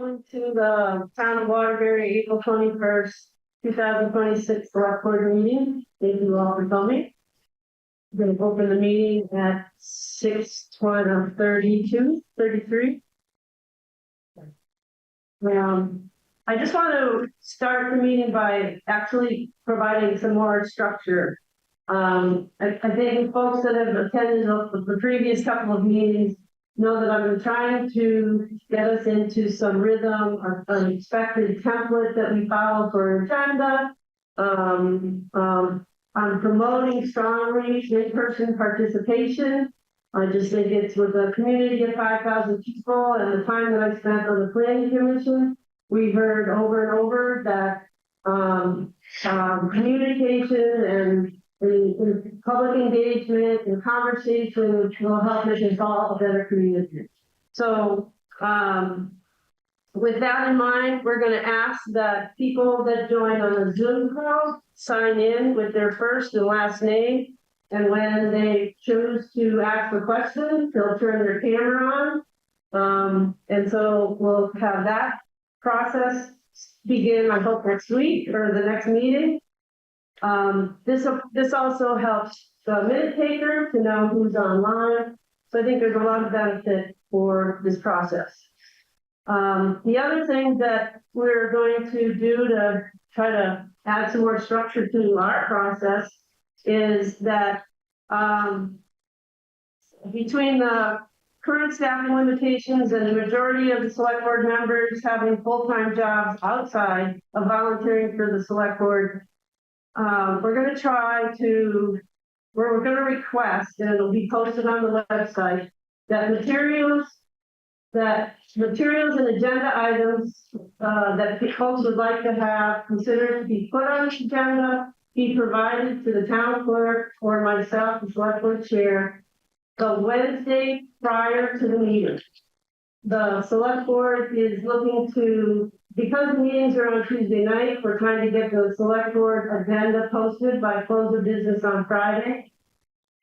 Welcome to the Town of Waterbury, April 21st, 2026 Select Board meeting. Thank you all for coming. We're going to open the meeting at 6:33. I just want to start the meeting by actually providing some more structure. I think folks that have attended the previous couple of meetings know that I've been trying to get us into some rhythm, an expected template that we follow for an agenda. I'm promoting strongly in-person participation. I just think it's with a community of 5,000 people and the time that I spent on the planning commission, we heard over and over that communication and the public engagement and conversation will help us evolve a better community. So with that in mind, we're going to ask that people that join on the Zoom call sign in with their first and last name. And when they choose to ask a question, they'll turn their camera on. And so we'll have that process begin, I hope, next week or the next meeting. This also helps the minute taker to know who's online. So I think there's a lot of benefit for this process. The other thing that we're going to do to try to add some more structure to our process is that between the current staffing limitations and the majority of the select board members having full-time jobs outside of volunteering for the select board, we're going to try to, we're going to request, and it'll be posted on the website, that materials and agenda items that folks would like to have considered to be put on the agenda be provided to the town clerk or myself, the select board chair, the Wednesday prior to the meeting. The select board is looking to, because the meetings are on Tuesday night, we're trying to get the select board agenda posted by close of business on Friday.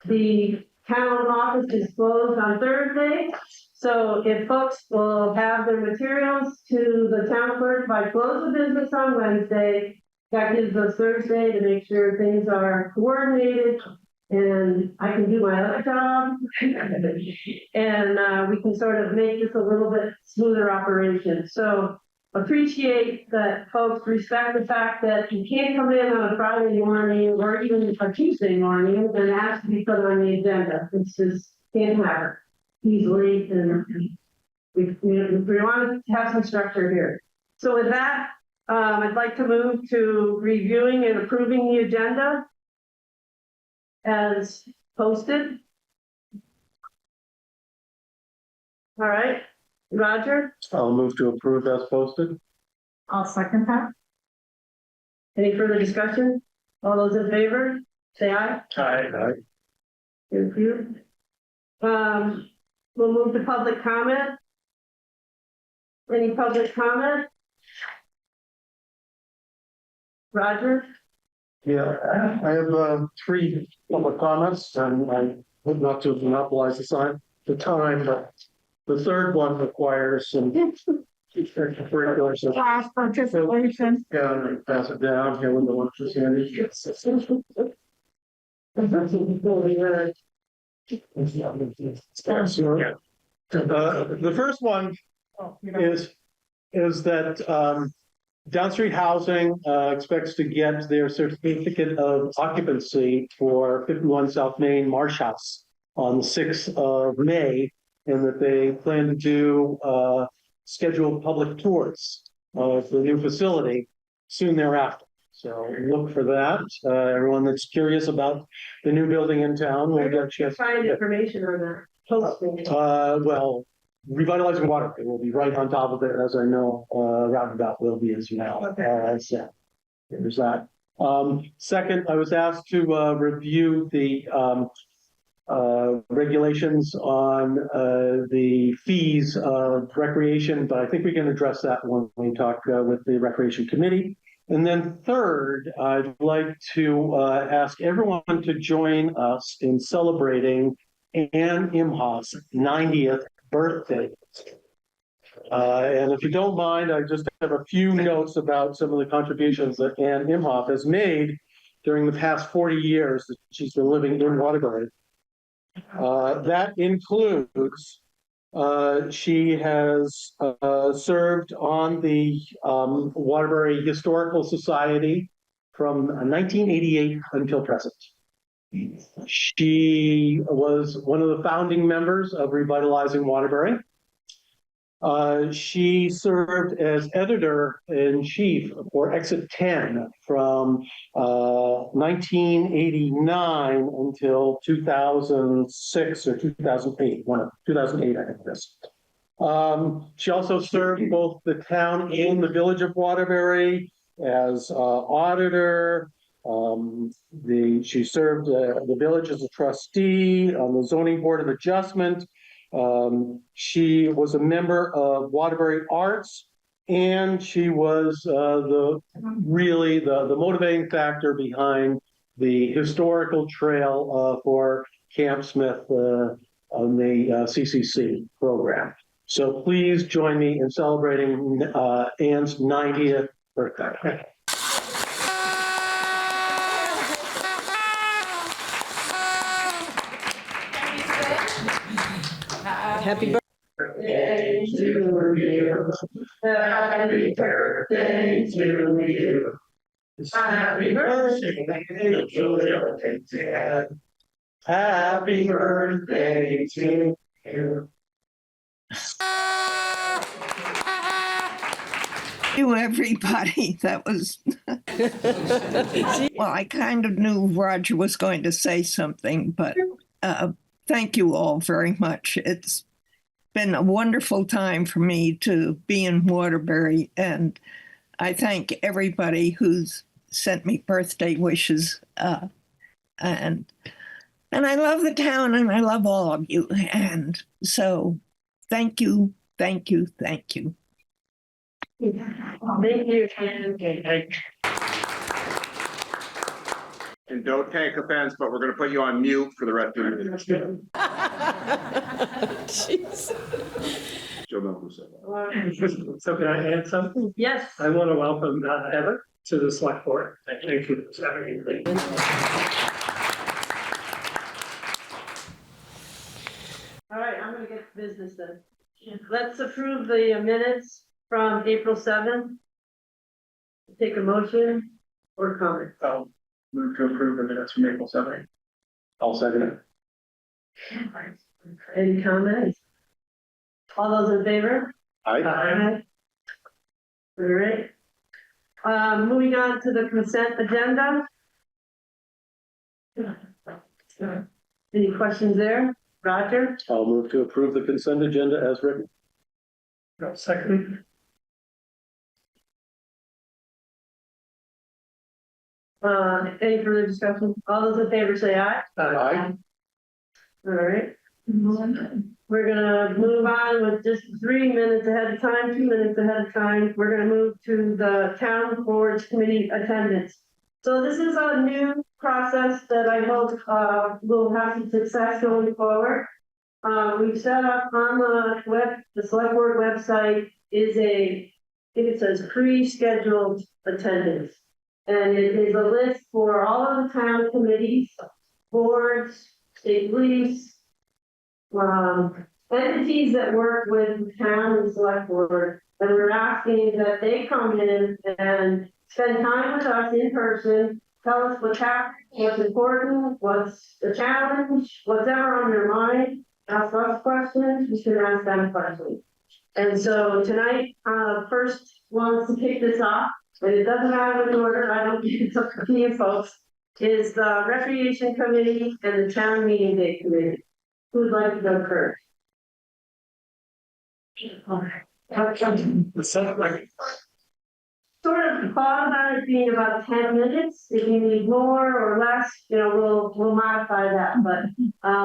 The town office is closed on Thursday. So if folks will have their materials to the town clerk by close of business on Wednesday, that gives us Thursday to make sure things are coordinated and I can do my other job. And we can sort of make this a little bit smoother operation. So appreciate that folks respect the fact that you can't come in on a Friday morning or even a Tuesday morning and ask to be put on the agenda. It's just can't happen easily, and we want to have some structure here. So with that, I'd like to move to reviewing and approving the agenda as posted. All right, Roger? I'll move to approve as posted. I'll second that. Any further discussion? All those in favor, say aye. Aye. Thank you. We'll move to public comment. Any public comment? Roger? Yeah, I have 3 public comments, and I hope not to monopolize the time, but the third one requires some extracurricular. So Class participation. yeah, pass it down here when the one is handy. The first one is that Down Street Housing expects to get their certificate of occupancy for 51 South Main Marsh House on the 6th of May, and that they plan to do scheduled public tours of the new facility soon thereafter. So look for that. Everyone that's curious about the new building in town will get a chance. Find information on that. Posting. Well, Revitalizing Waterbury will be right on top of it, as I know Roundabout will be as well. Okay. So there's that. Second, I was asked to review the regulations on the fees of recreation, but I think we can address that when we talk with the Recreation Committee. And then third, I'd like to ask everyone to join us in celebrating Anne Imhaugh's 90th birthday. And if you don't mind, I just have a few notes about some of the contributions that Ann Imhoff has made during the past 40 years that she's been living in Waterbury. That includes, she has served on the Waterbury Historical Society from 1988 until present. She was one of the founding members of Revitalizing Waterbury. She served as editor-in-chief for Exit 10 from 1989 until 2006 or 2008, 2008, I think this. She also served both the town and the village of Waterbury as auditor. She served the village as a trustee on the zoning board of adjustment. She was a member of Waterbury Arts, and she was the motivating factor behind the historical trail for Camp Smith on the CCC program. So please join me in celebrating Ann's 90th birthday. Happy birthday to you. Happy birthday to you. Happy birthday to you. Happy birthday to you. You, everybody. That was, well, I kind of knew Roger was going to say something, but thank you all very much. It's been a wonderful time for me to be in Waterbury, and I thank everybody who's sent me birthday wishes. And I love the town, and I love all of you. And so thank you, thank you, thank you. Thank you, Ann. And don't take offense, but we're going to put you on mute for the rest of the meeting. Jeez. She'll know who said that. So can I add something? Yes. I want to welcome Evan to the select board. Thank you for having me. All right, I'm gonna get to business then. Let's approve the minutes from April 7th. Take a motion or comment. I'll move to approve the minutes from April 7th. I'll second it. Any comments? All those in favor? Aye. All right. Moving on to the consent agenda. Any questions there? Roger? I'll move to approve the consent agenda as written. Second. Any further discussion? All those in favor say aye. Aye. All right. We're gonna move on with just 3 minutes ahead of time, 2 minutes ahead of time. We're gonna move to the town board's committee attendance. So this is a new process that I hope will have some success going forward. We've set up on the select board website is I think it says pre-scheduled attendance. And it is a list for all of the town committees, boards, state police, entities that work with the town and select board. And we're asking that they come in and spend time with us in person, tell us what's happening, what's important, what's the challenge, what's ever on their mind, ask us questions, we should ask them questions. And so tonight, first wants to kick this off, but it doesn't matter what order, I don't think it's up to you folks, is the Recreation Committee and the Town Meeting Day Committee. Who'd like to go first? The second. Sort of thought about it being about 10 minutes. If you need more or less, we'll modify that, but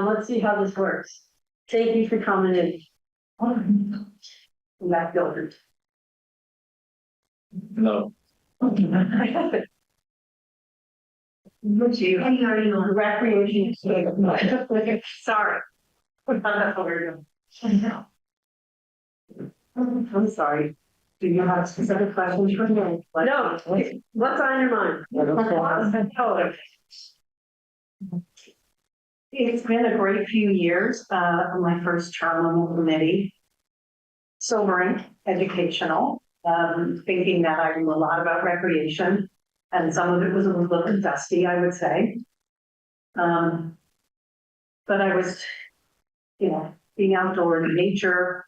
let's see how this works. Thank you for coming in. Back building. No. Would you? Recreation. Sorry. That's what we're doing. I'm sorry. Do you have specific questions for me? No, what's on your mind? Oh, it's been a great few years, my first term on the committee. Sobering, educational, thinking that I knew a lot about recreation, and some of it was a little bit dusty, I would say. But I was, being outdoor in nature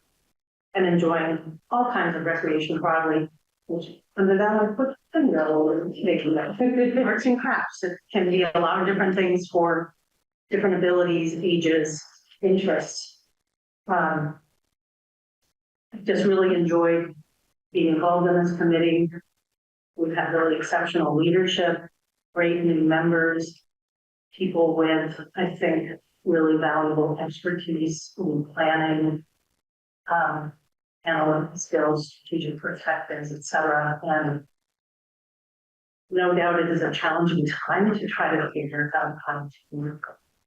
and enjoying all kinds of recreation broadly, which under that I put making arts and crafts. It can be a lot of different things for different abilities, ages, interests. Just really enjoyed being involved in this committee. We've had really exceptional leadership, great new members, people with, I think, really valuable expertise in planning, analytical skills, strategic perspectives, et cetera. And no doubt it is a challenging time to try to figure out how to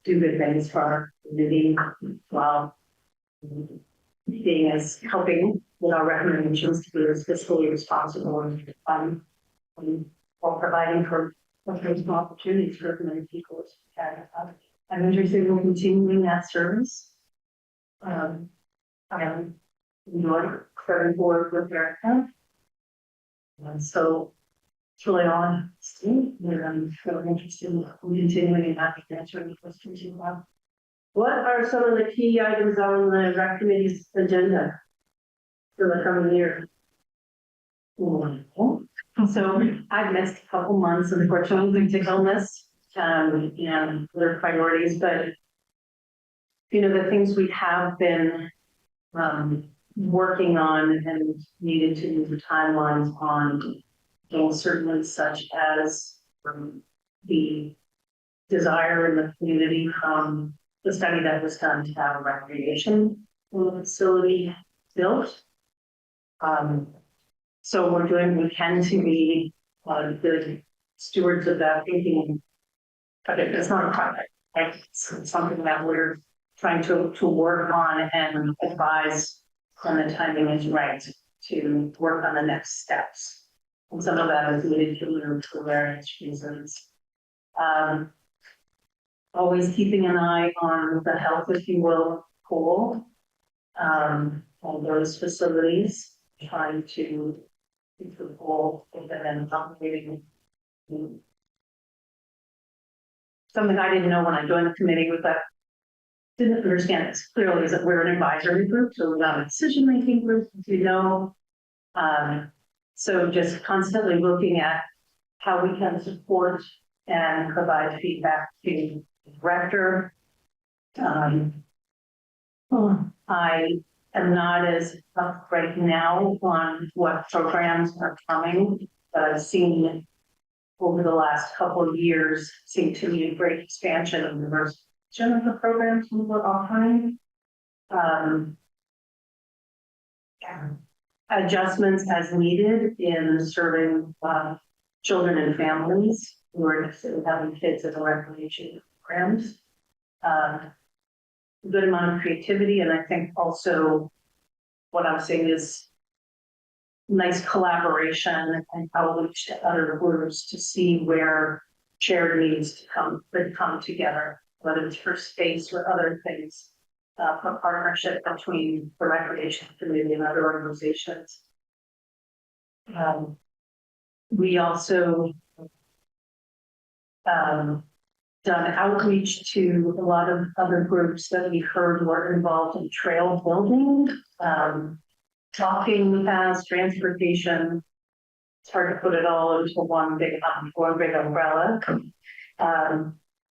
do good things for our community while being as helping with our recommendations to be as fiscally responsible and while providing for opportunities for as many people as we can. I'm interested in continuing that service. I enjoy serving board with Erica. And so it's really on steam, and I'm really interested in continuing and not answering any questions you have. What are some of the key items on the rec committee's agenda for the coming year? So I've missed a couple months, unfortunately, due to illness, and other priorities, but the things we have been working on and needed to move the timelines on, certainly such as the desire in the community from the study that was done to have a recreation facility built. So we're doing what we can to be good stewards of that thinking. But it's not a project, right? It's something that we're trying to work on and advise when the timing is right to work on the next steps. And some of that is needed for various reasons. Always keeping an eye on the health, if you will, pool, on those facilities, trying to keep the pool open and operating. Something I didn't know when I joined the committee was that didn't understand this clearly is that we're an advisory group, so we're not a decision-making group, so just constantly looking at how we can support and provide feedback to the director. I am not as up right now on what programs are coming, but I've seen over the last couple of years seem to be a great expansion of the diversification of the programs we were offering. Adjustments as needed in serving children and families who are interested in having kids in the recreation programs. A good amount of creativity, and I think also what I'm seeing is nice collaboration and outreach to other groups to see where shared needs to come together, whether it's for space or other things, for partnership between the recreation community and other organizations. We also done outreach to a lot of other groups that we heard were involved in trail building, talking as transportation. It's hard to put it all into one big umbrella.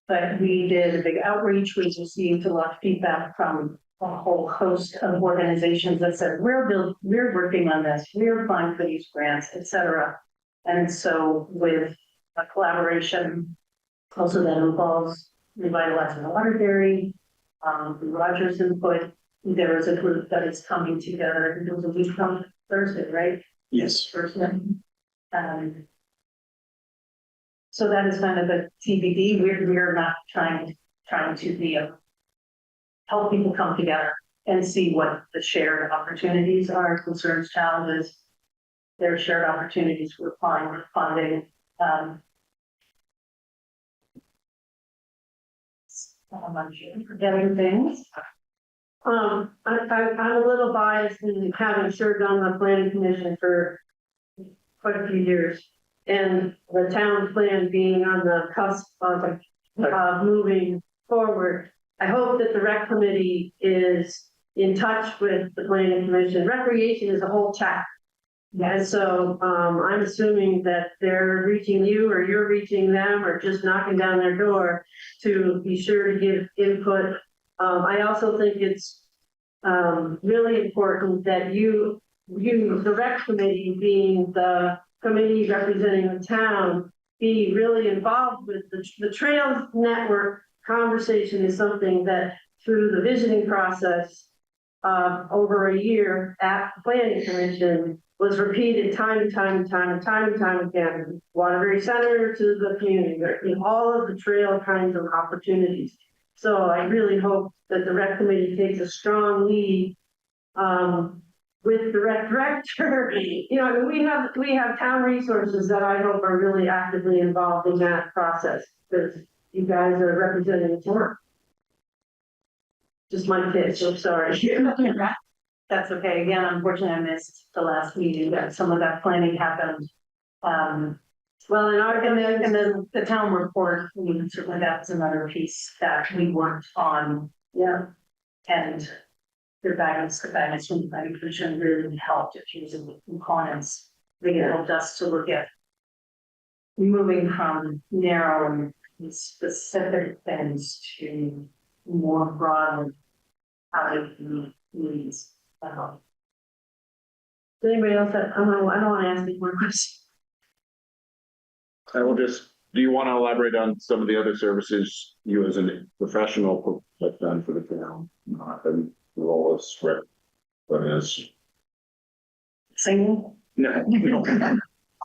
But we did a big outreach. We received a lot of feedback from a whole host of organizations that said, we're working on this, we're applying for these grants, et cetera. And so with a collaboration also that involves revitalizing Waterbury, Roger's input, there is a group that is coming together. It was a week on Thursday, right? Yes. Thursday. So that is kind of a TBD. We're not trying to be help people come together. and see what the shared opportunities are, concerns, challenges. There are shared opportunities for applying for funding. I'm forgetting things. I'm a little biased in having served on the planning commission for quite a few years. And the town plan being on the cusp of moving forward. I hope that the rec committee is in touch with the planning commission. Recreation is a whole chat. And so I'm assuming that they're reaching you or you're reaching them or just knocking down their door to be sure to give input. I also think it's really important that you, the rec committee being the committee representing the town, be really involved with the Trails Network conversation is something that through the visioning process over a year at the planning commission was repeated time and time again. Waterbury Center to the community, in all of the trail kinds of opportunities. So I really hope that the rec committee takes a strong lead with the rec director. You know, we have town resources that I hope are really actively involved in that process because you guys are representing the town. Just my pitch, I'm sorry. That's okay. Again, unfortunately, I missed the last meeting, that some of that planning happened. Well, And then the town report, certainly that's another piece that we worked on. yeah, And the guidance from the planning commission really helped if using the components. They helped us to look at moving from narrow and specific things to more broad how to meet needs. does anybody else have, I don't want to ask any more questions. I will just, do you want to elaborate on some of the other services you as a professional have done for the town? Not the role of script, but as. Singing? No,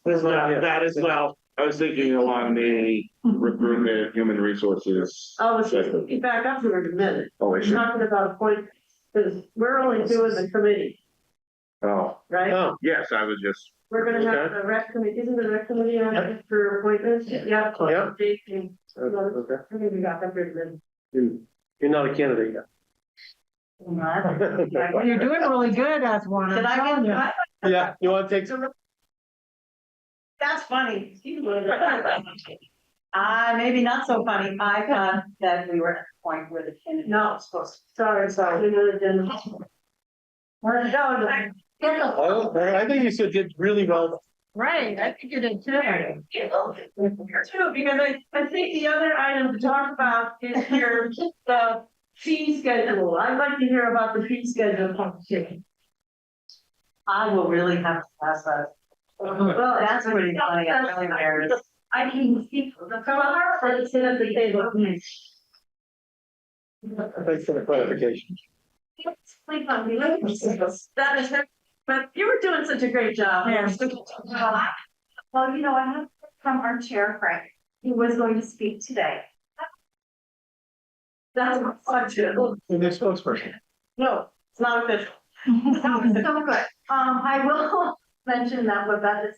that as well. I was thinking along the recruitment, human resources. Oh, let's just get back up here in a minute. Oh, We're talking about appointments, because we're only doing the committee, Oh, right? Oh, yes, I was just, We're gonna have the rec committee, isn't the rec committee on it for appointments? Yeah. Yeah. Okay. okay. I think we got that pretty good. You're not a candidate yet. Well, You're doing really good as one. Did I get? Yeah, you want to take some? That's funny. Maybe not so funny. I thought that we were at the point where the candidate was supposed to. Sorry. We really didn't. Where's it going? Well, I think you did really well. Right, I think you did too. Too, because I think the other item to talk about is the fee schedule. I'd like to hear about the fee schedule competition. I will really have to pass that. Well, That's pretty funny. I'm really embarrassed. I can speak for the car or sit at the table. Thanks for the clarification. Sleep on me. That is, but you were doing such a great job. Well, you know, I have from our chair, Frank, who was going to speak today. That's such a, The next spokesperson. no, it's not official. That was so good. I will mention that what Beth has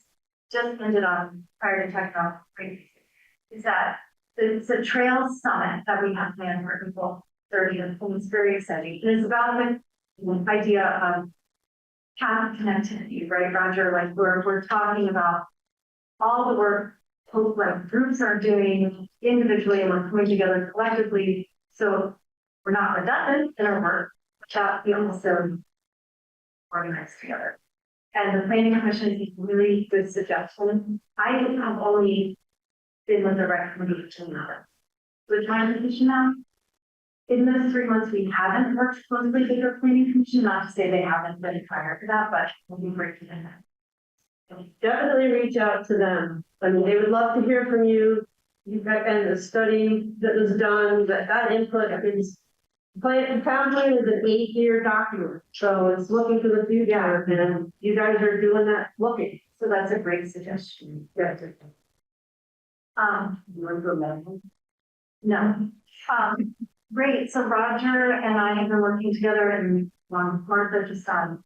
just ended on prior to technology is that it's a trail summit that we have planned for April 30th, and it's very exciting. It is about the idea of path connectivity, right, Roger? Like we're talking about all the work both like groups are doing individually and we're coming together collectively. So we're not redundant in our work, but we also organize together. And the planning commission is a really good suggestion. I have only been with the rec committee for 2 months. With my position now, in those 3 months, we haven't worked closely with the planning commission, not to say they haven't been prior to that, but we'll be breaking in that. Definitely reach out to them. I mean, they would love to hear from you. You've got, and the study that was done, that input is, the town plan is an 8-year document. So it's looking to the future and you guys are doing that looking. So that's a great suggestion. Yes. You want to go medical? No. Great, so Roger and I have been working together and Martha just on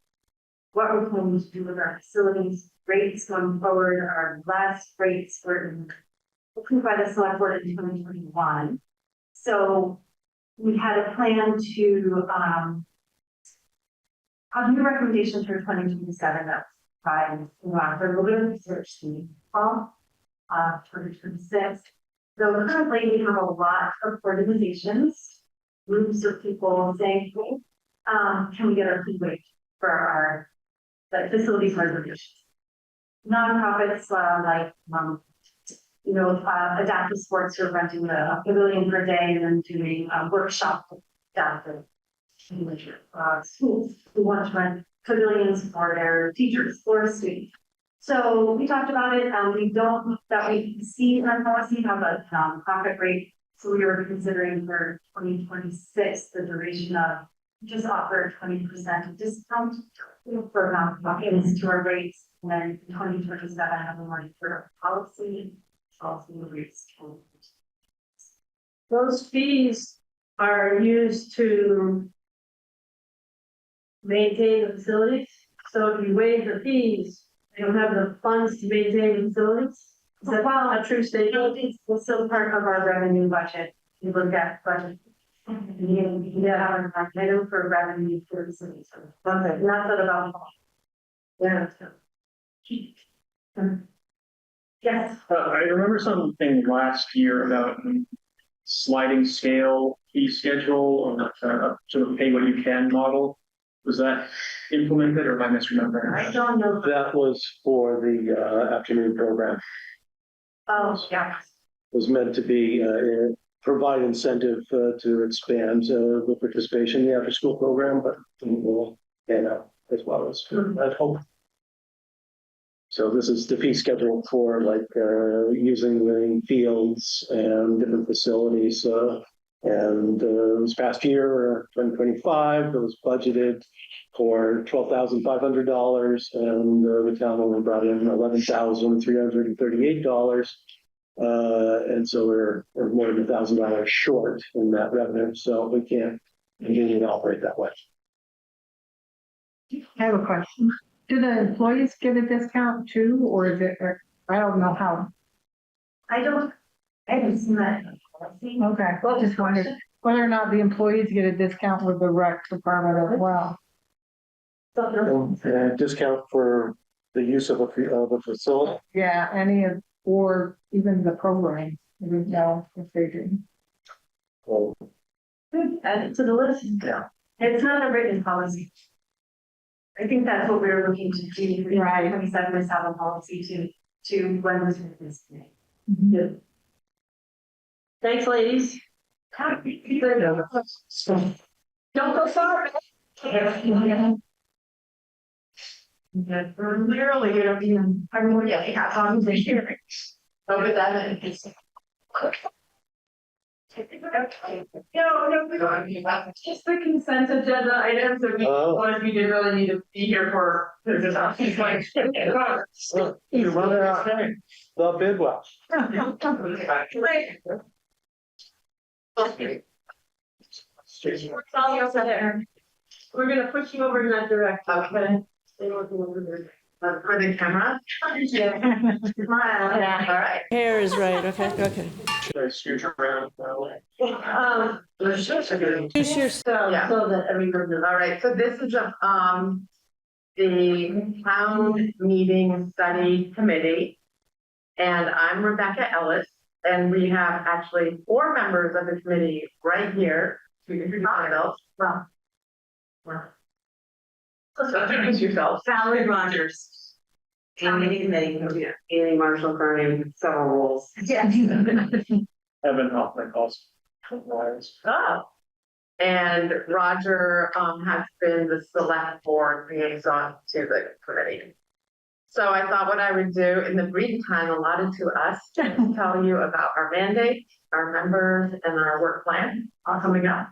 what we're going to do with our facilities rates going forward. Our last rates were approved by the select board in 2021. So we had a plan to I'll do recommendations for 2027 that's by for a little bit of research to fall 2026. So currently we have a lot of organizations, groups of people saying, hey, can we get our fee waived for our facilities reservations? Nonprofits adaptive sports are renting a pavilion per day and then doing a workshop adaptive schools who want to rent pavilions for their teachers or students. So we talked about it. We don't that we see in our policy have a profit rate. So we were considering for 2026 the duration of just offer 20% discount for nonprofits to our rates, and then in 2027 have a more for policy rates. Those fees are used to maintain the facilities. So if you waive the fees, you don't have the funds to maintain the facilities. Is that a true statement? It's still part of our revenue budget. You look at budget. You have an item for revenue for the city. Okay, not that about. Yeah. Yes. I remember something last year about sliding scale fee schedule or sort of pay what you can model. Was that implemented or am I misremembering? I don't know. That was for the afternoon program. Oh, yeah. Was meant to be provide incentive to expand the participation in the after school program, but will pan out as well as I'd hope. So this is the fee schedule for like using the fields and different facilities. And this past year, 2025, it was budgeted for $12,500, and the town only brought in $11,338. And so we're more than $1,000 short in that revenue, so we can't continue to operate that way. I have a question. Do the employees get a discount too, or is it, or I don't know how? I haven't seen that in the policy. Okay, well, just wondered whether or not the employees get a discount with the rec department as well. Discount for the use of a facility. Yeah, any of, or even the program, we don't know if they do. Well, Add it to the list. Yeah. It's not a written policy. I think that's what we were looking to do. Right. 27 is have a policy to when this is. Mhm. Thanks, ladies. Don't go far. Literally, you know, I'm more, yeah, we have conversation. Over that. Just the consent agenda items that we wanted, we didn't really need to be here for. You run it out. The Bidwell. We're gonna push you over in that direction. Okay. Stay working over there. For the camera? Yeah. Smile. Yeah. All right. Hair is right, okay. Should I scooch around? Use your So that everyone knows. All right, so this is the town meeting study committee. And I'm Rebecca Ellis, and we have actually 4 members of the committee right here. So you can yourself. Introduce yourself. Valerie Rogers. Amy Committee. Amy Marshall Burning, several roles. Yes. Evan Hoffman also. Oh. And Roger has been the select board liaison to the committee. So I thought what I would do in the brief time allotted to us is tell you about our mandate, our members, and our work plan all coming up.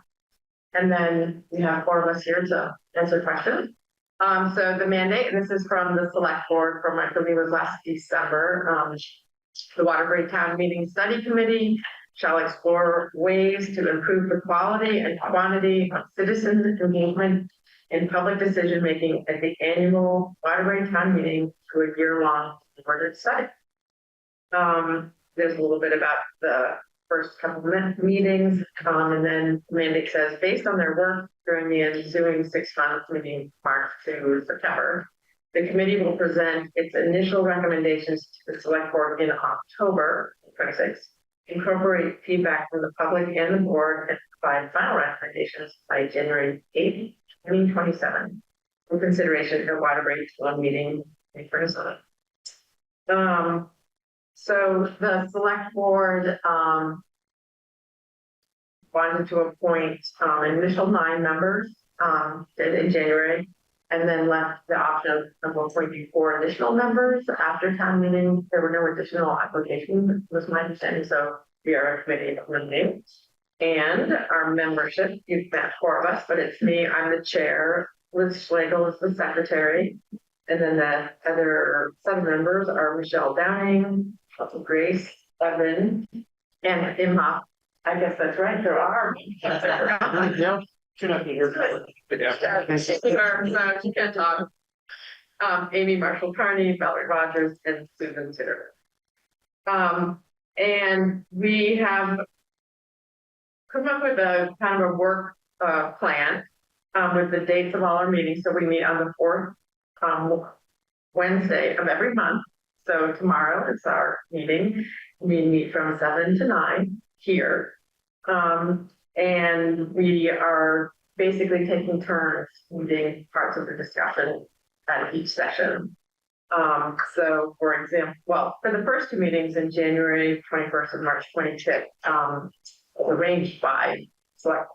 And then we have 4 of us here to answer questions. So the mandate, and this is from the select board from I believe it was last December, the Waterbury Town Meeting Study Committee shall explore ways to improve the quality and quantity of citizen engagement in public decision-making at the annual Waterbury Town Meeting through a year-long board study. There's a little bit about the first couple of meetings, and then the mandate says, based on their work during the ensuing 6 months, meaning March to September, the committee will present its initial recommendations to the select board in October 26, incorporate feedback from the public and the board, and provide final recommendations by January 8th, 2027, for consideration at Waterbury town meeting in Minnesota. So the select board wanted to appoint an initial 9 members in January, and then left the option of appointing 4 additional members after town meeting. There were no additional applications, was my understanding, so we are a committee of nominating. And our membership, you've met 4 of us, but it's me, I'm the chair, Liz Schlegel is the secretary, and then the other 7 members are Michelle Downing, Grace, Evan, and Imha. I guess that's right, there are. Yeah, should not be here. So she can talk. Amy Marshall Carney, Valerie Rogers, and Susan Sitter. And we have come up with a kind of a work plan with the dates of all our meetings. So we meet on the 4th Wednesday of every month. So tomorrow is our meeting. We meet from 7 to 9 here. And we are basically taking turns leading parts of the discussion at each session. So for example, well, for the first 2 meetings in January 21st and March 25th, arranged by select,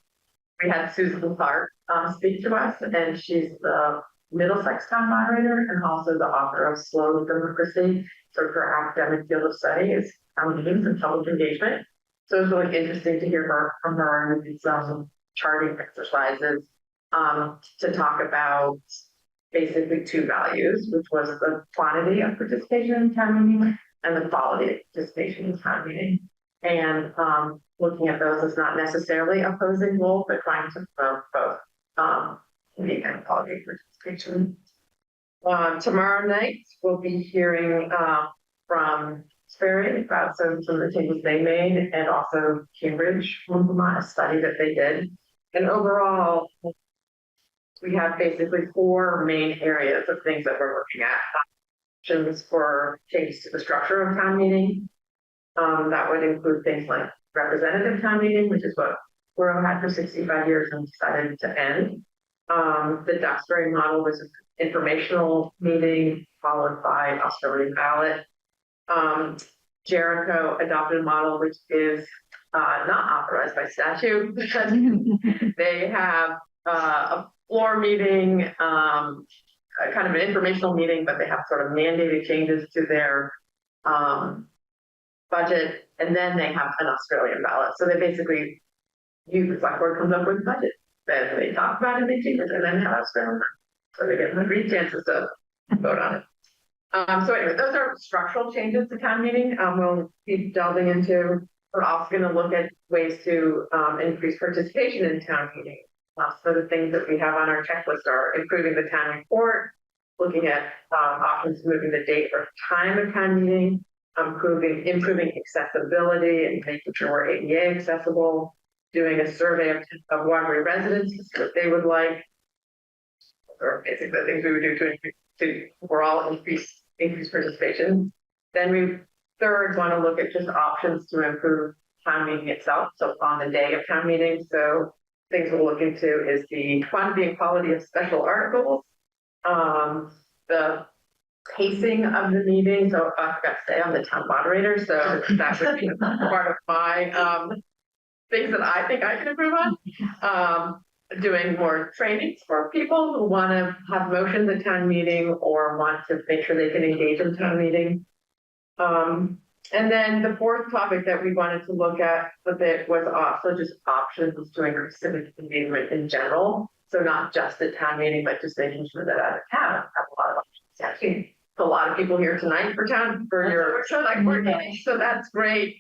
we had Susan Clark speak to us, and she's the Middlesex town moderator and also the author of Slow Democracy. So her academic field of study is town meetings and public engagement. So it was really interesting to hear from her and these charting exercises to talk about basically 2 values, which was the quantity of participation in town meeting and the quality of participation in town meeting. And looking at those as not necessarily opposing goals, but trying to promote both quantity and quality of participation. Tomorrow night, we'll be hearing from Sperry about some of the changes they made, and also Cambridge, a study that they did. And overall, we have basically 4 main areas of things that we're looking at. Options for changes to the structure of town meeting. That would include things like representative town meeting, which is what Borough had for 65 years and decided to end. The Duxbury model was an informational meeting followed by Australian ballot. Jericho adopted a model which is not authorized by statute because they have a floor meeting, kind of an informational meeting, but they have sort of mandated changes to their budget, and then they have an Australian ballot. So they basically, the select board comes up with a budget, then they talk about it, they change it, and then have Australian. So they get 3 chances to vote on it. So anyway, those are structural changes to town meeting. We'll keep delving into. We're also going to look at ways to increase participation in town meeting. So the things that we have on our checklist are improving the town report, looking at options moving the date or time of town meeting, improving accessibility and making sure we're ADA accessible, doing a survey of Waterbury residents, what they would like, or basically the things we would do to overall increase participation. Then we third want to look at just options to improve town meeting itself. So on the day of town meeting, so things we'll look into is the quantity and quality of special articles, the pacing of the meeting. So I forgot to say I'm the town moderator, so that would be part of my things that I think I can improve on. Doing more trainings for people who want to have motions at town meeting or want to make sure they can engage in town meeting. And then the 4th topic that we wanted to look at a bit was also just options to increase civic engagement in general. So not just at town meeting, but just making sure that out of town have a lot of options. Actually, a lot of people here tonight for your select board meeting, so that's great.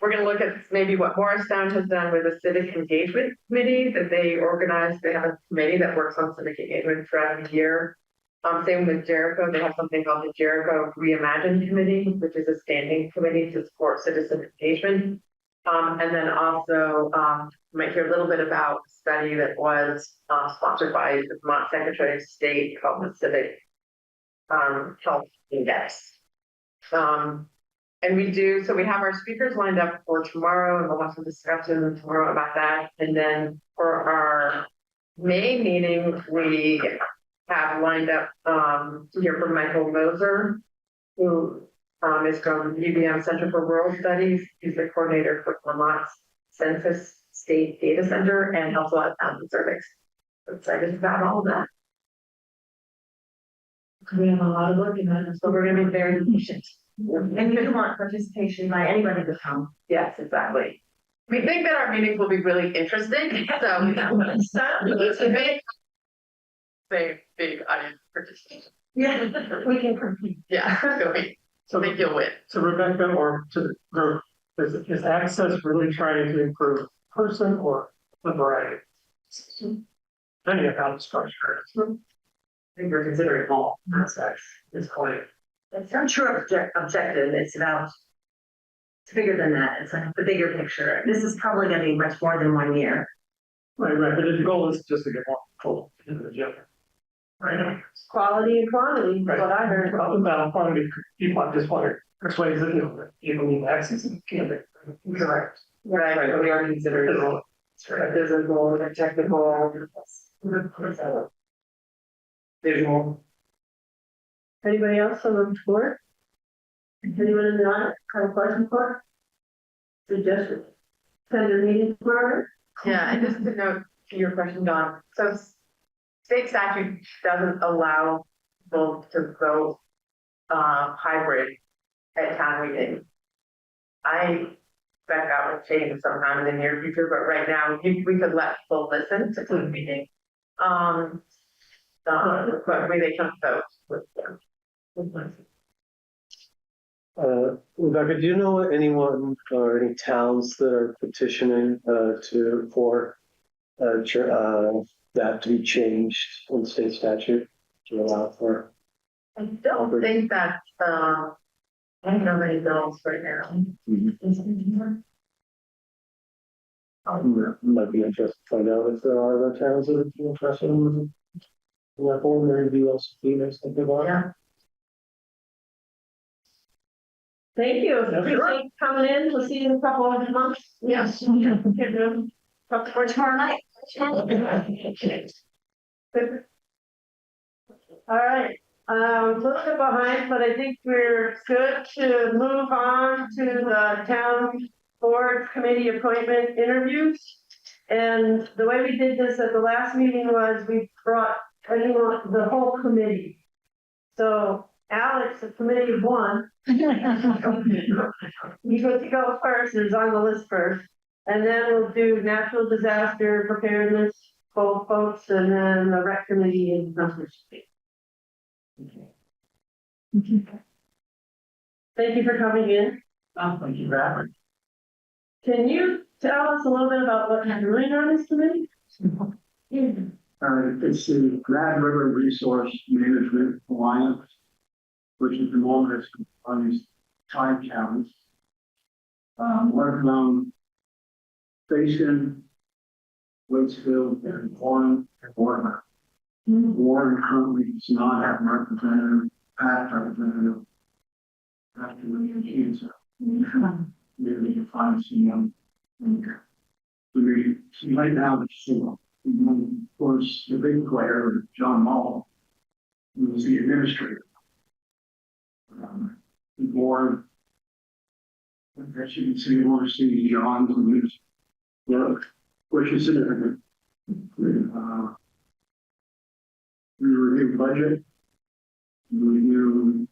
we're gonna look at maybe what Morristown has done with the civic engagement committee that they organized. They have a committee that works on civic engagement throughout the year. Same with Jericho, they have something called the Jericho Reimagined Committee, which is a standing committee to support citizen engagement. And then also, you might hear a little bit about a study that was sponsored by the Vermont Secretary of State called the Civic Health Index. And we have our speakers lined up for tomorrow, and we'll have some discussion tomorrow about that. And then for our May meeting, we have lined up to hear from Michael Moser, who is from UVM Center for Rural Studies. He's the coordinator for Vermont's Census State Data Center and helps a lot of towns and surveys. I'm excited about all of that. We have a lot of work in that, so we're gonna be very patient. And you want participation by anybody to come. Yes, exactly. We think that our meetings will be really interesting, so it's a big audience participation. Yeah, we can compete. Yeah, so I think you'll win. So Rebecca, or to the group, is access really trying to improve person or the variety? Any account structure. I think we're considering all aspects. It's quite. It's not true objective. It's about. It's bigger than that. It's like the bigger picture. This is probably going to be much more than 1 year. Right, but the goal is just to get more people into the gym. Right. Quality and quantity, is what I heard. Well, about quantity, people just want to persuade that, people need access and can't be. Correct. Right, but we are considering a physical and technical. Visual. Anybody else on the board? Anyone in the audience have a question for? Suggestion? Send a meeting tomorrow? Yeah, and just to note to your question, Don, so state statute doesn't allow people to vote hybrid at town meeting. I expect that will change sometime in the near future, but right now we could let people listen to the meeting. But when they come vote with them. Rebecca, do you know anyone or any towns that are petitioning for that to be changed in the state statute to allow for? I don't think that, I don't know any bills right now. Might be interested to find out if there are other towns that are interested in that form, or maybe else or something like that. Yeah. Thank you. Appreciate coming in. We'll see you in a couple of months. Yes. For tomorrow night. All right, a little bit behind, but I think we're good to move on to the town board committee appointment interviews. And the way we did this at the last meeting was we brought the whole committee. So Alex, the committee of one, you get to go first, is on the list first. And then we'll do natural disaster preparedness, folks, and then the rec committee and numbers. Thank you for coming in. Thank you very much. Can you tell us a little bit about what you're doing on this committee? It's the Grand River Resource Management Alliance, which is the longest on these time counts. Working on Basin, Waitsfield, and Warren, and Warner. Warren currently does not have a representative, past representative, after the cancer. Maybe you can find some right now, it's of course, the big player, John Mull, who was the administrator. The board, as you can see, you want to see John's work, which is significant. We review budget, we review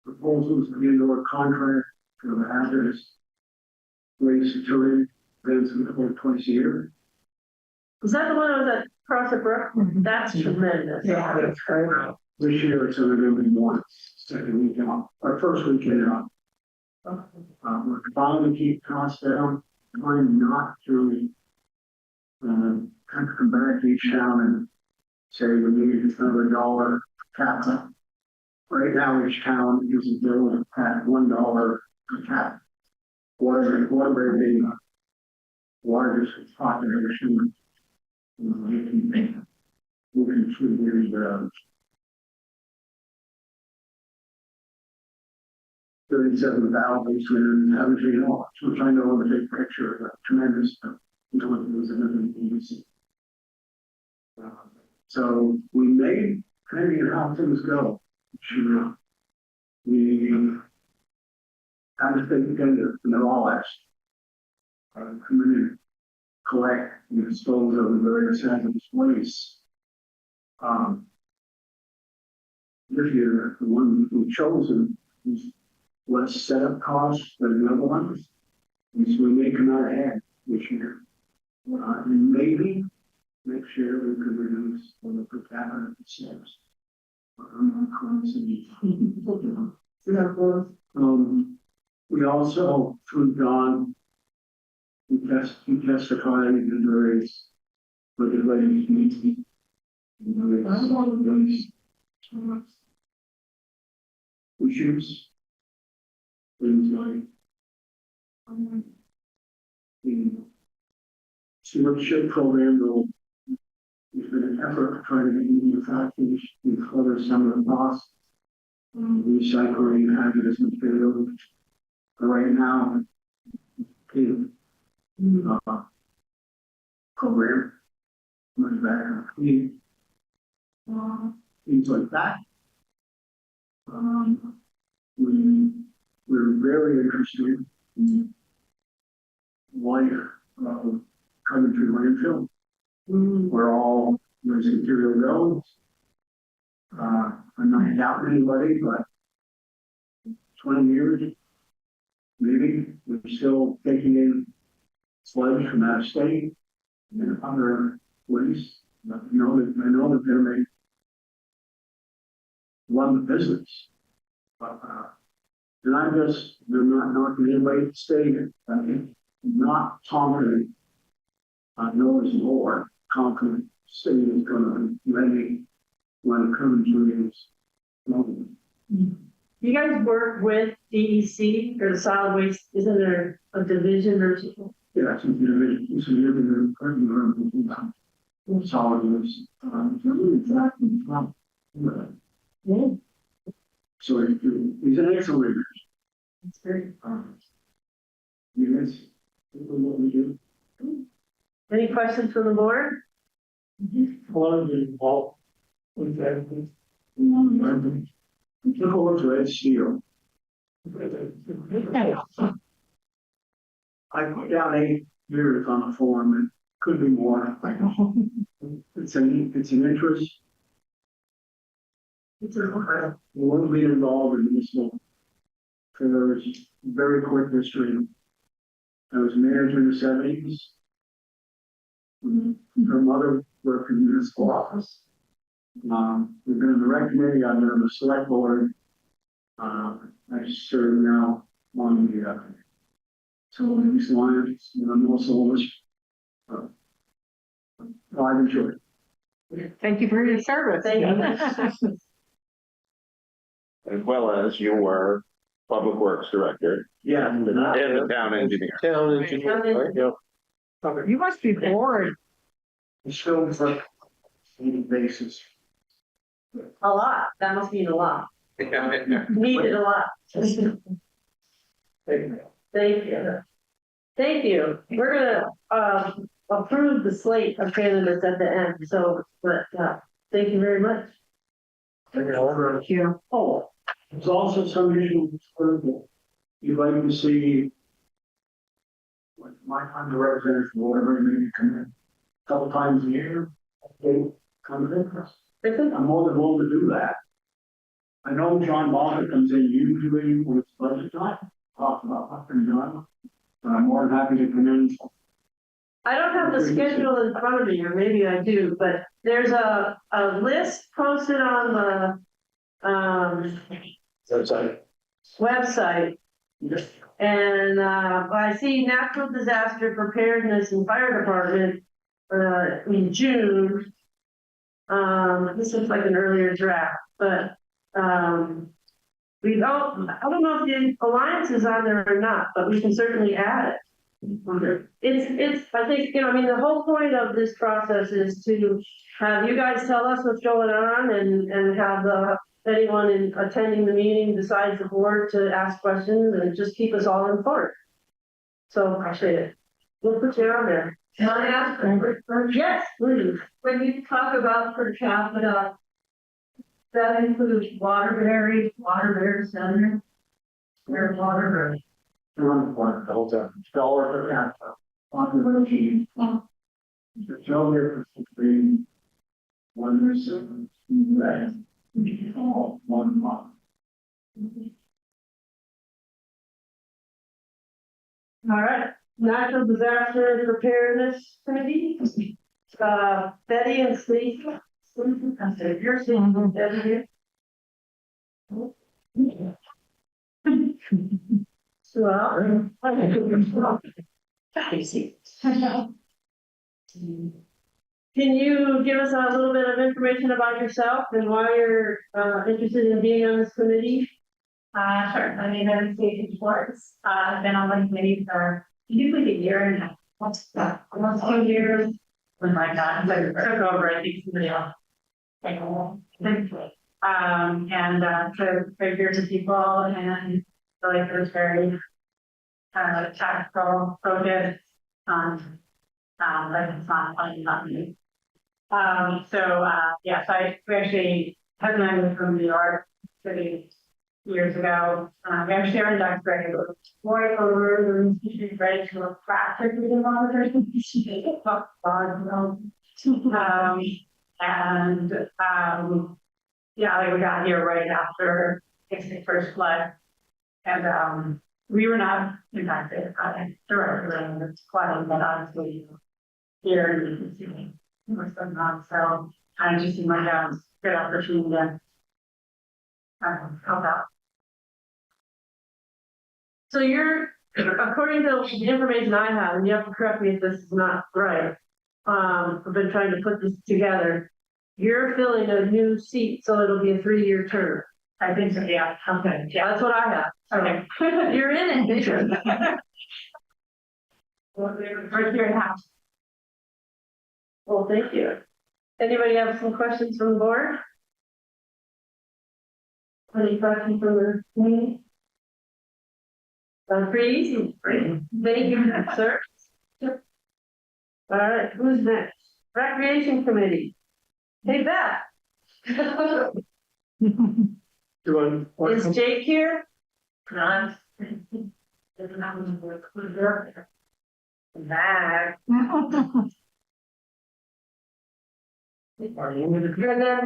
proposals to the indoor contract for the hazardous waste utility events twice a year. Was that the one that was at Crossett Brook? That's tremendous. Yeah, that's great. This year it's only going to be one, second weekend, or first weekend in We're trying to keep costs down, trying not to kind of come back to each town and say we need another dollar cap. Right now, each town is billed at $1 per cap. Waterbury being the largest population, we can figure 37,000 and everything else, which I know the big picture, is a tremendous so we may kind of how things go. Sure. We kind of think together, and they're all asked. Come in and collect and dispose of the various hazardous waste. This year, the one we've chosen is less setup costs than the other ones. And so we may come out ahead this year. And maybe next year we could reduce on the per capita sales. We also, through Don, he testified in various regulations meetings. Issues. Things like the stewardship program will there's been an effort to try to get manufacturers to cover some of the costs. Recycling hazardous materials. Right now, the program was back clean. Things like that. We're very interested in life coming through landfill. Where all this material goes. I'm not doubting anybody, but 20 years, maybe we're still taking in sludge from out of state and other waste. I know that they're making run the business. And they're not knocking anybody to stay here. I mean, not confident. I know there's more confident city is going to be ready when it comes to this moment. You guys work with DEC or the solid waste, isn't there a division or something? Yeah, it's a division, it's a division of solid waste. So he's an excellent leader. That's great. You guys, what we do? Any questions from the board? Hello, Paul. Took over to Ed Steele. I put down 8 years on the form, and could be more. It's an interest. We want to be involved in municipal affairs. Very quick history. I was manager in the 70s. Her mother worked in the municipal office. We've been in the rec committee, I've been on the select board. I serve now on the Civil Use Alliance, and I'm also I've enjoyed it. Thank you for your service. Thank you. As well as you were Public Works Director Yeah. and the town engineer. Town engineer, right, yeah. You must be bored. Still for basis. A lot, that must mean a lot. Needed a lot. Thank you. Thank you. We're gonna, approve the slate of candidates at the end, so, but, thank you very much. Thank you. Oh, there's also some issues for you'd like to see. Like my time to represent for whatever maybe come in a couple times a year. Okay, come in. I'm more than willing to do that. I know John Bonner comes in usually when it's budget time, talk about what they're doing, but I'm more than happy to come in. I don't have the schedule in front of me, or maybe I do, but there's a list posted on the, website And, I see natural disaster preparedness and fire department, in June. This looks like an earlier draft, but, I don't know if the alliance is on there or not, but we can certainly add it. I think, I mean, the whole point of this process is to have you guys tell us what's going on and have anyone attending the meeting besides the board to ask questions and just keep us all informed. So appreciate it. We'll put you on there. Can I ask? Yes, please. When you talk about per capita, that includes Waterbury Center, or Waterbury. Run for the whole time. Dollar per capita. The Joe here for between 1 right? 1 month. All right, natural disaster preparedness committee. Betty and Steve. You're seeing Betty here. Well, can you give us a little bit of information about yourself and why you're interested in being on this committee? Sure. My name is Stacey Schwartz. I've been on the committee for usually a year and a half. Almost 2 years. Oh my God, I took over, I think somebody else. To figure to people and like it was very tactical focus on like it's not funny, not me. Yes, we actually had I moved from New York City years ago. We have Sharon Duxbury, who was more over and she's ready to look practically in monitors. Yeah, like we got here right after the first flood, and we were not impacted directly. It's flooding, but obviously here you can see what's going on. So I just see my dad's good opportunity to help out. So you're, according to the information I have, and you have to correct me if this is not right. I've been trying to put this together. You're filling a new seat, so it'll be a 3-year term. I think so, yeah. Okay, yeah. That's what I have. Okay. You're in it. First year and a half. Well, thank you. Anybody have some questions from the board? Any questions from the community? Pretty easy. Thank you, sir. All right, who's next? Recreation Committee. Hey, Beth. Is Jake here? Back. And then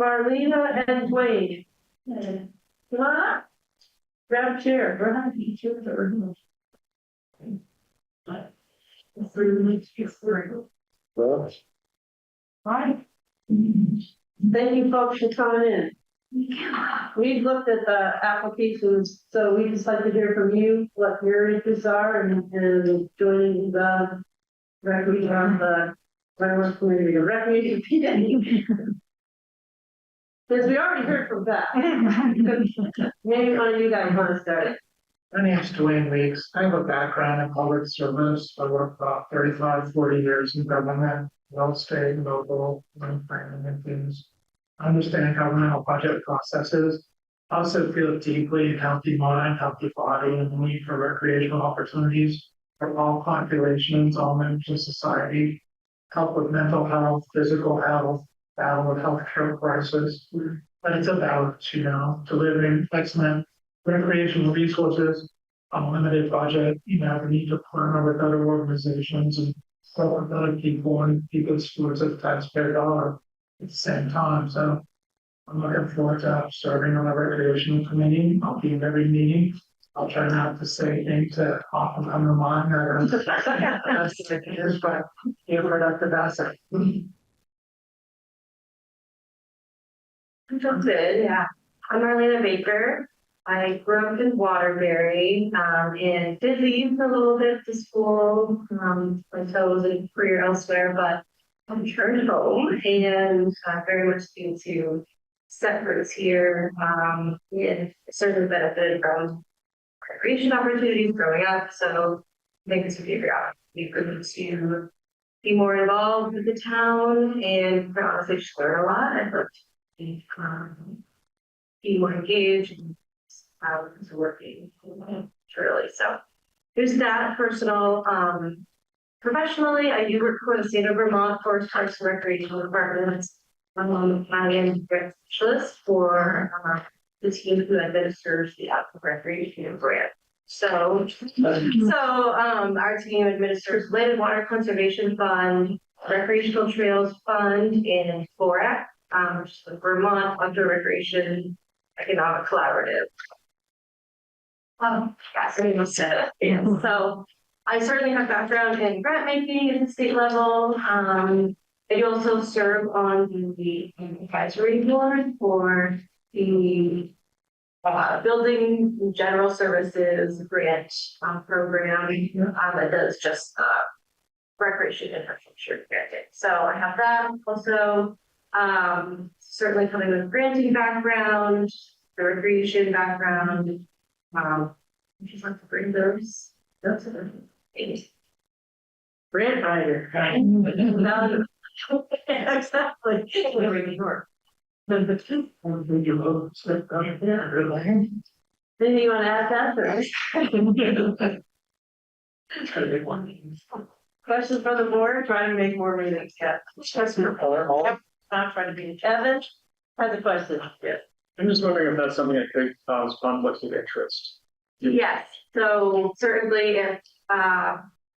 Marlena and Dwayne. Come on up. Grab a chair. We're having to choose or. Right. Thank you folks for coming in. We've looked at the applications, so we just like to hear from you what your interests are and joining the recreation committee. Since we already heard from Beth. Maybe one of you guys want to start it. My name's Dwayne Weeks. I have a background in public service. I worked about 35, 40 years in government, real estate, local, planning and things. I understand governmental budget processes. I also feel deeply in healthy mind, healthy body, and the need for recreational opportunities for all populations, all members of society. Help with mental health, physical health, battle with healthcare crisis. But it's about, delivering excellent recreational resources, unlimited budget, the need to partner with other organizations and work with other people and be good stewards of taxpayer dollar at the same time. So I'm looking forward to serving on the recreational committee. I'll be in every meeting. I'll try not to say things that often come to mind that are that's ideas, but be a productive asset. Good, yeah. I'm Marlena Baker. I grew up in Waterbury, and did leave a little bit to school, until I was in a career elsewhere, but I'm returned home and very much due to set roots here. And certainly benefited from recreation opportunities growing up, so I think this would be a great opportunity for me to be more involved with the town and quite honestly just learn a lot. I'd love to be more engaged and how it's working truly. So there's that personal. Professionally, I do work for the state of Vermont Forest Parks and Recreation Department. I am direct specialist for the team who administers the Aqua Recreation Grant. So our team administers Land and Water Conservation Fund, Recreational Trails Fund, and FORAC, which is the Vermont Outdoor Recreation Economic Collaborative. Yes, I almost said it. Yeah. So I certainly have background in grant making at the state level. I also serve on the advisory board for the building general services grant program that does just recreation infrastructure granting. So I have that also. Certainly coming with granting background, the recreation background. I just like to bring those things. Grant writer. Exactly. Anything you want to add that? Questions from the board? Trying to make more meetings, yeah. Not trying to be. Evan has a question. Yes. I'm just wondering if that's something that could cause conflicts of interest. Yes, so certainly if,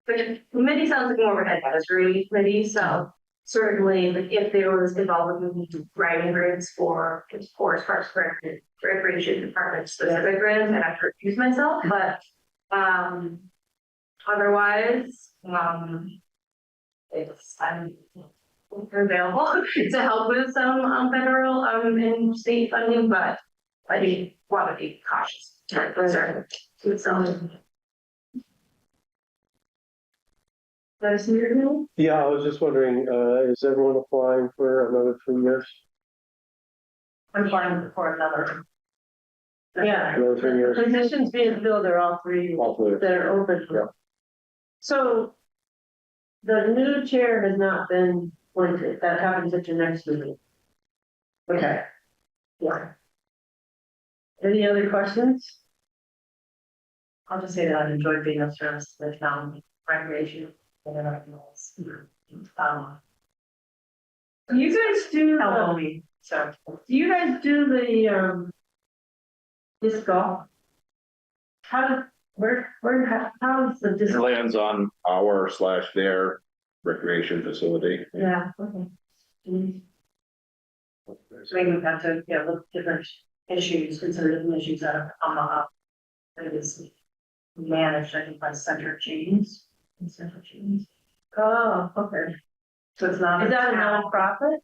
the committee sounds like more of an advisory committee, so certainly like, if there was involvement with writing grants for Forest Parks Recreation Department specific grants, I'd have to recuse myself, but, otherwise, I'm available to help with some, federal, and state funding, but I do want to be cautious. Yeah, I was just wondering, is everyone applying for another 3 years? I'm applying for another. Yeah, Another 3 years? positions being filled are all three All three. that are open. Yeah. So the new chair has not been appointed. That happens at your next meeting. Okay. Yeah. Any other questions? I'll just say that I've enjoyed being of service to the town recreation and everything else. You guys do, Help me, so. do you guys do the, disc golf? How is the It disc? lands on our/their recreation facility. Yeah, okay. Maybe we've got to, look at different issues, consider different issues that have come up. That is managed, I think, by Center James. Oh, okay. So it's not. Is that a nonprofit?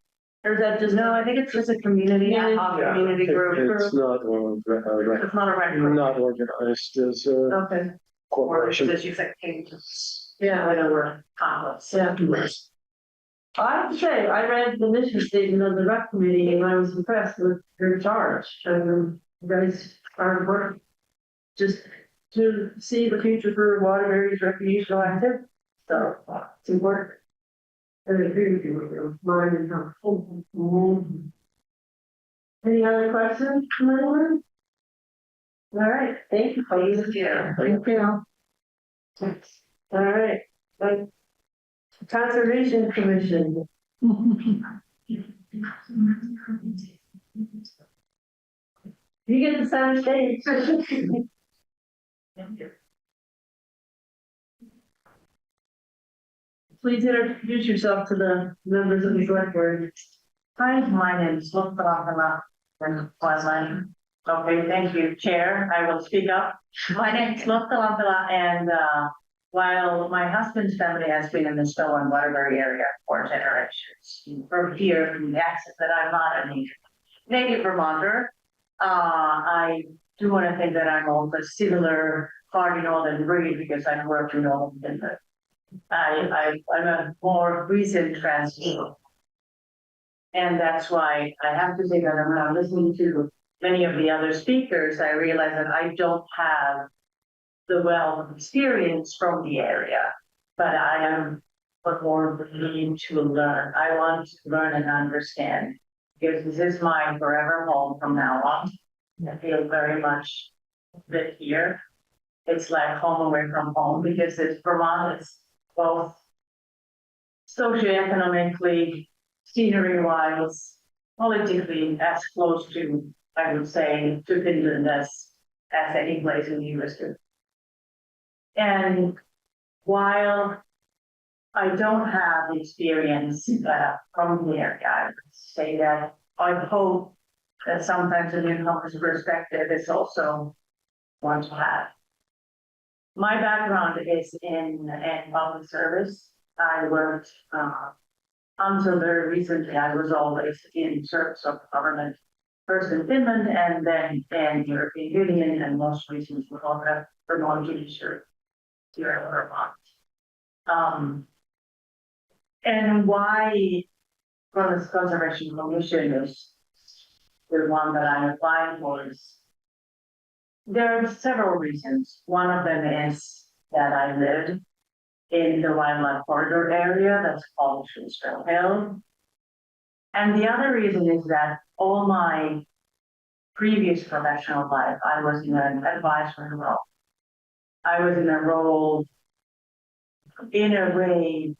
Or is that just? No, I think it's just a community, ad hoc community group. It's not, It's not a record. not organized as a Okay, Or corporation. issues that came to. yeah, Whether we're conflicts. yeah. I have to say, I read the mission statement of the rec committee and I was impressed with your charge. You guys are working just to see the future for Waterbury's recreational activity. So it's important. I agree with you with your mind and heart. Any other questions from anyone? All right, thank you. Thank you. Thank you. All right. Conservation Commission. You get the center stage. Please introduce yourself to the members of the select board. Hi, my name is Municipal from Westland. Okay, thank you, Chair. I will speak up. My name is Municipal and while my husband's family has been in the Stowe and Waterbury area for generations, from here, from the accent that I'm not a native Vermonter, I do want to think that I'm of a similar Cardinal breed because I worked in Northern Finland. I'm a more recent transplant. And that's why I have to say that when I'm listening to many of the other speakers, I realize that I don't have the wealth of experience from the area, but I am more willing to learn. I want to learn and understand because this is my forever home from now on. I feel very much that here. It's like home away from home because it's Vermont is both socioeconomically, scenery wise, politically as close to, I would say, to Finland as any place in the US. And while I don't have the experience from the area, I would say that I hope that sometimes a newcomer's perspective is also one to have. My background is in public service. I worked until very recently. I was always in service of government, first in Finland and then in European Union, and most recently with all the Vermont judiciary here in Vermont. And why Forest Conservation Commission is the one that I'm applying for is there are several reasons. One of them is that I lived in the wildlife corridor area that's called Schuster Hill. And the other reason is that all my previous professional life, I was in an advisory role. I was in a role, in a way,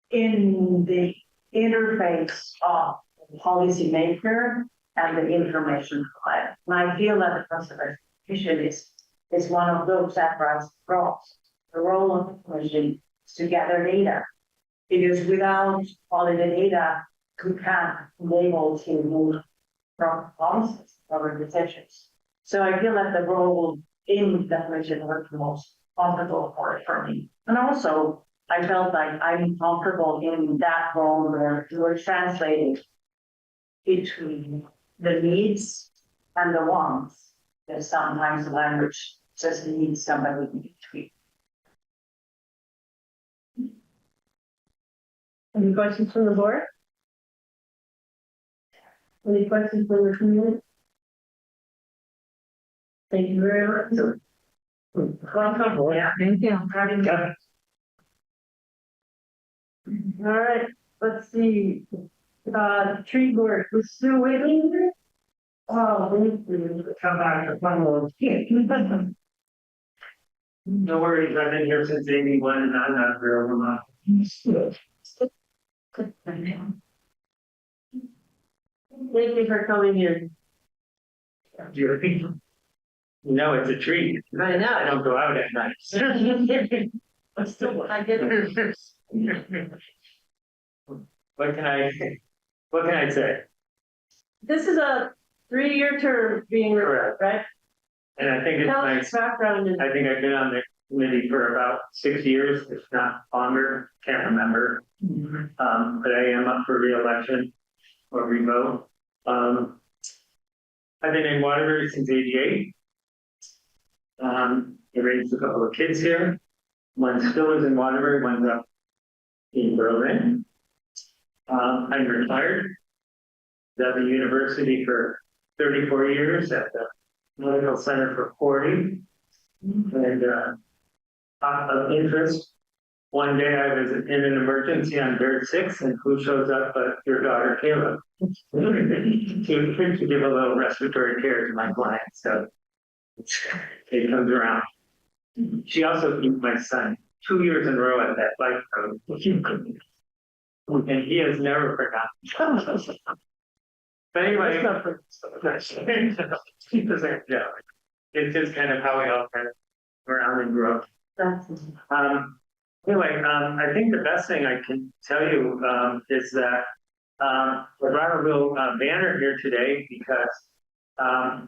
in the interface of the policymaker and the information provider. And I feel that the conservation commission is one of those advanced roles. The role of the commission is to gather data, because without quality data, we can't be able to move from policies or decisions. So I feel that the role in the commission was the most comfortable for me. And also, I felt like I'm comfortable in that role where we're translating between the needs and the wants. Because sometimes the language just needs somebody in between. Any questions from the board? Any questions from the community? Thank you very much. Welcome. Yeah. Thank you. All right, let's see. Tree board, we're still waiting. Oh, Come back to one more. No worries, I've been here since '81 and I'm not very Vermont. Thank you for coming here. No, it's a treat. I know. I don't go out at night. But still, I get it. What can I say? This is a 3-year term being Correct. right? And I think it's Tell us nice. background and I think I've been on the committee for about 6 years, if not longer, can't remember. But I am up for reelection or revote. I've been in Waterbury since '88. I raised a couple of kids here. One still is in Waterbury, one's up in Berlin. I'm retired. At the university for 34 years, at the Medical Center for 40. And of interest, one day I was in an emergency on Dirt 6, and who shows up but your daughter Kayla to give a little respiratory care to my client. So it comes around. She also beat my son 2 years in a row at that bike road. And he has never forgotten. But anyway, it's just kind of how we all kind of around and grew up. Anyway, I think the best thing I can tell you is that we brought a little banner here today because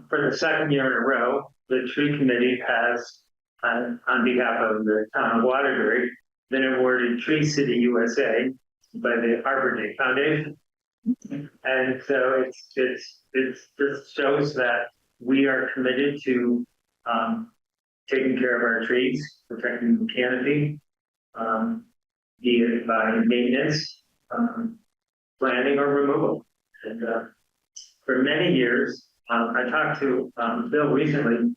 for the second year in a row, the tree committee has, on behalf of the town of Waterbury, been awarded Tree City USA by the Arbor Day Foundation. And so it just shows that we are committed to, taking care of our trees, protecting the canopy, be it by maintenance, planting or removal. And, for many years, I talked to, Bill recently.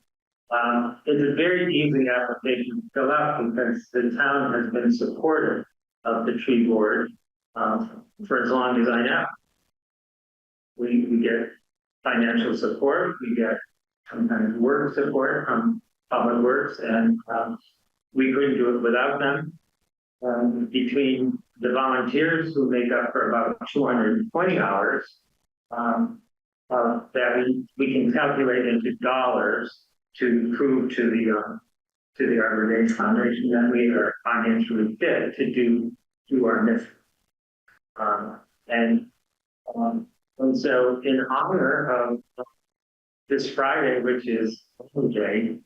It's a very easy application to fill out because the town has been supportive of the tree board, for as long as I know. We get financial support, we get sometimes work support from Public Works, and we couldn't do it without them. Between the volunteers who make up for about 220 hours, that we can calculate into dollars to prove to the Arbor Day Foundation that we are financially fit to do our mission. And so in honor of this Friday, which is Day,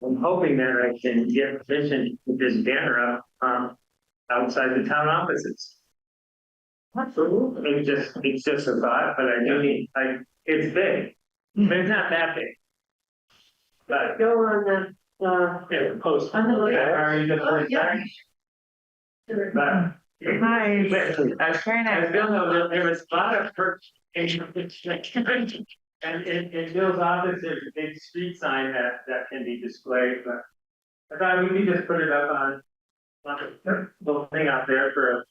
I'm hoping that I can get permission to put this banner up outside the town offices. Absolutely. It's just a thought, but I do need, it's big, but it's not that big. But Go on the, post. on the list. Are you the first time? But Hi. as Bill knows, there was a lot of perks. And in Bill's office, there's a big street sign that can be displayed, but I thought we could just put it up on a little thing out there for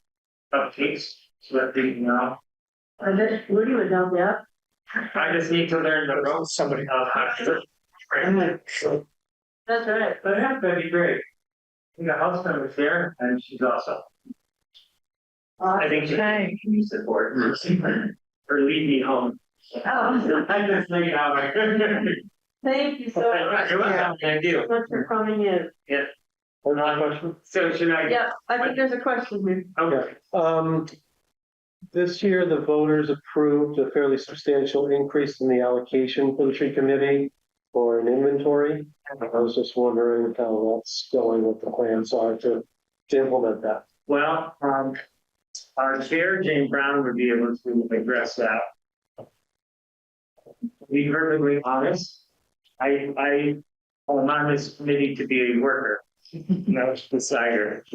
updates, so that people know. I bet, what do you would help you out? I just need to learn the ropes, somebody else has to. That's right. But yeah, that'd be great. The house member's there, and she's also, I think she can use support, or lead me home. Oh, I just think how I could. thank you so much. You're welcome. Thank you. Thanks for coming in. Yeah. Another question? So should I? Yeah, I think there's a question here. Okay. This year, the voters approved a fairly substantial increase in the allocation for the tree committee for an inventory. I was just wondering how that's going, what the plans are to implement that. Well, our chair, Jane Brown, would be able to address that. To be perfectly honest, I'm on this committee to be a worker, not a decider.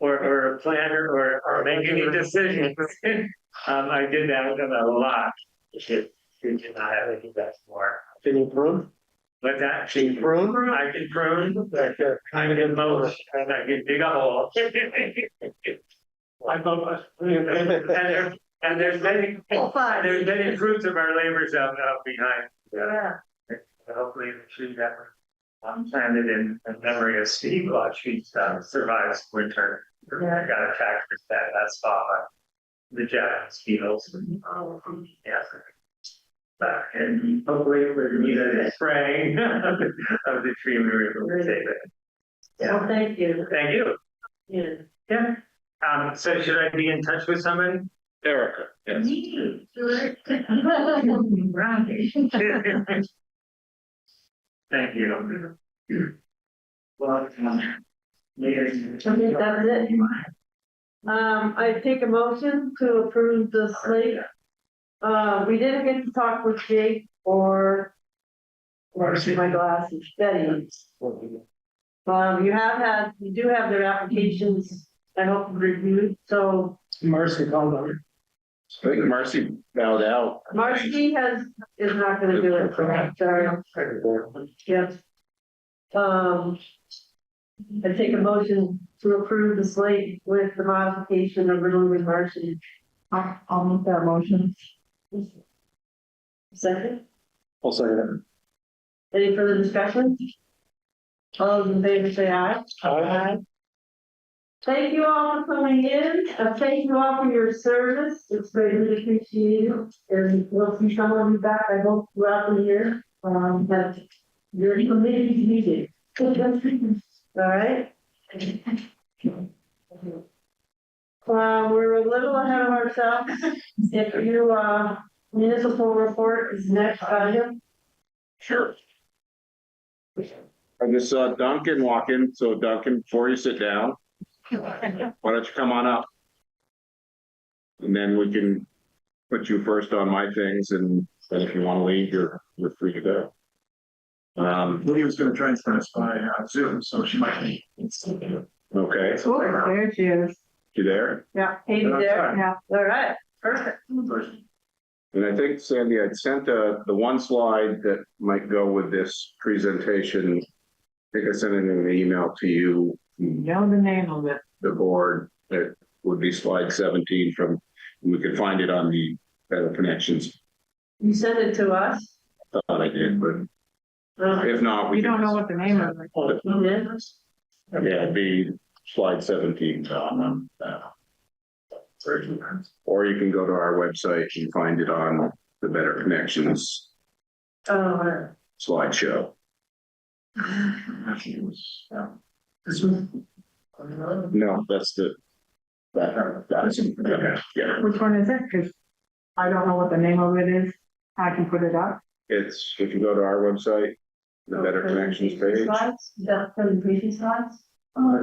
Or a planner, or make any decisions. I did that a lot. It did not have any best more. Can you prune? But that, Can you prune? I can prune, I can mulch, and I can dig a hole. And there's many fruits of our labors out behind. Yeah. Hopefully the tree that planted in memory of Steve Lodge survives winter. Yeah. Got attacked with that spot by the Japanese beetles. Yeah. And hopefully with the spraying of the tree, we were able to save it. Well, thank you. Thank you. Yeah. Yeah. So should I be in touch with somebody? Erica, yes. Thank you. Well, I think that's it. I take a motion to approve the slate. We didn't get to talk with Jake or my glasses, Betty. You do have their applications, I hope reviewed, so Marcy called on. I think Marcy bowed out. Marcy is not gonna do it, sorry. Yes. I take a motion to approve the slate with the modification of removing Marcy. I'll make that motion. Second, I'll say that. any further discussion? All those in favor say aye. Aye. Thank you all for coming in, thank you all for your service, it's greatly appreciated, and we'll see some of you back, I hope, throughout the year, that your committee's needed. All right? We're a little ahead of ourselves, if you, municipal report is next item. Sure. I just saw Duncan walk in, so Duncan, before you sit down, why don't you come on up? And then we can put you first on my things and And if you want to leave, you're free to go. Lydia was gonna try and send us by Zoom, so she might be. Okay, Oh, there she is. you there? Yeah. Hey, there, Yeah. all right, perfect. And I think, Sandy, I'd sent the one slide that might go with this presentation. I think I sent it in an email to you, Know the name of it. the board. It would be slide 17 from, we could find it on the Better Connections. You sent it to us? Thought I did, but if not, we You can. don't know what the name of it. You did? Yeah, it'd be slide 17 on version. Or you can go to our website and find it on the Better Connections Oh, slideshow. This one? No, that's that's, yeah. Which one is it? Because I don't know what the name of it is. I can put it up. It's, if you go to our website, the Better Connections page. Slides, the presentation slides?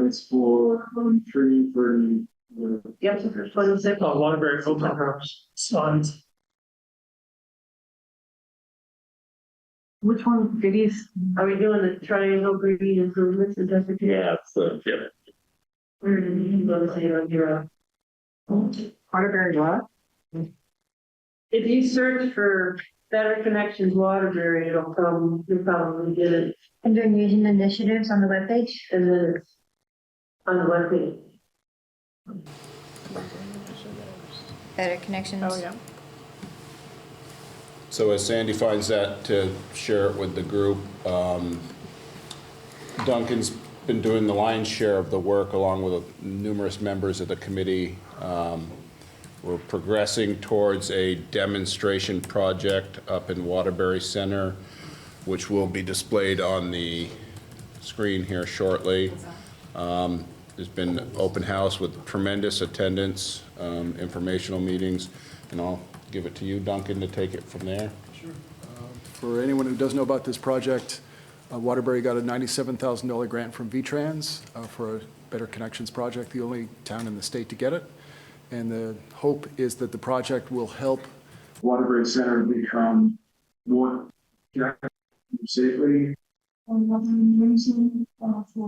It's for 30. Yep, 26. Waterbury open house signs. Which one did he? Are we doing the triangle green improvements? Is that the? Yeah, it's the, yeah. Where did you go to say it on your? Waterbury what? If you search for Better Connections Waterbury, it'll come, you'll probably get it, Under news and initiatives on the webpage? and then it's on the webpage. Better Connections. Oh, yeah. So as Sandy finds that, to share it with the group, Duncan's been doing the lion's share of the work along with numerous members of the committee. We're progressing towards a demonstration project up in Waterbury Center, which will be displayed on the screen here shortly. There's been open house with tremendous attendance, informational meetings, and I'll give it to you, Duncan, to take it from there. Sure. For anyone who doesn't know about this project, Waterbury got a $97,000 grant from VTrans for a Better Connections project, the only town in the state to get it. And the hope is that the project will help Waterbury Center become more safely. For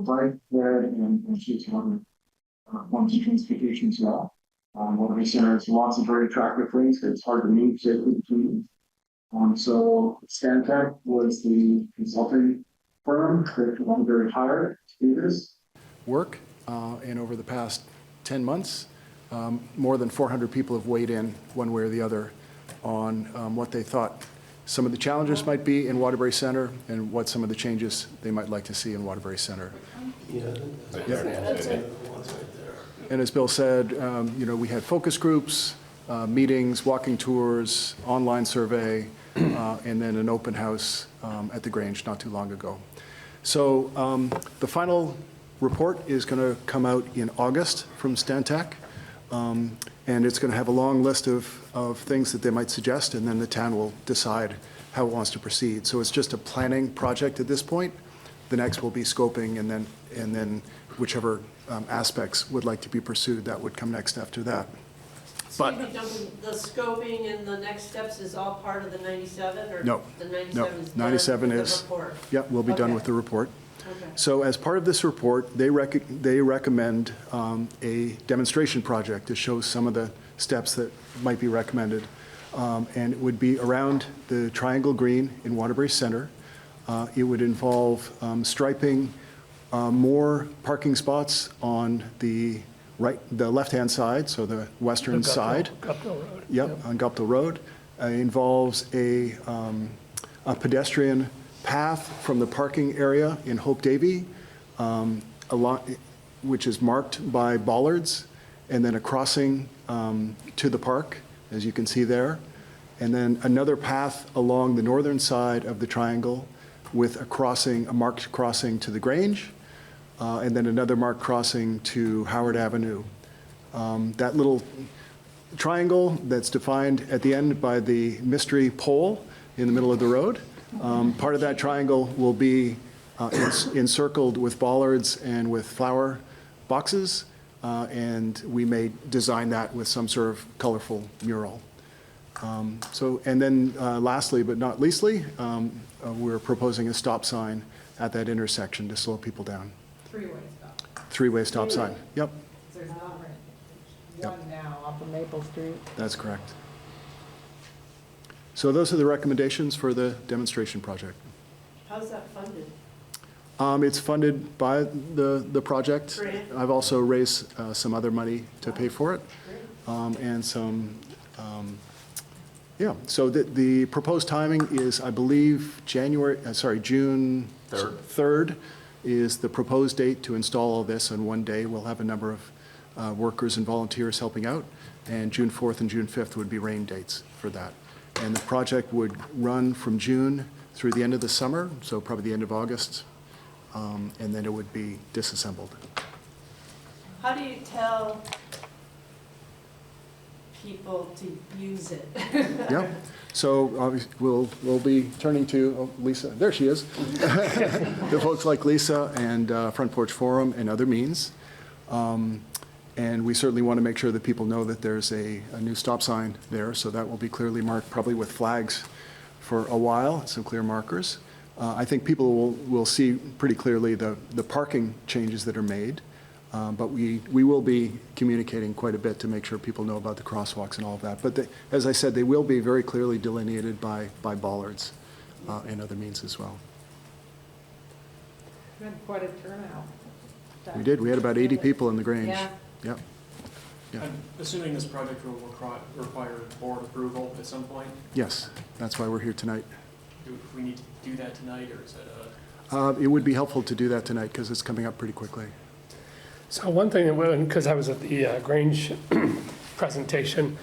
bike, red, and she's one transportation as well. Waterbury Center has lots of very attractive things. It's hard to move safely between. So Stantec was the consulting firm that Waterbury hired to do this. work. And over the past 10 months, more than 400 people have weighed in one way or the other on what they thought some of the challenges might be in Waterbury Center and what some of the changes they might like to see in Waterbury Center. And as Bill said, we had focus groups, meetings, walking tours, online survey, and then an open house at the Grange not too long ago. So the final report is going to come out in August from Stantec. And it's going to have a long list of things that they might suggest, and then the town will decide how it wants to proceed. So it's just a planning project at this point. The next will be scoping, and then whichever aspects would like to be pursued, that would come next after that. But The scoping and the next steps is all part of the 97, or? No, The no, 97 is done 97 with the is, report? yeah, we'll be done Okay. with the report. Okay. So as part of this report, they recommend a demonstration project to show some of the steps that might be recommended. And it would be around the Triangle Green in Waterbury Center. It would involve striping more parking spots on the left-hand side, so the western side. Guptill Road. Yep, on Guptill Road. Involves a pedestrian path from the parking area in Hope Davy, which is marked by bollards, and then a crossing to the park, as you can see there. And then another path along the northern side of the triangle with a marked crossing to the Grange, and then another marked crossing to Howard Avenue. That little triangle that's defined at the end by the mystery pole in the middle of the road, part of that triangle will be encircled with bollards and with flower boxes, and we may design that with some sort of colorful mural. So, and then lastly, but not leastly, we're proposing a stop sign at that intersection to slow people down. Three-way stop. Three-way stop sign. Yep, There's not Yep. one now off of Maple Street. that's correct. So those are the recommendations for the demonstration project. How's that funded? It's funded by the project. Great. I've also raised some other money to pay for it. And some, yeah, so the proposed timing is, I believe, June 3rd is the proposed date to install all this on one day. We'll have a number of workers and volunteers helping out, and June 4th and June 5th would be rain dates for that. And the project would run from June through the end of the summer, so probably the end of August, and then it would be disassembled. How do you tell people to use it? Yeah, so we'll be turning to Lisa, there she is. The folks like Lisa and Front Porch Forum and other means. And we certainly want to make sure that people know that there's a new stop sign there, so that will be clearly marked, probably with flags for a while, some clear markers. I think people will see pretty clearly the parking changes that are made. But we will be communicating quite a bit to make sure people know about the crosswalks and all of that. But as I said, they will be very clearly delineated by bollards and other means as well. We had quite a turnout. We did. We had about 80 people in the Grange. Yeah. Yep. Yeah. I'm assuming this project will require board approval at some point. Yes, that's why we're here tonight. Do we need to do that tonight, or is it It would be helpful to do that tonight because it's coming up pretty quickly. So one thing, because I was at the Grange presentation,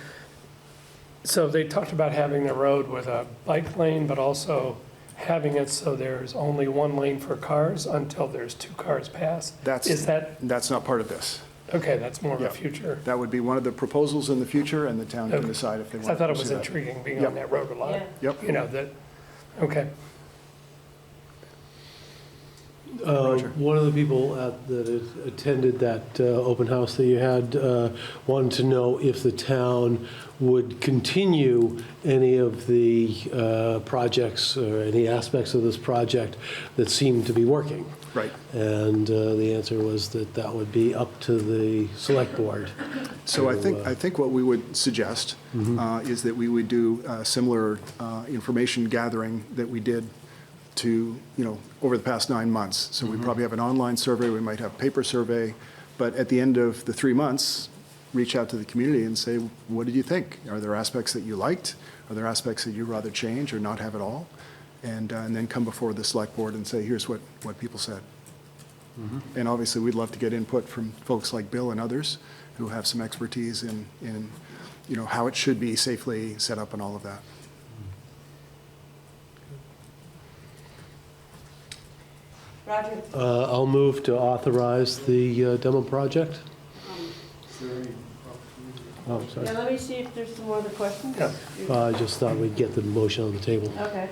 so they talked about having the road with a bike lane, but also having it so there's only one lane for cars until there's two cars pass. That's not part of this. Okay, that's more of Yeah. a future. That would be one of the proposals in the future, and the town can Okay. decide if they 'Cause want I thought to it was pursue that. intriguing being Yep. on that road a lot. Yeah. Yep. You know, that, okay. Roger. One of the people that attended that open house that you had wanted to know if the town would continue any of the projects or any aspects of this project that seemed to be working. Right. And the answer was that that would be up to the select board. So I think what we would suggest is that we would do similar information gathering that we did to, over the past 9 months. So we probably have an online survey, we might have a paper survey, but at the end of the 3 months, reach out to the community and say, what did you think? Are there aspects that you liked? Are there aspects that you'd rather change or not have at all? And then come before the select board and say, here's what people said. And obviously, we'd love to get input from folks like Bill and others who have some expertise in how it should be safely set up and all of that. Roger? I'll move to authorize the demo project. Oh, sorry. Yeah, let me see if there's some more other questions. I just thought we'd get the motion on the table. Okay.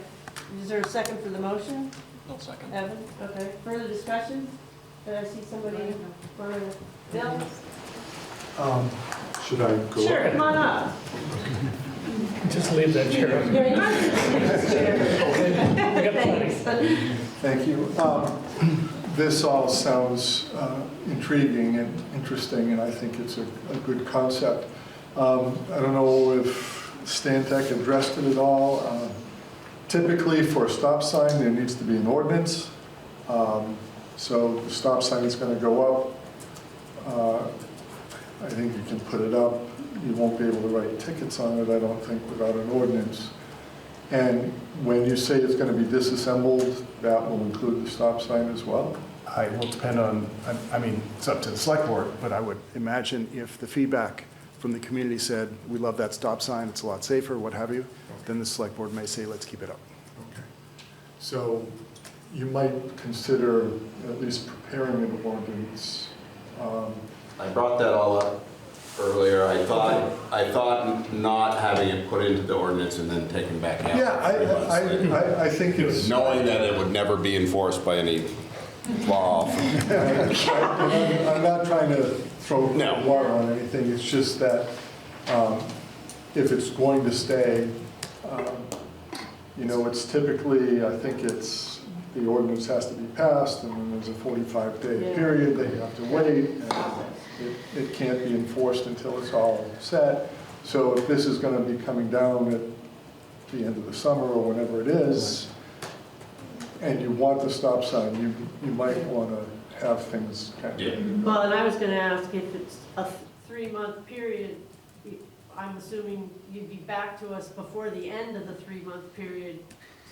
Is there a second for the motion? no second? Evan? Okay. Further discussion? Did I see somebody for Bill? Should I go? Sure, come on up. Just leave that chair. up. Yeah, you might just take this chair. We got plenty. Thanks. Thank you. This all sounds intriguing and interesting, and I think it's a good concept. I don't know if Stantec addressed it at all. Typically, for a stop sign, there needs to be an ordinance. So the stop sign is going to go up. I think you can put it up. You won't be able to write tickets on it, I don't think, without an ordinance. And when you say it's going to be disassembled, that will include the stop sign as well? It will depend on, I mean, it's up to the select board, but I would imagine if the feedback from the community said, we love that stop sign, it's a lot safer, what have you, then the select board may say, let's keep it up. Okay. So you might consider at least preparing an ordinance. I brought that all up earlier. I thought not having it put into the ordinance and then taken back out. Yeah, I think it's... Knowing that it would never be enforced by any law. I'm not trying to throw No. water on anything, it's just that if it's going to stay, it's typically, I think it's, the ordinance has to be passed, and then there's a 45-day period that you have to wait, and it can't be enforced until it's all set. So if this is gonna be coming down at the end of the summer or whenever it is, and you want the stop sign, you might wanna have things kind of. Well, and I was gonna ask if it's a 3-month period, I'm assuming you'd be back to us before the end of the 3-month period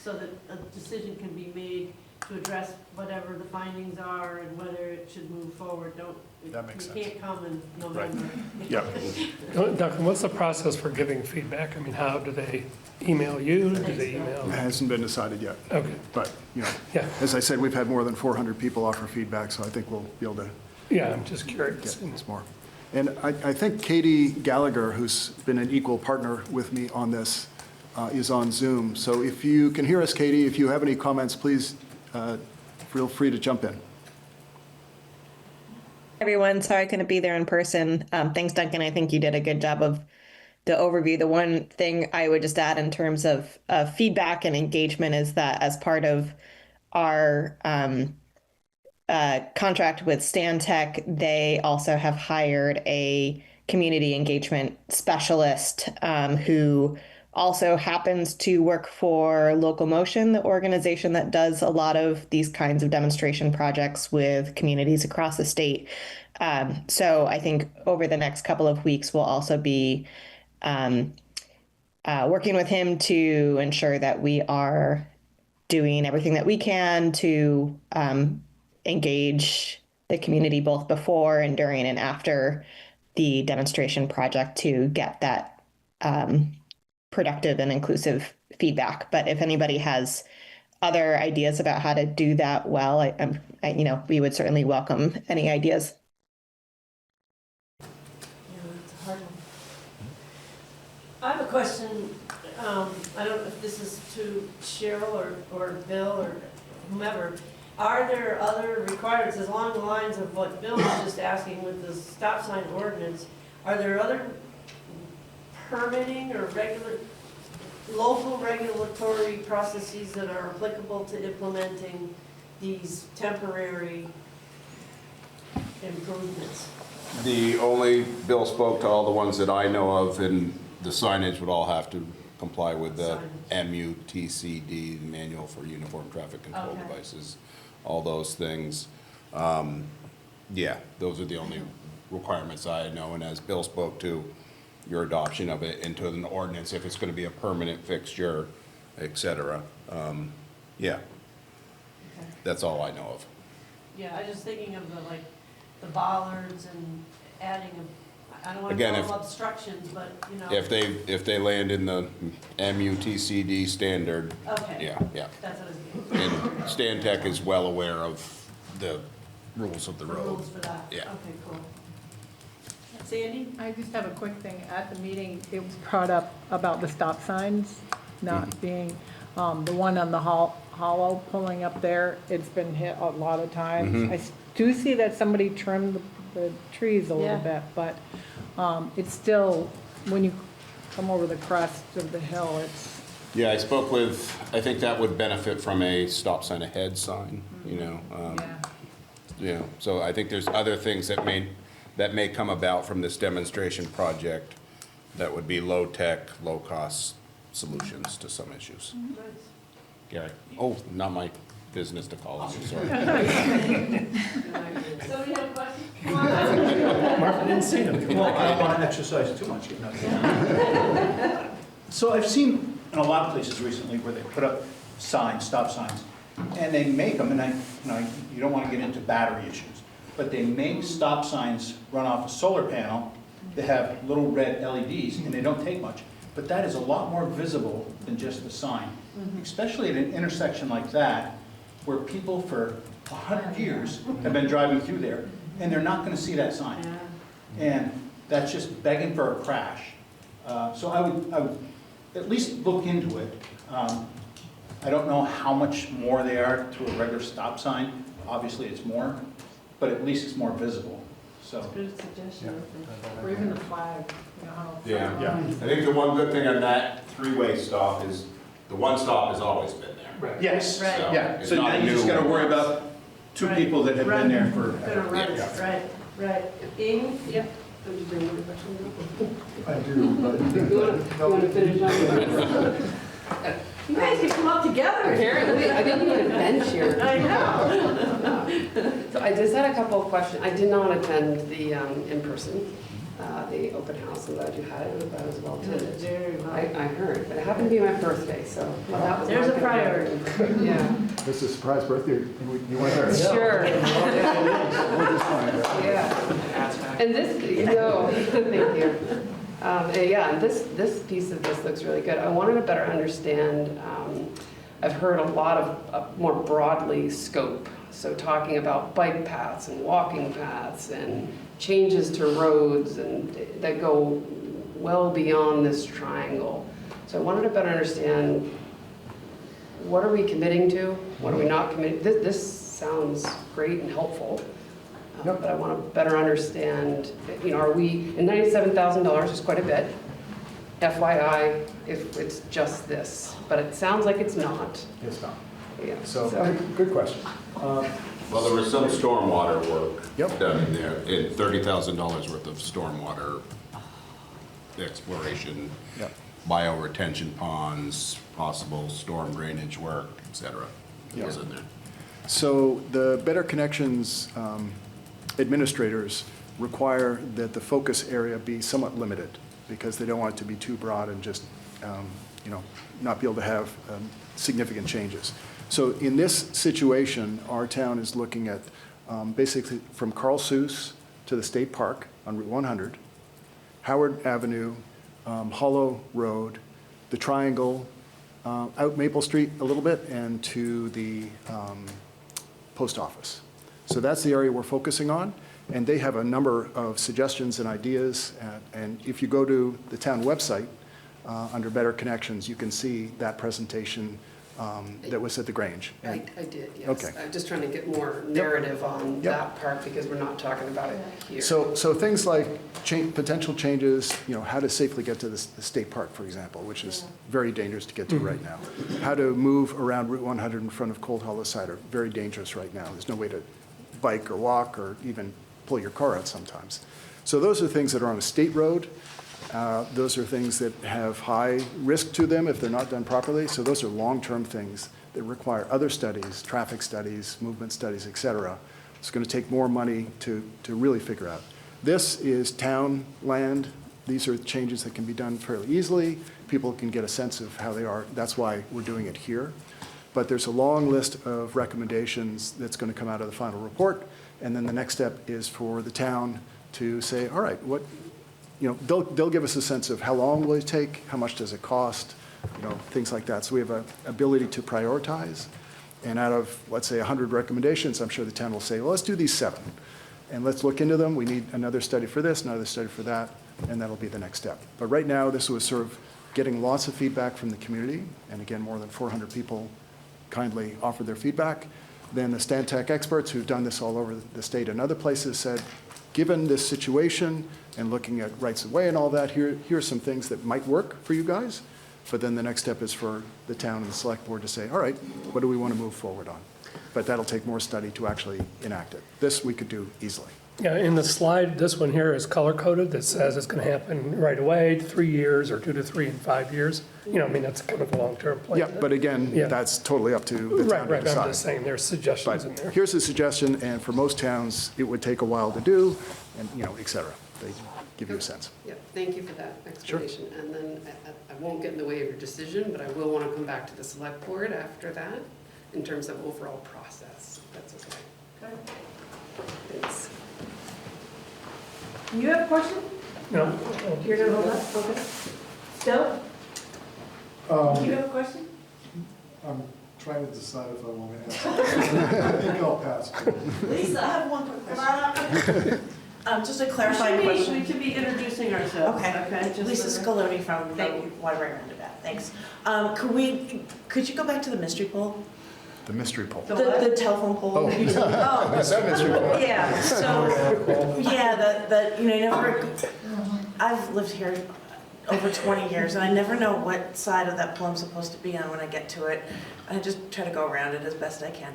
so that a decision can be made to address whatever the findings are and whether it should move forward. That makes sense. You can't come in November. Yeah. Duncan, what's the process for giving feedback? I mean, how do they email you? Do they It email? hasn't been decided yet. Okay, But, yeah, as I said, we've had more than 400 people offer feedback, so I think we'll be able to yeah, I'm just curious. get this more. And I think Katie Gallagher, who's been an equal partner with me on this, is on Zoom. So if you can hear us, Katie, if you have any comments, please feel free to jump in. Everyone, sorry I couldn't be there in person. Thanks, Duncan. I think you did a good job of the overview. The one thing I would just add in terms of feedback and engagement is that as part of our contract with Stantec, they also have hired a community engagement specialist who also happens to work for Local Motion, the organization that does a lot of these kinds of demonstration projects with communities across the state. So I think over the next couple of weeks, we'll also be working with him to ensure that we are doing everything that we can to engage the community both before and during and after the demonstration project to get that productive and inclusive feedback. But if anybody has other ideas about how to do that well, we would certainly welcome any ideas. Yeah, it's a hard one. I have a question. I don't know if this is to Cheryl or Bill or whomever. Are there other requirements, along the lines of what Bill was just asking with the stop sign ordinance, are there other permitting or local regulatory processes that are applicable to implementing these temporary improvements? Bill spoke to all the ones that I know of, and the signage would all have to comply with the MUTCD, Manual for Uniform Traffic Control Devices, all those things. Yeah, those are the only requirements I know, and as Bill spoke to, your adoption of it into an ordinance, if it's going to be a permanent fixture, et cetera. Yeah, that's all I know of. Yeah, I was just thinking of the bollards and adding, I don't want to Again, call them obstructions, but, If they land in the MUTCD standard, Okay. yeah. That's what I was getting. And Stantec is well aware of the rules of the The road. rules for that. Yeah. Okay, cool. Sandy? I just have a quick thing. At the meeting, it was brought up about the stop signs not being, the one on the hollow pulling up there, it's been hit a lot of times. I do see that somebody trimmed the trees a little bit, but it's still, when you come over the crest of the hill, it's. Yeah, I spoke with, I think that would benefit from a stop sign ahead sign, so I think there's other things that may come about from this demonstration project that would be low-tech, low-cost solutions to some issues. Gary? Oh, not my business to call you, sorry. Somebody have a question? Come on up. Martha didn't see them. Well, I don't want to exercise too much. So I've seen in a lot of places recently where they put up signs, stop signs, and they make them, and you don't want to get into battery issues, but they make stop signs run off a solar panel that have little red LEDs, and they don't take much. But that is a lot more visible than just the sign, especially at an intersection like that, where people for 100 years have been driving through there, and they're not going to see that sign. And that's just begging for a crash. So I would at least look into it. I don't know how much more they are to a regular stop sign. Obviously, it's more, but at least it's more visible. So. Good suggestion. Or even the flag. Yeah, I think the one good thing on that three-way stop is, the one stop has always been there. Yes, Right. yeah, It's so not now a you just new gotta one. worry about two people that have been there for. Gonna run it, right. Amy, yep. Did you bring another question? I do, but. You wanna finish on? You guys can come up together. Apparently, I didn't even bench here. I know. So I just had a couple of questions. I did not attend the in-person, the open house. I'm glad you had it. That was well attended. Very well. I heard, but it happened to be my birthday, so that was. There's not a gonna priority. be- Yeah, This is a surprise birthday, you weren't there. sure. We're just fine. Yeah. And this, no, thank you. And yeah, and this piece of this looks really good. I wanted to better understand, I've heard a lot of more broadly scope. So talking about bike paths and walking paths and changes to roads and that go well beyond this triangle. So I wanted to better understand, what are we committing to? What are we not committing? This sounds great and helpful. But I want to better understand, are we, and $97,000 is quite a bit. FYI, if it's just this, but it sounds like it's not. It's not. Yeah. So, good question. Well, there was some stormwater work Yep. done in there, in $30,000 worth of stormwater exploration, Yep. bioretention ponds, possible storm drainage work, et cetera. It was in there. So the Better Connections administrators require that the focus area be somewhat limited because they don't want it to be too broad and just, not be able to have significant changes. So in this situation, our town is looking at basically from Carl Seuss to the State Park on Route 100, Howard Avenue, Hollow Road, the Triangle, out Maple Street a little bit, and to the post office. So that's the area we're focusing on, and they have a number of suggestions and ideas, and if you go to the town website, under Better Connections, you can see that presentation that was at the Grange. I did, yes. Okay. I'm just trying to get more narrative on that part because we're not talking about it here. So things like potential changes, how to safely get to the state park, for example, which is very dangerous to get to right now. How to move around Route 100 in front of Cold Hollow Cider, very dangerous right now. There's no way to bike or walk or even pull your car out sometimes. So those are things that are on a state road. Those are things that have high risk to them if they're not done properly. So those are long-term things that require other studies, traffic studies, movement studies, et cetera. It's going to take more money to really figure out. This is town land. These are changes that can be done fairly easily. People can get a sense of how they are. That's why we're doing it here. But there's a long list of recommendations that's going to come out of the final report. And then the next step is for the town to say, all right, they'll give us a sense of how long will it take, how much does it cost, things like that. So we have an ability to prioritize. And out of, let's say, 100 recommendations, I'm sure the town will say, well, let's do these 7. And let's look into them. We need another study for this, another study for that, and that'll be the next step. But right now, this was sort of getting lots of feedback from the community. And again, more than 400 people kindly offered their feedback. Then the Stantec experts who've done this all over the state and other places said, given this situation and looking at rights of way and all that, here are some things that might work for you guys. But then the next step is for the town and the select board to say, all right, what do we want to move forward on? But that'll take more study to actually enact it. This we could do easily. Yeah, in the slide, this one here is color-coded that says it's going to happen right away, 3 years, or 2 to 3 and 5 years. That's kind of a long-term plan. Yeah, but again, that's totally up to the town to decide. I'm just saying there's suggestions in there. Here's a suggestion, and for most towns, it would take a while to do, and, et cetera. They give you a sense. Yeah, thank you for that explanation. And then I won't get in the way of your decision, but I will want to come back to the select board after that in terms of overall process. That's okay. Thanks. You have a question? No. You're gonna hold up, okay. Still? Do you have a question? I'm trying to decide if I want to ask. I think I'll pass. Lisa, I have one quick question. Just a clarifying question. We should be introducing ourselves. Okay. Lisa Scaloni from Waterbury. Thanks. Could you go back to the mystery poll? The mystery poll. The telephone poll. Oh, is that mystery poll? Yeah, so, yeah, you never I've lived here over 20 years, and I never know what side of that pool I'm supposed to be on when I get to it. I just try to go around it as best I can.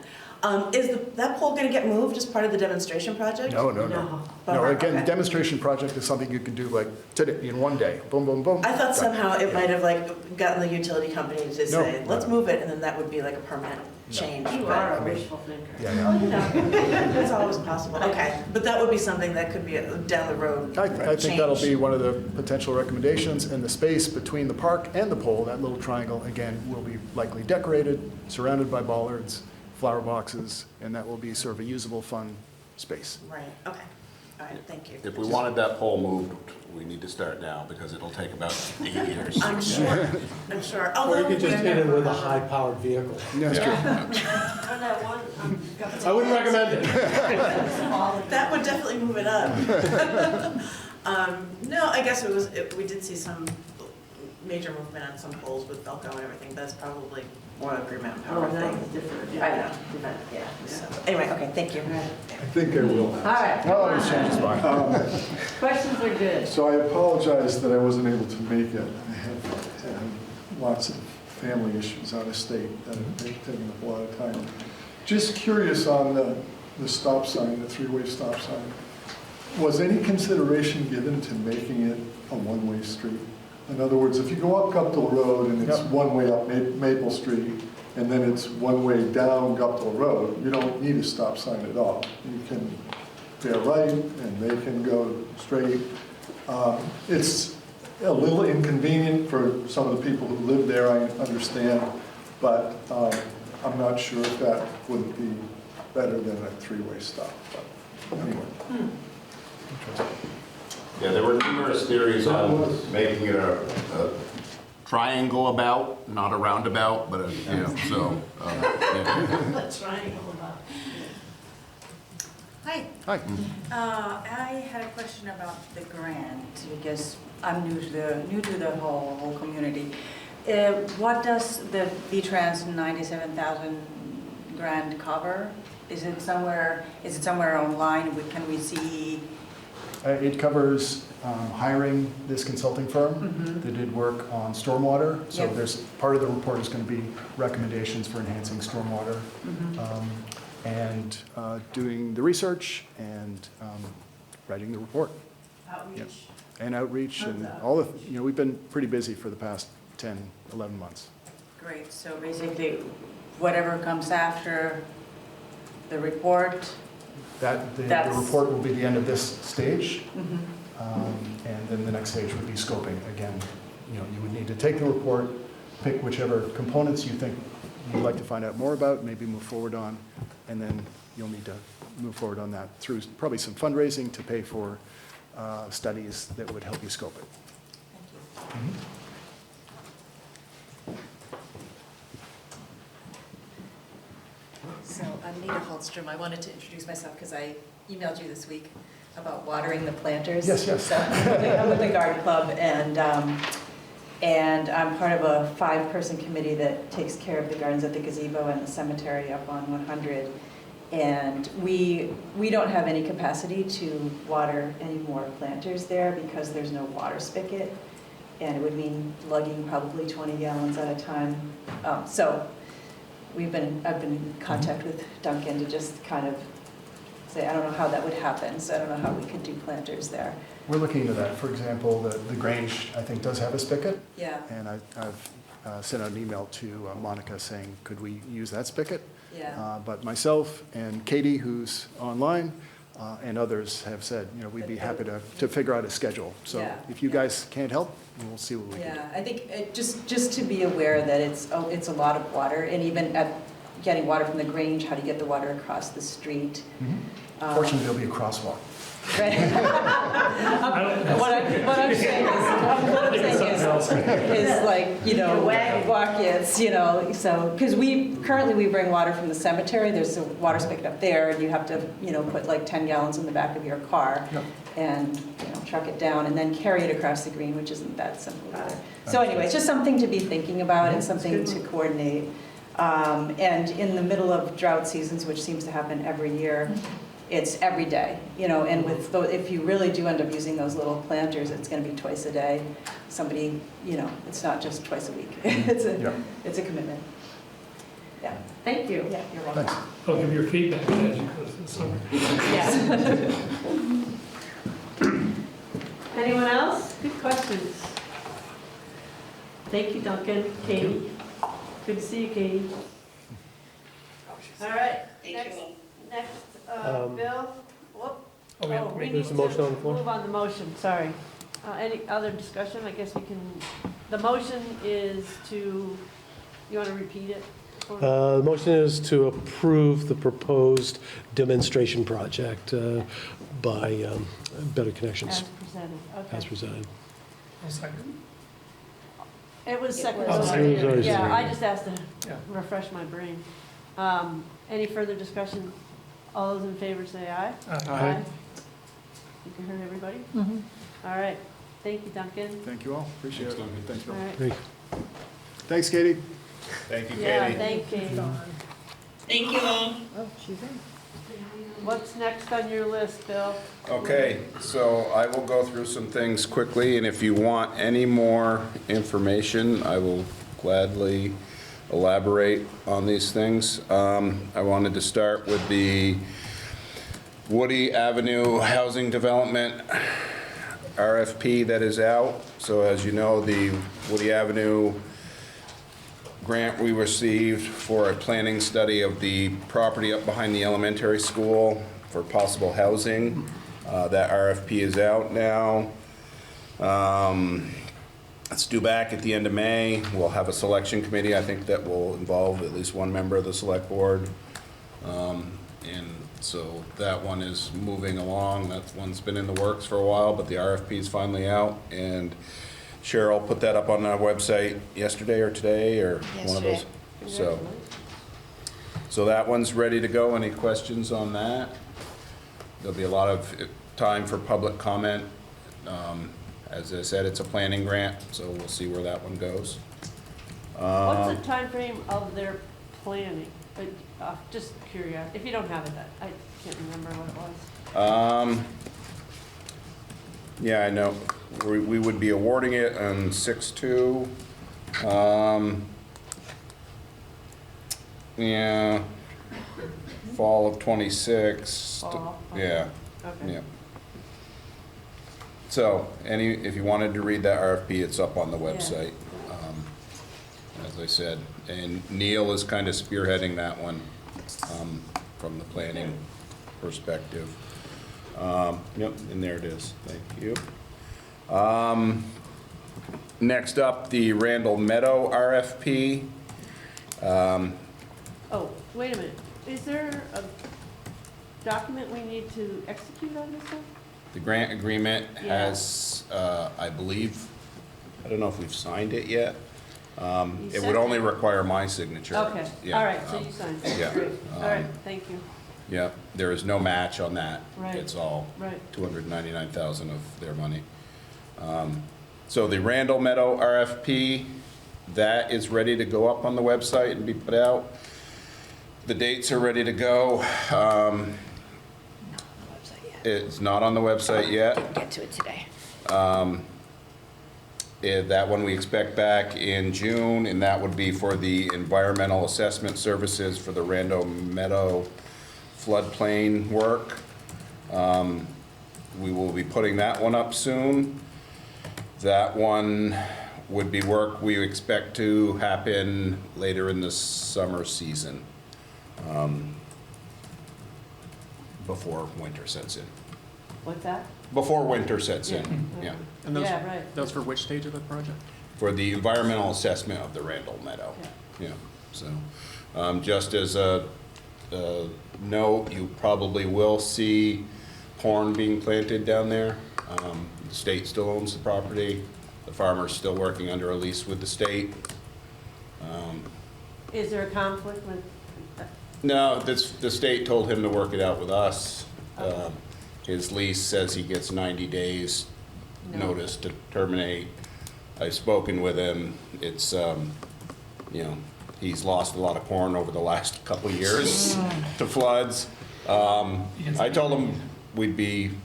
Is that pole gonna get moved as part of the demonstration project? No. No, again, Okay. demonstration project is something you can do like today, in one day, boom, boom, boom. I thought done. somehow it might have like gotten the utility company to say, let's move it, and then that would be like a permanent change. You but- are a wishful thinker. Well, you know, that's always possible. Okay, but that would be something that could be down the road. I think that'll be change. one of the potential recommendations, and the space between the park and the pole, that little triangle, again, will be likely decorated, surrounded by bollards, flower boxes, and that will be sort of a usable, fun space. Right, okay. All right, thank you. If we wanted that pole moved, we need to start now, because it'll take about 8 years. I'm sure, I'm sure. Or you Although, could just hit it with a high-powered vehicle. That's true. Or that one, I wouldn't recommend it. that would definitely move it up. No, I guess we did see some major movement on some poles with Velcro and everything, but it's probably more of a Green Mountain Power oh, that thing. was different. I know. Different, yeah. So, anyway, okay, thank you. I think I will. All right. Oh, he's changed his mind. Questions are good. So I apologize that I wasn't able to make it. I had lots of family issues out of state that have taken up a lot of time. Just curious on the stop sign, the three-way stop sign. Was any consideration given to making it a one-way street? In other words, if you go up Guptill Road and it's Yep. one way up Maple Street, and then it's one way down Guptill Road, you don't need a stop sign at all. You can veer right, and they can go straight. It's a little inconvenient for some of the people who live there, I understand, but I'm not sure if that would be better than a three-way stop. But anyway. Yeah, there were numerous theories on making it a triangle about, not a roundabout, but so. What triangle about? Hi. Hi. I had a question about the grant, because I'm new to the whole community. What does the V-Trans 97,000 grant cover? Is it somewhere online? Can we see? It covers hiring this consulting firm that did work on stormwater. So Yep. there's, part of the report is going to be recommendations for enhancing stormwater. And doing the research and writing the report. Outreach. And outreach and all the, we've been pretty busy for the past 10, 11 months. Great, so basically, whatever comes after the report. The That's- report will be the end of this stage. And then the next stage would be scoping. Again, you would need to take the report, pick whichever components you think you'd like to find out more about, maybe move forward on, and then you'll need to move forward on that through probably some fundraising to pay for studies that would help you scope it. Thank you. So I'm Nita Holstrom. I wanted to introduce myself because I emailed you this week about watering the planters. Yes. So I'm with the garden club, and I'm part of a 5-person committee that takes care of the gardens at the gazebo and the cemetery up on 100. And we don't have any capacity to water any more planters there because there's no water spigot. And it would mean lugging probably 20 gallons at a time. So I've been in contact with Duncan to just kind of say, I don't know how that would happen, so I don't know how we could do planters there. We're looking into that. For example, the Grange, I think, does have a spigot. Yeah. And I've sent out an email to Monica saying, could we use that spigot? Yeah. But myself and Katie, who's online, and others have said, we'd be happy to figure out a schedule. So Yeah. if you guys can't help, we'll see what we can do. Yeah, I think just to be aware that it's a lot of water, and even at getting water from the Grange, how do you get the water across the street? Fortunately, there'll be a crosswalk. Right. What I'm saying is like, buckets, so, because currently we bring water from the cemetery, there's a water spigot up there, and you have to, put like 10 gallons in the back of your car. Yep. And, truck it down and then carry it across the green, which isn't that simple either. So anyway, it's just something to be thinking about and something to coordinate. And in the middle of drought seasons, which seems to happen every year, it's every day, and with, if you really do end up using those little planters, it's gonna be twice a day. Somebody, it's not just twice a week. It's a commitment. Yeah. Thank you. Yeah, you're welcome. I'll give your feedback as you go through the summer. Yeah. Anyone else? Good questions. Thank you, Duncan. Katie. Good to see you, Katie. All right, next, Bill. Whoop. Oh, we need there's a to motion on the floor? move on the motion, sorry. Any other discussion? I guess we can, the motion is to, you want to repeat it? The motion is to approve the proposed demonstration project by Better Connections As presented, okay. as presented. I'll second. It was second. Oh, sorry. It was already Yeah, seconded. I just asked to Yeah. refresh my brain. Any further discussion? All those in favor say aye. Aye. You can hear everybody? Mhm. All right, thank you, Duncan. Thank you all, appreciate it. Thanks, All Bill. right. Great. Thanks, Katie. Thank you, Yeah, Katie. thank you. Thank you all. Oh, she's in. What's next on your list, Bill? Okay, so I will go through some things quickly, and if you want any more information, I will gladly elaborate on these things. I wanted to start with the Woody Avenue Housing Development RFP that is out. So as you know, the Woody Avenue grant we received for a planning study of the property up behind the elementary school for possible housing. That RFP is out now. It's due back at the end of May. We'll have a selection committee, I think, that will involve at least one member of the select board. And so that one is moving along. That one's been in the works for a while, but the RFP is finally out. And Cheryl put that up on our website yesterday or today or one of those. So that one's ready to go. Any questions on that? There'll be a lot of time for public comment. As I said, it's a planning grant, so we'll see where that one goes. What's the time frame of their planning? Just curious, if you don't have it, I can't remember what it was. Yeah, I know. We would be awarding it on 6/2. Yeah, fall of '26. Fall, okay. Yeah, Okay. yeah. So, if you wanted to read that RFP, it's up on the website, as I said. And Neil is kind of spearheading that one from the planning perspective. Yep, and there it is. Thank you. Next up, the Randall Meadow RFP. Oh, wait a minute. Is there a document we need to execute on this one? The grant agreement Yeah. has, I believe, I don't know if we've signed it yet. It sent would only it? require my signature. Okay, Yeah, all right, so you signed it. yeah, Great. All right, thank you. Yeah, there is no match on that. Right, It's all right. $299,000 of their money. So the Randall Meadow RFP, that is ready to go up on the website and be put out. The dates are ready to go. It's not on the website yet. Didn't get to it today. That one we expect back in June, and that would be for the environmental assessment services for the Randall Meadow floodplain work. We will be putting that one up soon. That one would be work we expect to happen later in the summer season, before winter sets in. What's that? Before winter sets in, yeah. And those, Yeah, right. that's for which stage of the project? For the environmental assessment of the Randall Meadow. Yeah, so, just as a note, you probably will see corn being planted down there. The state still owns the property. The farmer's still working under a lease with the state. Is there a conflict with? No, the state told him to work it out with us. His lease says he gets 90 days notice to terminate. I've spoken with him. It's, you know, he's lost a lot of corn over the last couple of years to floods. I told him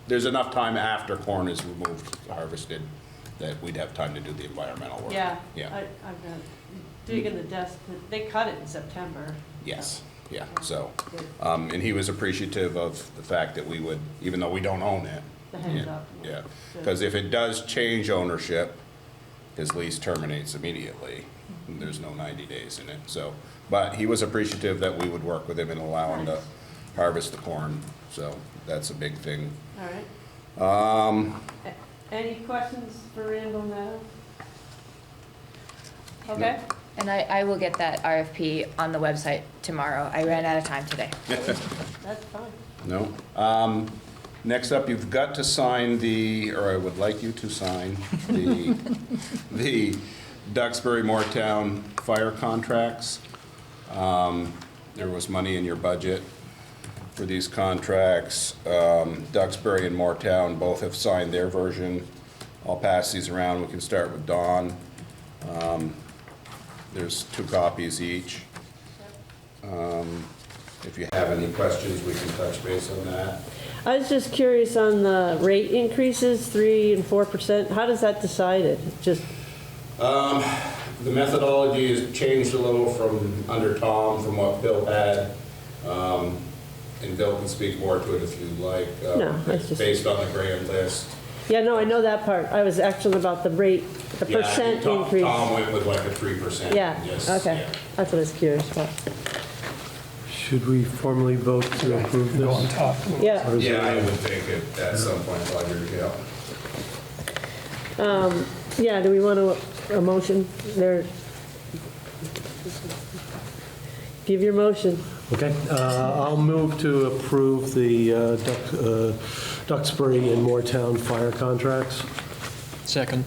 there's enough time after corn is removed, harvested, that we'd have time to do the environmental work. Yeah. Yeah. I've been digging the desk, they cut it in September. Yes, yeah, so, and he was appreciative of the fact that we would, even though we don't own it. The heads Yeah, up. yeah, because if it does change ownership, his lease terminates immediately. And there's no 90 days in it, so, but he was appreciative that we would work with him and allow him to harvest the corn, so that's a big thing. All right. Any questions for Randall now? Okay. And I will get that RFP on the website tomorrow. I ran out of time today. That's fine. No. Next up, you've got to sign or I would like you to sign the Duxbury Moortown fire contracts. There was money in your budget for these contracts. Duxbury and Moortown both have signed their version. I'll pass these around. We can start with Dawn. There's 2 copies each. If you have any questions, we can touch base on that. I was just curious on the rate increases, 3% and 4%. How does that decided? Just The methodology has changed a little from under Tom, from what Bill had. And Bill can speak more to it if you'd like. No, that's It's just- based on the grand list. yeah, no, I know that part. I was actually about the rate, the Yeah, I think percent Tom increase. went with like a 3%. Yeah, Yes, okay. yeah. That's what I was curious about. Should we formally vote to approve this? Go on top. Yeah. Or is Yeah, I it- would think at some point, Roger, yeah. Yeah, do we want a motion there? Give your motion. Okay, I'll move to approve the Duxbury and Moortown fire contracts. Second.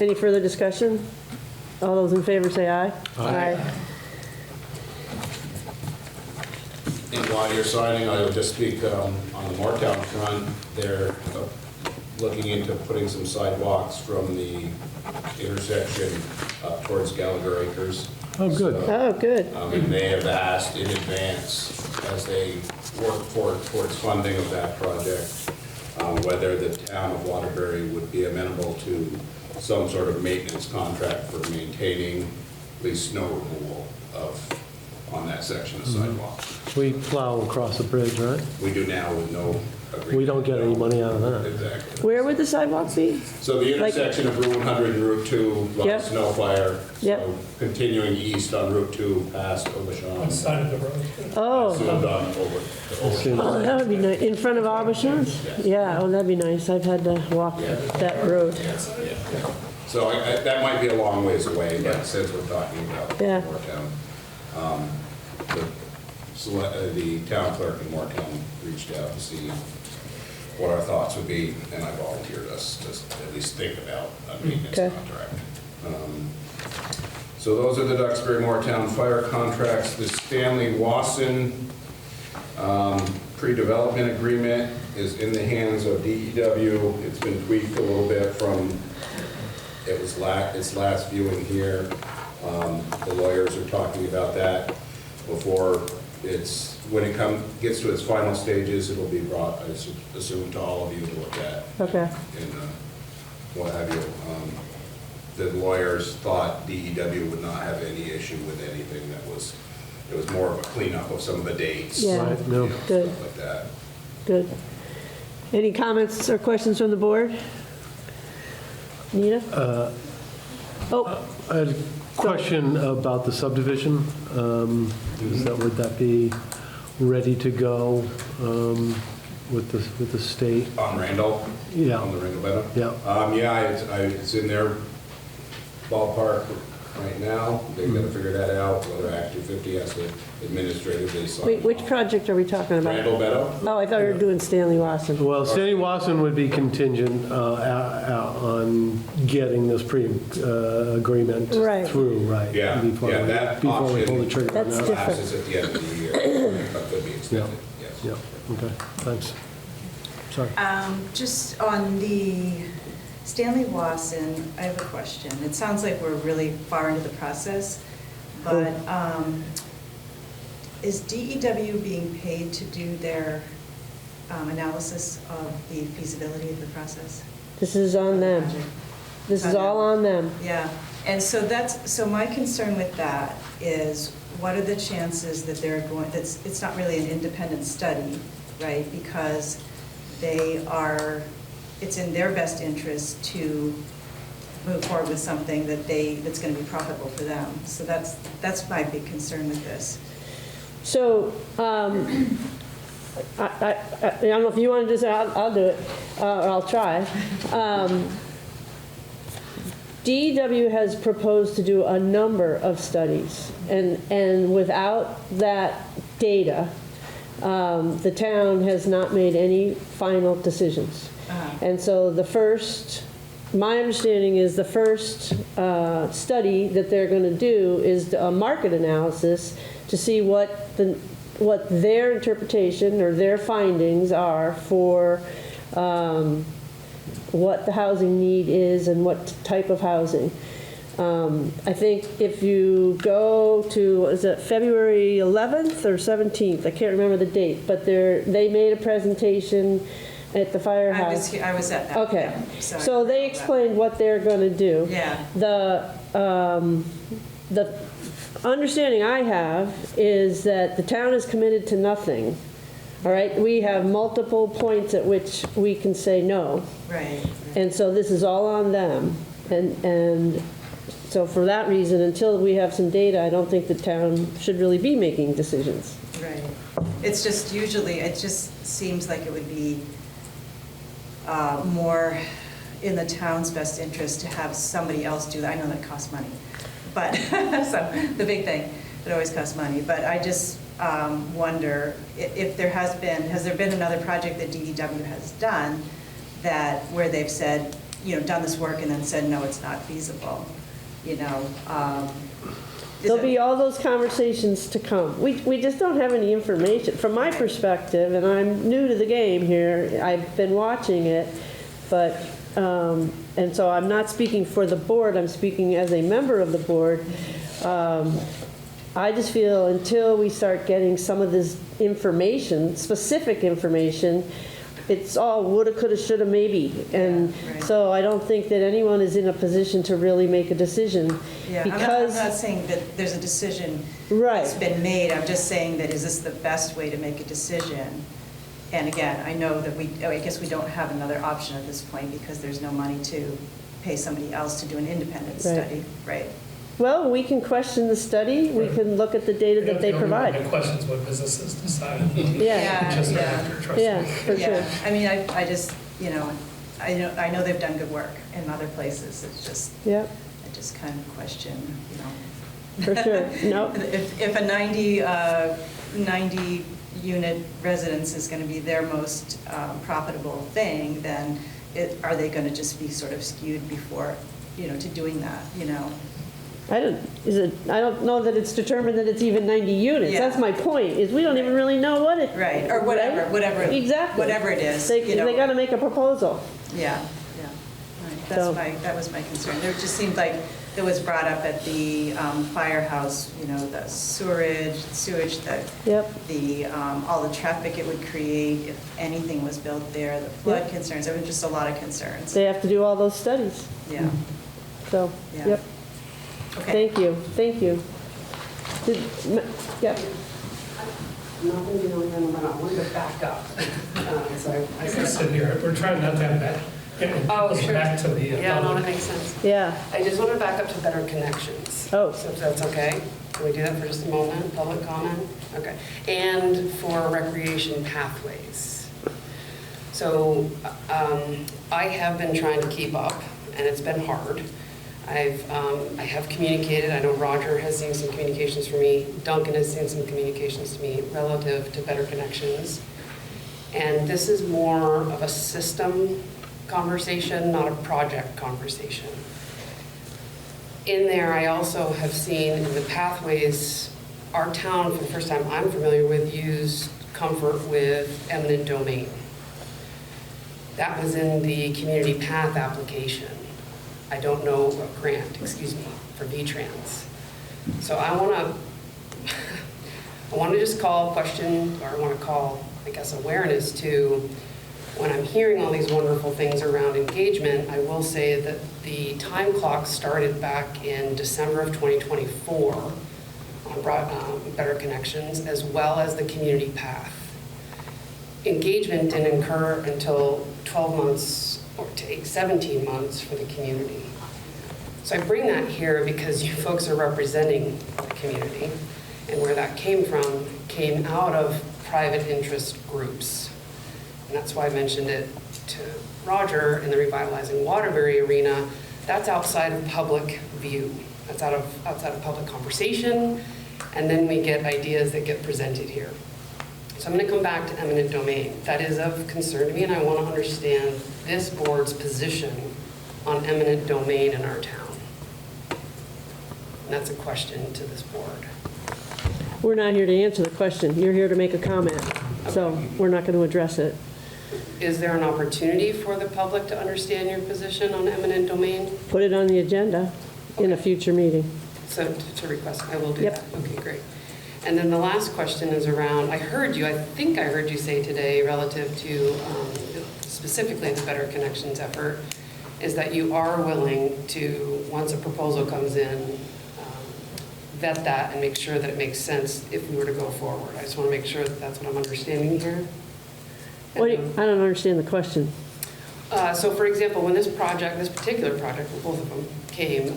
Any further discussion? All those in favor say aye. Aye. And while you're signing, I will just speak on the Moortown front. They're looking into putting some sidewalks from the intersection up towards Gallagher Acres. Oh, good. Oh, good. And they have asked in advance, as they work towards funding of that project, whether the town of Waterbury would be amenable to some sort of maintenance contract for maintaining at least snow removal on that section of sidewalk. We plow across the bridge, right? We do now with no agreement. We don't get any money out of that. Exactly. Where would the sidewalk be? So the intersection of Route 100 and Route 2, a lot Yep. of snow fire. Yep. So continuing east on Route 2 past Obashan. Side of the road. Oh, Soon on over to Obashan. oh, that would be nice. In front of Abishans? Yeah, oh, that'd be nice. I've had to walk that road. So that might be a long ways away, but since we're talking about Yeah. Moortown, the town clerk in Moortown reached out to see what our thoughts would be, and I volunteered us to at least think about a maintenance Okay. contract. So those are the Duxbury Moortown fire contracts. The Stanley Wasson pre-development agreement is in the hands of DEW. It's been tweaked a little bit from its last viewing here. The lawyers are talking about that before when it gets to its final stages, it'll be brought, I assume, to all of you to look at. Okay. And what have you. The lawyers thought DEW would not have any issue with anything it was more of a cleanup of some of the dates. Yeah. Right, no. Good. Stuff like that. Good. Any comments or questions from the board? Nita? Oh, I had a question about the subdivision. Would that be ready to go with the state? On Randall? Yeah. On the Randall Meadow? Yeah. Yeah, it's in their ballpark right now. They've got to figure that out, whether Act 250 has to administratively sign. wait, which project are we talking about? Randall Meadow? Oh, I thought we were doing Stanley Wasson. Well, Stanley Wasson would be contingent on getting this pre-agreement Right. through, right? Yeah, Before yeah, we- that before we pull the option trigger on That's that. different. lapses at the end of the year, but could be extended, yes. Yeah, okay, thanks. Sorry. Just on the Stanley Wasson, I have a question. It sounds like we're really far into the process, but is DEW being paid to do their analysis of the feasibility of the process? This is on them. This is all on them. Yeah, and so my concern with that is, what are the chances that they're going, it's not really an independent study, right? Because it's in their best interest to move forward with something that's gonna be profitable for them. So that's my big concern with this. So, I don't know if you want to do this, I'll do it, or I'll try. DEW has proposed to do a number of studies, and without that data, the town has not made any final decisions. And so my understanding is the first study that they're going to do is a market analysis to see what their interpretation or their findings are for what the housing need is and what type of housing. I think if you go to, is it February 11th or 17th? I can't remember the date, but they made a presentation at the firehouse. I was at that. Okay, yeah, so they explained what they're going to do. Yeah. The understanding I have is that the town is committed to nothing. All right, we have multiple points at which we can say no. Right. And so this is all on them. And so for that reason, until we have some data, I don't think the town should really be making decisions. Right. It's just it just seems like it would be more in the town's best interest to have somebody else do that. I know that costs money, but so the big thing, it always costs money. But I just wonder if has there been another project that DEW has done where they've said, done this work and then said, no, it's not feasible, There'll be all those conversations to come. We just don't have any information. From my perspective, and I'm new to the game here, I've been watching it, but, and so I'm not speaking for the board, I'm speaking as a member of the board. I just feel until we start getting some of this information, specific information, it's all woulda, coulda, shoulda, maybe. And so I don't think that anyone is in a position to really make a decision. Yeah, because I'm not saying that there's a decision right. that's been made. I'm just saying that is this the best way to make a decision? And again, I know that I guess we don't have another option at this point because there's no money to pay somebody else to do an independent study, right? Well, we can question the study. We can look at the data that they provide. The questions what businesses decide. Yeah. Just after, trust yeah, me. for sure. I mean, I just, I know they've done good work in other places. It's just, I just kind of question, For sure. No. If a 90 unit residence is going to be their most profitable thing, then are they going to just be sort of skewed before, to doing that, I don't know that it's determined that it's even 90 units. Yeah. That's my point, is we don't even really know what it. Right, or whatever, right? whatever. Exactly. Whatever it is. They got to make a proposal. Yeah. Right. That was my concern. There just seemed like it was brought up at the firehouse, the sewage, all the traffic it would create if anything was built there, the flood concerns. There were just a lot of concerns. They have to do all those studies. Yeah. So, Yeah. yep. Okay. Thank you. Yeah. Nothing to really know about. I wanted to back up. I can sit here. We're trying not to have that. Oh, sure. Back to the. Yeah, no, that makes sense. Yeah. I just want to back up to better connections. Oh. So if that's okay. Can we do that for just a moment? Public comment? Okay. And for recreation pathways. So I have been trying to keep up, and it's been hard. I have communicated. I know Roger has seen some communications from me. Duncan has seen some communications to me relative to better connections. And this is more of a system conversation, not a project conversation. In there, I also have seen in the pathways, our town, for the first time I'm familiar with, used comfort with eminent domain. That was in the community path application. I don't know, a grant, excuse me, for V-Trans. So I want to, I want to just call question, or I want to call, I guess, awareness to, when I'm hearing all these wonderful things around engagement, I will say that the time clock started back in December of 2024 on Better Connections, as well as the community path. Engagement didn't occur until 12 months or to 17 months for the community. So I bring that here because you folks are representing the community, and where that came from came out of private interest groups. And that's why I mentioned it to Roger in the Revitalizing Waterbury arena. That's outside of public view. That's outside of public conversation. And then we get ideas that get presented here. So I'm going to come back to eminent domain. That is of concern to me, and I want to understand this board's position on eminent domain in our town. And that's a question to this board. We're not here to answer the question. You're here to make a comment. So we're not going to address it. Is there an opportunity for the public to understand your position on eminent domain? Put it on the agenda in a future meeting. So to request, I will do Yep. that. Okay, great. And then the last question is around, I think I heard you say today relative to specifically the Better Connections effort, is that you are willing to, once a proposal comes in, vet that and make sure that it makes sense if we were to go forward. I just want to make sure that that's what I'm understanding here. I don't understand the question. So for example, when this particular project, both of them came,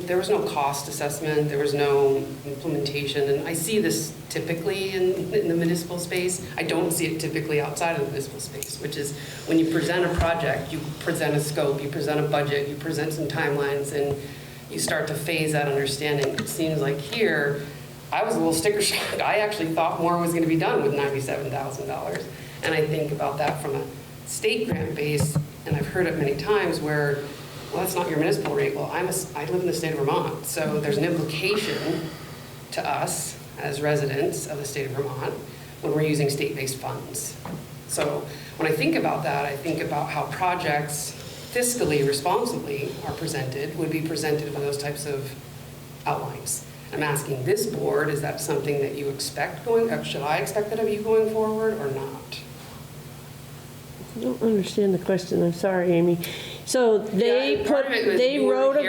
there was no cost assessment, there was no implementation, and I see this typically in the municipal space. I don't see it typically outside of the municipal space, which is when you present a project, you present a scope, you present a budget, you present some timelines, and you start to phase that understanding. It seems like here, I was a little sticker shock. I actually thought more was going to be done with $97,000. And I think about that from a state grant base, and I've heard it many times where, well, that's not your municipal rate. Well, I live in the state of Vermont, so there's an implication to us as residents of the state of Vermont when we're using state-based funds. So when I think about that, I think about how projects fiscally responsibly are presented, would be presented with those types of outlines. I'm asking this board, is that something that you expect should I expect that of you going forward or not? I don't understand the question. I'm sorry, Amy. So they wrote a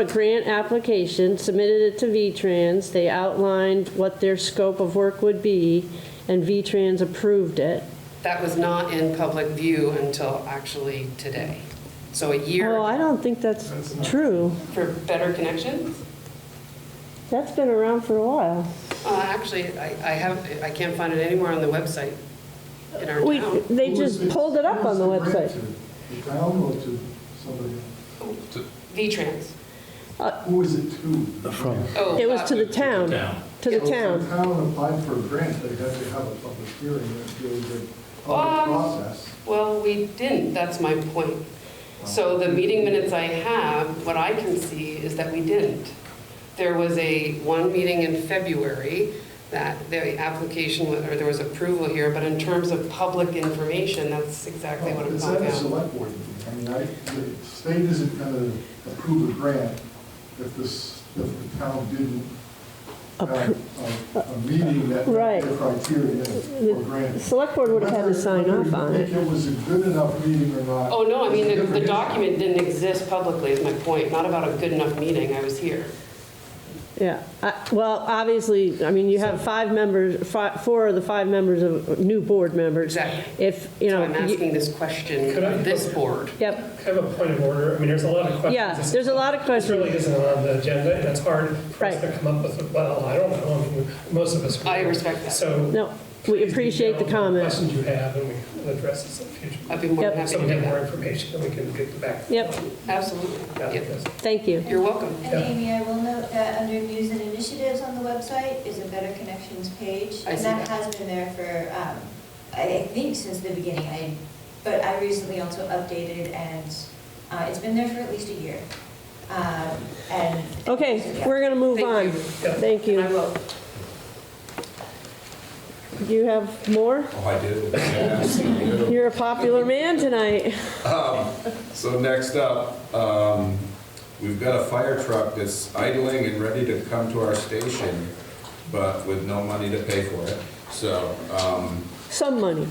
grant application, submitted it to V-Trans. They outlined what their scope of work would be, and V-Trans approved it. That was not in public view until actually today. So a year. Oh, I don't think that's true. For Better Connections? That's been around for a while. Actually, I can't find it anywhere on the website in our town. They just pulled it up on the website. The town or to somebody else? V-Trans. Who is it to? It was to the town. To the town. If the town applied for a grant, they had to have a public hearing, and it was a public process. Well, we didn't, that's my point. So the meeting minutes I have, what I can see is that we didn't. There was one meeting in February that the application, or there was approval here, but in terms of public information, that's exactly what I'm talking about. It's at the select board meeting. I mean, the state isn't going to approve a grant if the town didn't have a meeting that met the criteria for grant. The select board would have had to sign off on it. If it was a good enough meeting or not. Oh, no, I mean, the document didn't exist publicly is my point, not about a good enough meeting, I was here. Yeah, well, obviously, I mean, you have 5 members, 4 of the 5 members of new board members. Exactly. If, you know. So I'm asking this question of this board. Yep. I have a point of order. I mean, there's a lot of questions. Yeah, there's a lot of questions. This really isn't on the agenda, and it's hard for us to come up with, well, I don't know. I mean, most of us. I respect that. So. No, we appreciate the comment. Questions you have, and we can address this in the future. I'd be more than happy So to we do get more that. information, and we can get back. Yep. Absolutely. Yep. Thank you. You're welcome. And Amy, I will note that under news and initiatives on the website is a Better Connections page. I And see that that. has been there for, I think since the beginning. But I recently also updated, and it's been there for at least a year. Okay, we're going to move on. Thank you. I will. Do you have more? Oh, I did. Yes, you do. You're a popular man tonight. So next up, we've got a fire truck that's idling and ready to come to our station. but with no money to pay for it. So, Some money,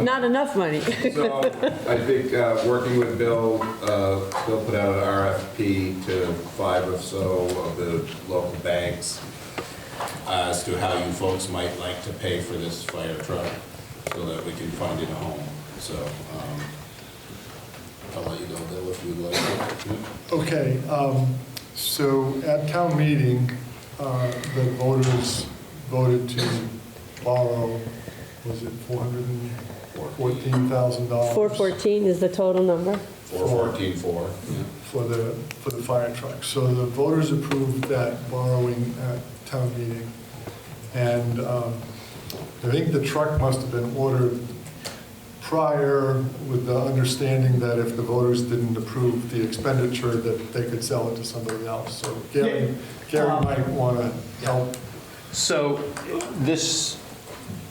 not enough money. so I think, working with Bill, Bill put out an RFP to 5 or so of the local banks as to how you folks might like to pay for this fire truck so that we can find it a home. So, I'll let you go, Bill, if you'd like. Okay, so at town meeting, the voters voted to borrow, was it $414,000? 414 is the total number. 414.4. For the fire truck. So the voters approved that borrowing at town meeting. And I think the truck must have been ordered prior with the understanding that if the voters didn't approve the expenditure, that they could sell it to somebody else. So Gary might want to help. So this,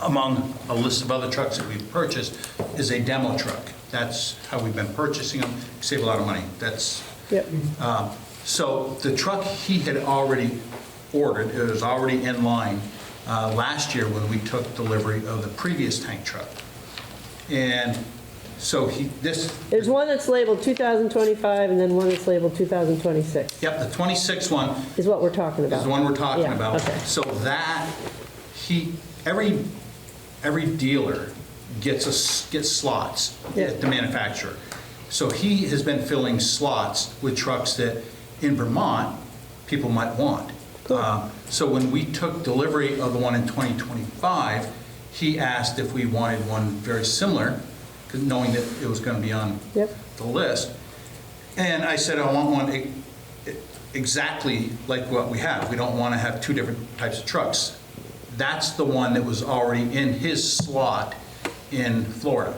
among a list of other trucks that we've purchased, is a demo truck. That's how we've been purchasing them, save a lot of money. That's, Yep. so the truck he had already ordered, it was already in line last year when we took delivery of the previous tank truck. And so There's one that's labeled 2025 and then one that's labeled 2026. Yep, the 26 one is what we're talking about. is the one we're talking about. Okay. So that, every dealer gets slots at the manufacturer. So he has been filling slots with trucks that in Vermont, people might want. So when we took delivery of the one in 2025, he asked if we wanted one very similar, knowing that it was going to be on the list. And I said, I want one exactly like what we have. We don't want to have two different types of trucks. That's the one that was already in his slot in Florida.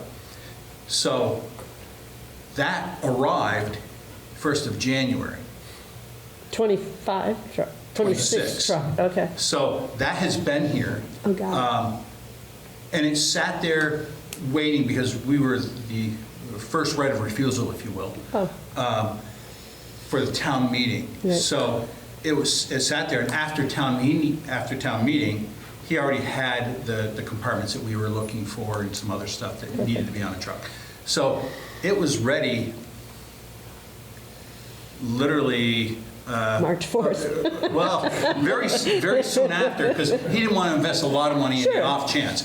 So that arrived 1st of January. 25 truck, 26 truck, okay. So that has been here. Oh, God. And it sat there waiting because we were the first right of refusal, if you will, for the town meeting. Right. So it sat there, and after town meeting, he already had the compartments that we were looking for and some other stuff that needed to be on a truck. So it was ready literally March 4th. Well, very soon after, because he didn't want to invest a lot of money in the off chance.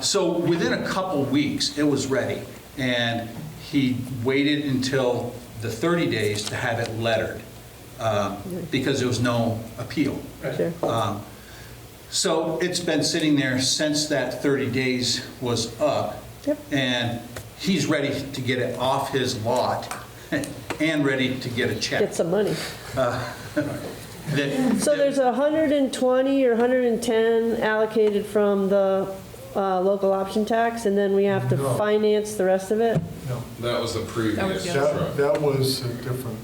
So within a couple weeks, it was ready. And he waited until the 30 days to have it lettered because there was no appeal. So it's been sitting there since that 30 days was up. And he's ready to get it off his lot and ready to get a check. Get some money. So there's 120 or 110 allocated from the local option tax, and then we have to finance the rest of it? No. That was the previous truck. That was a different.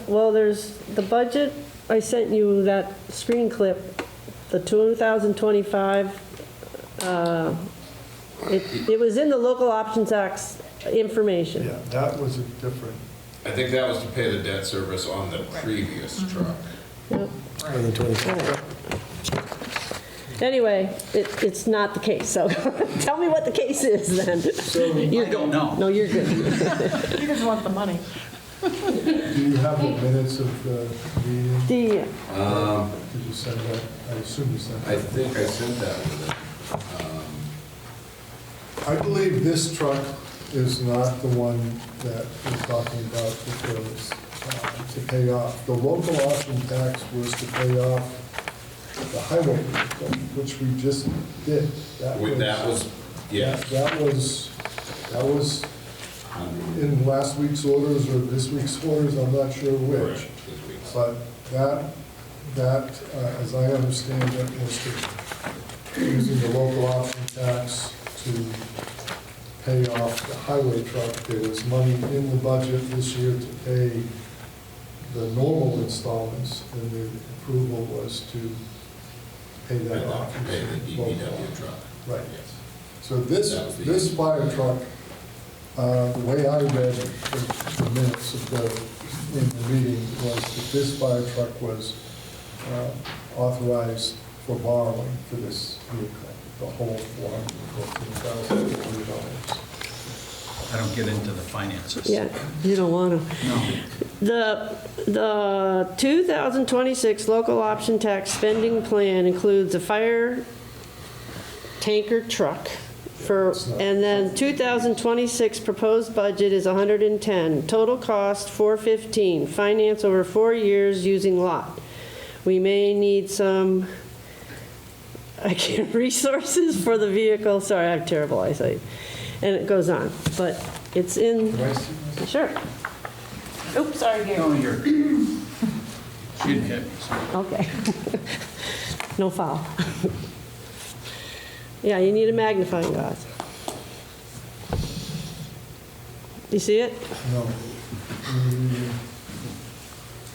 Well, there's the budget. I sent you that screen clip, the 2025. It was in the local option tax information. Yeah, that was a different. I think that was to pay the debt service on the previous truck. Yep. Anyway, it's not the case, so tell me what the case is then. I don't know. No, you're good. He doesn't want the money. Do you have the minutes of the meeting? Did you send that? I assume you sent that. I think I sent that with it. I believe this truck is not the one that we're talking about that was to pay off. The local option tax was to pay off the highway vehicle, which we just did. That was in last week's orders or this week's orders, I'm not sure which. But that, as I understand it, was using the local option tax to pay off the highway truck. There was money in the budget this year to pay the normal installments, and the approval was to pay that off. Pay the DPW truck. Right. So this fire truck, the way I read the minutes of in the meeting was that this fire truck was authorized for borrowing for this vehicle, the whole $414,800. I don't get into the finances. Yeah, you don't want to. No. The 2026 local option tax spending plan includes a fire tanker truck and then 2026 proposed budget is 110. Total cost 415. Finance over 4 years using lot. We may need some resources for the vehicle. Sorry, I have terrible eyesight. And it goes on, but it's in. Sure. Oops, sorry, Gary. No, you're, she didn't hit me, so. Okay. No foul. Yeah, you need a magnifying glass. You see it? No.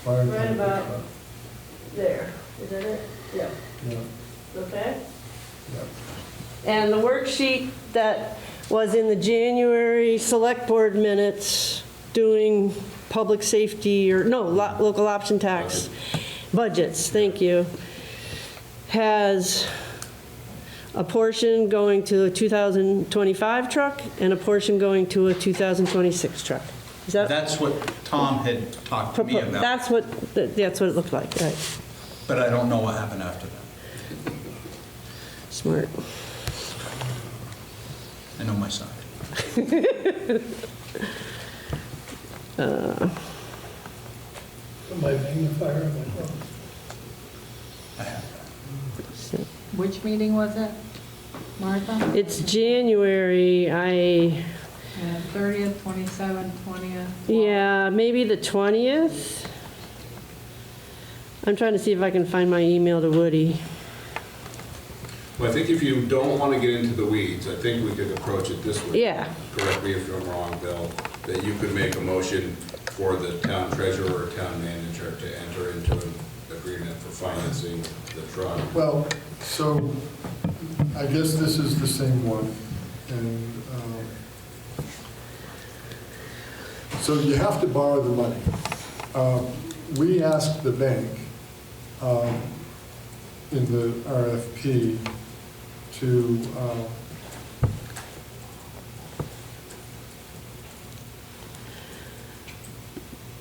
Right about there. Is that it? Yeah. Yeah. Okay. Yeah. And the worksheet that was in the January Selectboard minutes doing public safety local option tax budgets, thank you, has a portion going to a 2025 truck and a portion going to a 2026 truck. Is that? That's what Tom had talked to me about. That's what it looked like, right. But I don't know what happened after that. Smart. I know my side. My magnifier, I'm like, oh. I have that. Which meeting was it, Martha? It's January, 30th, 27th, 20th? yeah, maybe the 20th. I'm trying to see if I can find my email to Woody. Well, I think if you don't want to get into the weeds, I think we could approach it this way. Yeah. Correct me if I'm wrong, Bill, that you could make a motion for the town treasurer or town manager to enter into an agreement for financing the truck. Well, so I guess this is the same one. And so you have to borrow the money. We asked the bank in the RFP to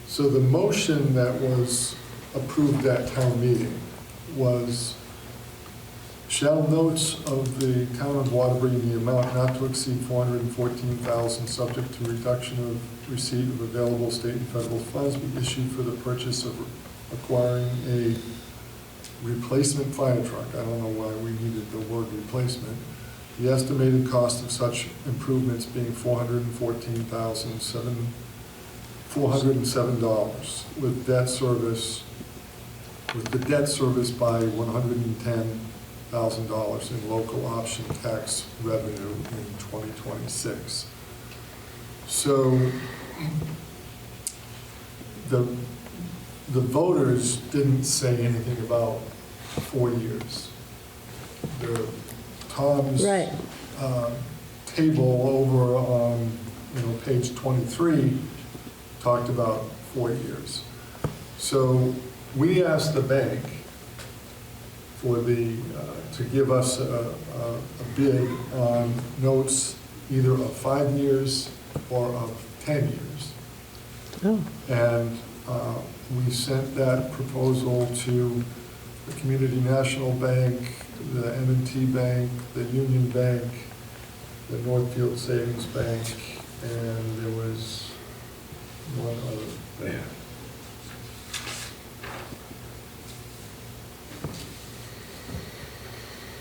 so the motion that was approved at town meeting was, shall notes of the town of Waterbury in the amount not to exceed $414,000, subject to reduction of receipt of available state and federal funds, be issued for the purchase of acquiring a replacement fire truck. I don't know why we needed the word replacement. The estimated cost of such improvements being $407 with debt service, with the debt service by $110,000 in local option tax revenue in 2026. So the voters didn't say anything about 4 years. Tom's Right. table over on page 23 talked about 4 years. So we asked the bank for to give us a bid on notes either of 5 years or of 10 years. Oh. And we sent that proposal to the Community National Bank, the M&T Bank, the Union Bank, the Northfield Savings Bank, and there was one other bank.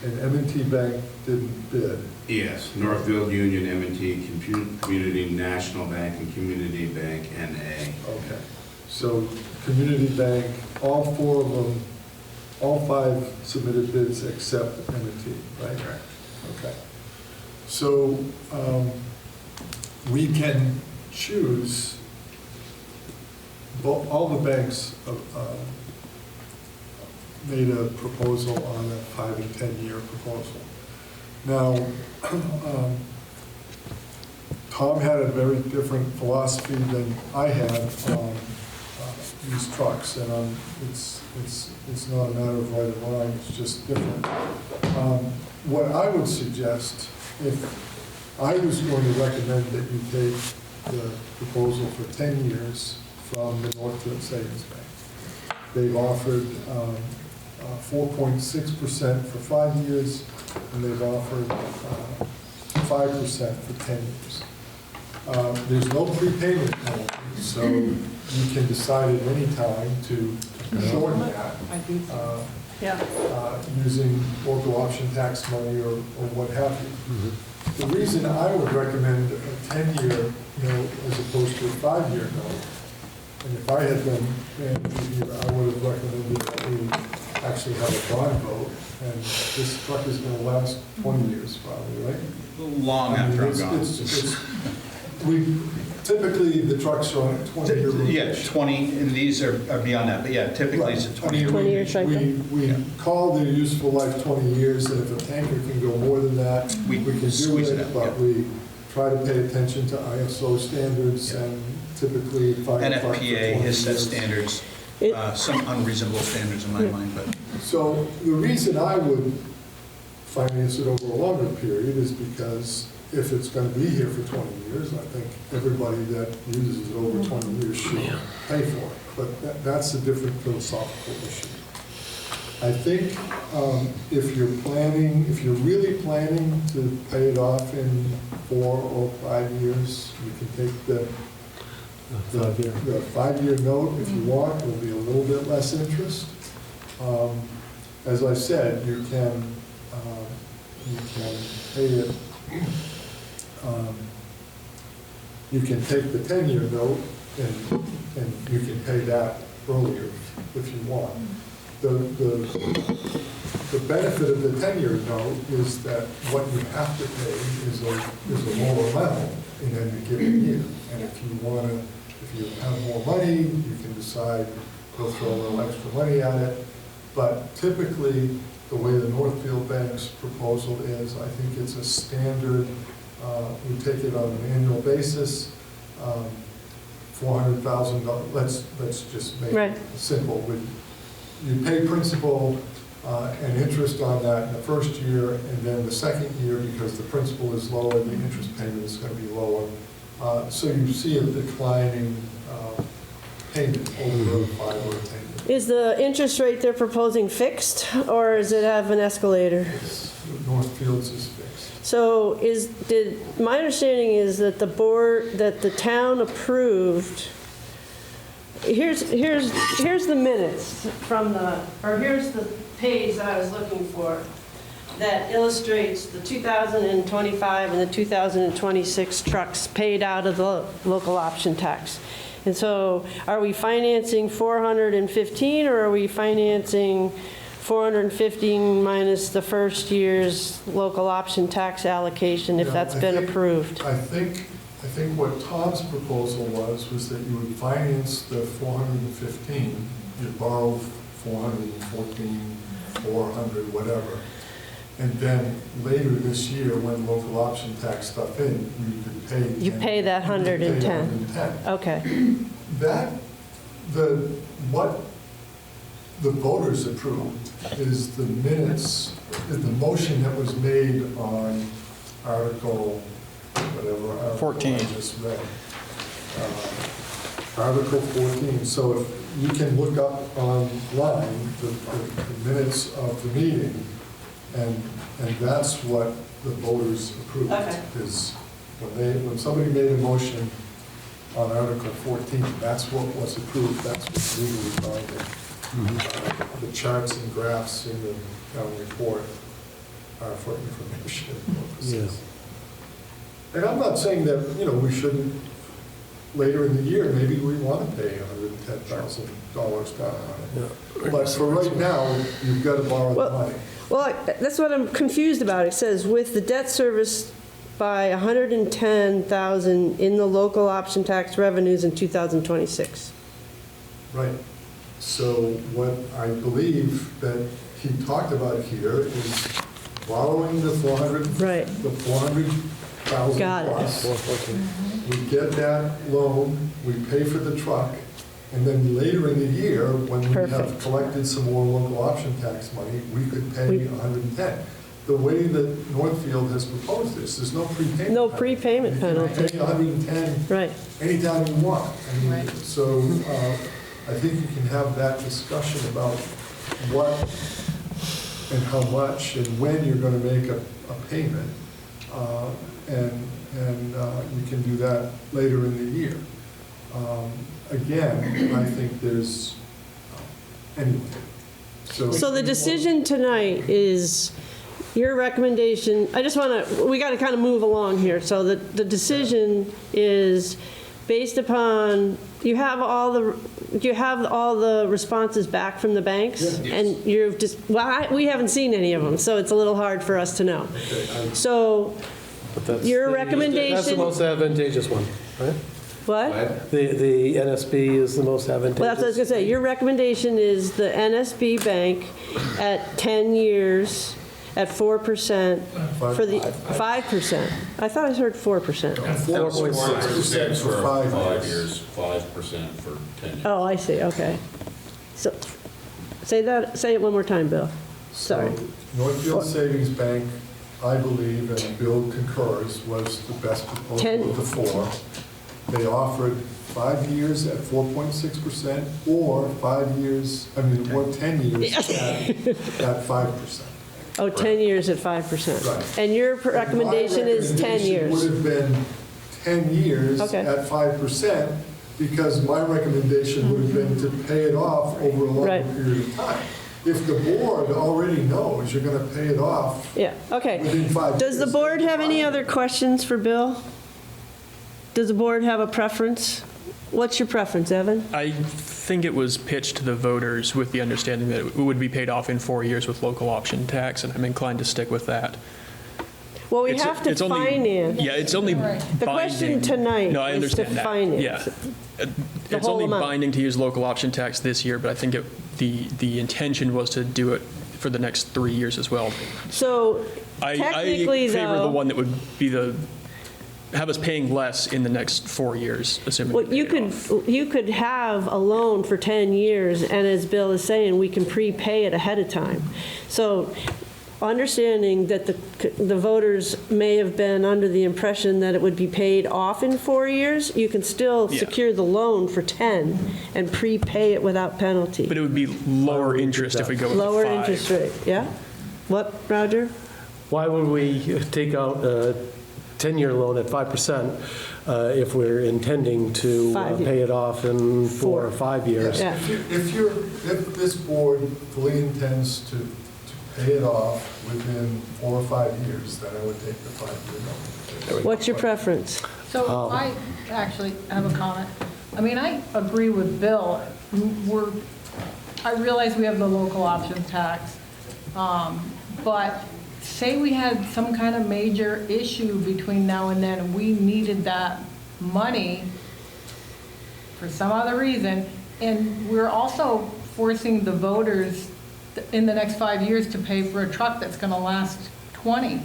And M&T Bank didn't bid. Yes, Northfield Union, M&T, Community National Bank, and Community Bank, NA. Okay. So Community Bank, all 4 of them, all 5 submitted bids except M&T, right? Correct. Okay. So we can choose, all the banks made a proposal on a 5 and 10-year proposal. Now, Tom had a very different philosophy than I had on these trucks, and it's not a matter of right or wrong, it's just different. What I would suggest, if I was going to recommend that you take the proposal for 10 years from the Northfield Savings Bank. They've offered 4.6% for 5 years, and they've offered 5% for 10 years. There's no prepayment penalty, so you can decide at any time to shorten that using local option tax money or what have you. The reason I would recommend a 10-year note as opposed to a 5-year note, and if I had been manager here, I would have recommended that we actually have a bond vote, and this truck is going to last 20 years probably, right? Long after I'm gone. We, typically, the trucks are on a 20-year rotation. Yeah, 20, and these are beyond that, but yeah, typically it's a 20-year. 20-year cycle. We call their useful life 20 years, and if a tanker can go more than that, we can do squeeze it, it out, but we try to pay attention to ISO standards and typically fire truck for 20 NFPA has set years. standards, some unreasonable standards in my mind, but. So the reason I would finance it over a longer period is because if it's going to be here for 20 years, I think everybody that uses it over 20 years should pay for it. But that's a different philosophical issue. I think if you're really planning to pay it off in 4 or 5 years, you can take the 5-year note if you want. It'll be a little bit less interest. As I said, you can pay it. You can take the 10-year note and you can pay that earlier if you want. The benefit of the 10-year note is that what you have to pay is a lower amount in any given year. And if you have more money, you can decide to throw a little extra money at it. But typically, the way the Northfield Bank's proposal is, I think it's a standard. We take it on an annual basis, $400,000. Let's just make it simple. You pay principal and interest on that in the first year, and then the second year, because the principal is lower, the interest payment is going to be lower. So you see a declining payment over a 5 or 10 years. Is the interest rate they're proposing fixed, or does it have an escalator? Northfield's is fixed. So my understanding is that the town approved, here's the minutes here's the page that I was looking for that illustrates the 2025 and the 2026 trucks paid out of the local option tax. And so are we financing 415 or are we financing 415 minus the first year's local option tax allocation if that's been approved? I think what Tom's proposal was that you would finance the 415, you'd borrow 414, 400, whatever. And then later this year, when local option tax stuff in, you could pay. You pay that 110. Okay. What the voters approved is the minutes, is the motion that was made on Article, whatever. 14. I just read. Article 14. So if you can look up online the minutes of the meeting, and that's what the voters approved. Okay. Is when somebody made a motion on Article 14, that's what was approved, that's what's legally binding. The charts and graphs in the town report are for information purposes. And I'm not saying that, we shouldn't, later in the year, maybe we want to pay $110,000 down on it. But for right now, you've got to borrow the money. Well, that's what I'm confused about. It says, with the debt service by $110,000 in the local option tax revenues in 2026. Right. So what I believe that he talked about here is borrowing the 400, right. The 400,000 Got it. plus. We get that loan, we pay for the truck, And then later in the year, when we have Perfect. collected some more local option tax money, we could pay 110. The way that Northfield has proposed this, there's no prepayment. No prepayment You can penalty. pay 110 Right. anytime you want. I mean, Right. so I think you can have that discussion about what and how much and when you're going to make a payment. And you can do that later in the year. Again, I think there's, anyway. So the decision tonight is your recommendation, I just want to, we got to kind of move along here. So the decision is based upon, you have all the responses back from the banks? Yeah. And you've just, well, we haven't seen any of them, so it's a little hard for us to know. So But that's your the- recommendation. That's the most advantageous one, right? What? The NSB is the most advantageous. Well, that's what I was going to say. Your recommendation is the NSB Bank at 10 years at 4% for the 5%. I thought I heard 4%. 4.6% for 5 years. 5% for 10 years. Oh, I see, okay. So, say it one more time, Bill. Sorry. So Northfield Savings Bank, I believe, and Bill concurs, was the best proposal of the four. They offered 5 years at 4.6% or 5 years, or 10 years at 5%. Oh, 10 years at 5%. Right. And your recommendation is 10 years. Would have been 10 years Okay. at 5%, because my recommendation would have been to pay it off over a longer Right. period of time. If the board already knows you're going to pay it off Yeah, okay. within 5 years. Does the board have any other questions for Bill? Does the board have a preference? What's your preference, Evan? I think it was pitched to the voters with the understanding that it would be paid off in 4 years with local option tax, and I'm inclined to stick with that. Well, we It's- have to it's only- finance. Yeah, it's only The question binding. tonight No, I is to understand that. finance. Yeah. It's whole only amount. binding to use local option tax this year, but I think the intention was to do it for the next 3 years as well. So I technically, favor the though, one that would be have us paying less in the next 4 years, assuming. well, we pay it off. you could have a loan for 10 years, and as Bill is saying, we can prepay it ahead of time. So understanding that the voters may have been under the impression that it would be paid off in 4 years, you can still Yeah. secure the loan for 10 and prepay it without penalty. But it would be lower interest if we go with the 5. Lower interest rate, yeah? What, Roger? Why would we take out a 10-year loan at 5% if we're intending to 5 years. pay it off in 4 or 5 years? Yeah. If this board fully intends to pay it off within 4 or 5 years, then I would take the 5-year loan. What's your preference? So I actually have a comment. I mean, I agree with Bill. I realize we have the local option tax, but say we had some kind of major issue between now and then, and we needed that money for some other reason, and we're also forcing the voters in the next 5 years to pay for a truck that's going to last 20,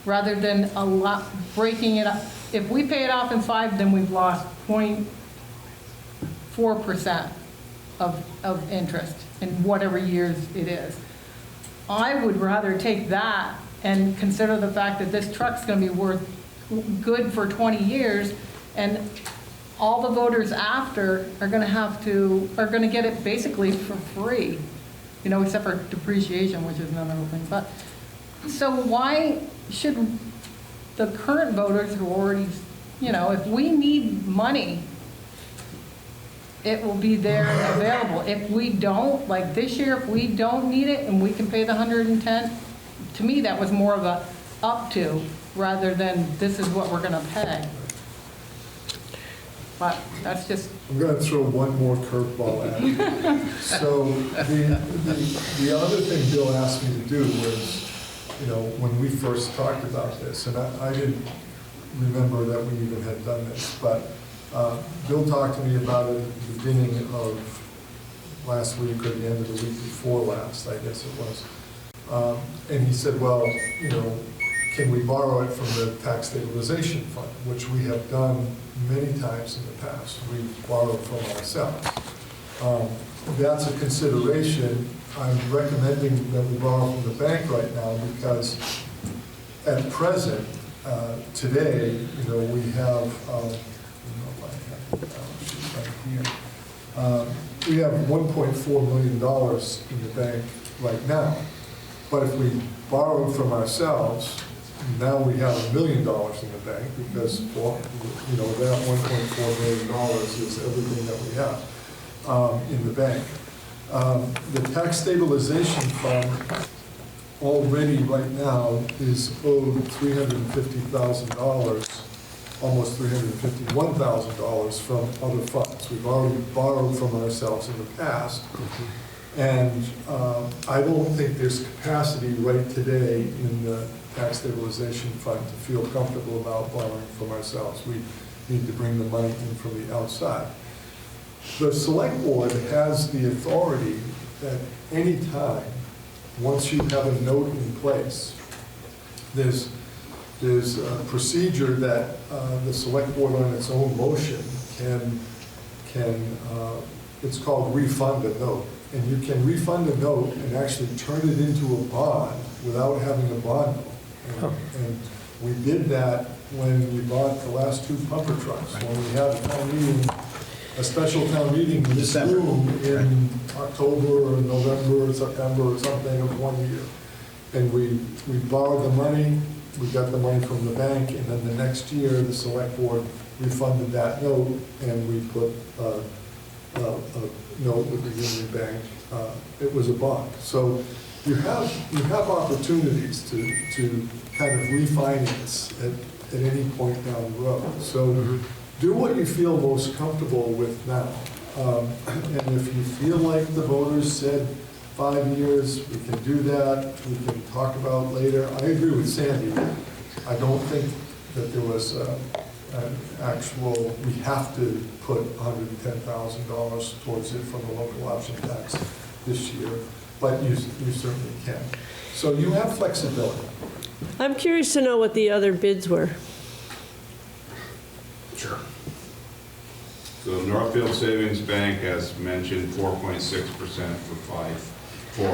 rather than breaking it up. If we pay it off in 5, then we've lost 0.4% of interest in whatever years it is. I would rather take that and consider the fact that this truck's going to be good for 20 years, and all the voters after are going to get it basically for free, except for depreciation, which is another thing. But so why should the current voters who already, if we need money, it will be there and available. If we don't, like this year, if we don't need it and we can pay the 110, to me, that was more of a up to rather than this is what we're going to pay. But that's just. I'm going to throw one more curveball at you. So the other thing Bill asked me to do was, when we first talked about this, and I didn't remember that we even had done this, but Bill talked to me about it at the beginning of last week or the end of the week before last, I guess it was. And he said, well, can we borrow it from the tax stabilization fund, which we have done many times in the past. We've borrowed from ourselves. That's a consideration. I'm recommending that we borrow from the bank right now because at present, today, we have, I don't know if I have the sheet right here. We have $1.4 million in the bank right now. But if we borrowed from ourselves, now we have $1 million in the bank because, well, that $1.4 million is everything that we have in the bank. The tax stabilization fund already right now is owed $350,000, almost $351,000 from other funds. We've already borrowed from ourselves in the past. And I don't think there's capacity right today in the tax stabilization fund to feel comfortable about borrowing from ourselves. We need to bring the money in from the outside. The select board has the authority at any time, once you have a note in place, there's a procedure that the select board on its own motion can it's called refund a note. And you can refund a note and actually turn it into a bond without having a bond note. And we did that when we bought the last 2 pumper trucks, when we had a town meeting, a special town meeting in this room in October or November or September or something of 1 year. And we borrowed the money, we got the money from the bank, and then the next year, the select board refunded that note, and we put a note with the Union Bank. It was a bond. So you have opportunities to kind of refinance at any point down the road. So do what you feel most comfortable with now. And if you feel like the voters said 5 years, we can do that, we can talk about later. I agree with Sandy. I don't think that there was an actual, we have to put $110,000 towards it from the local option tax this year, but you certainly can. So you have flexibility. I'm curious to know what the other bids were. Sure. So Northfield Savings Bank has mentioned 4.6% for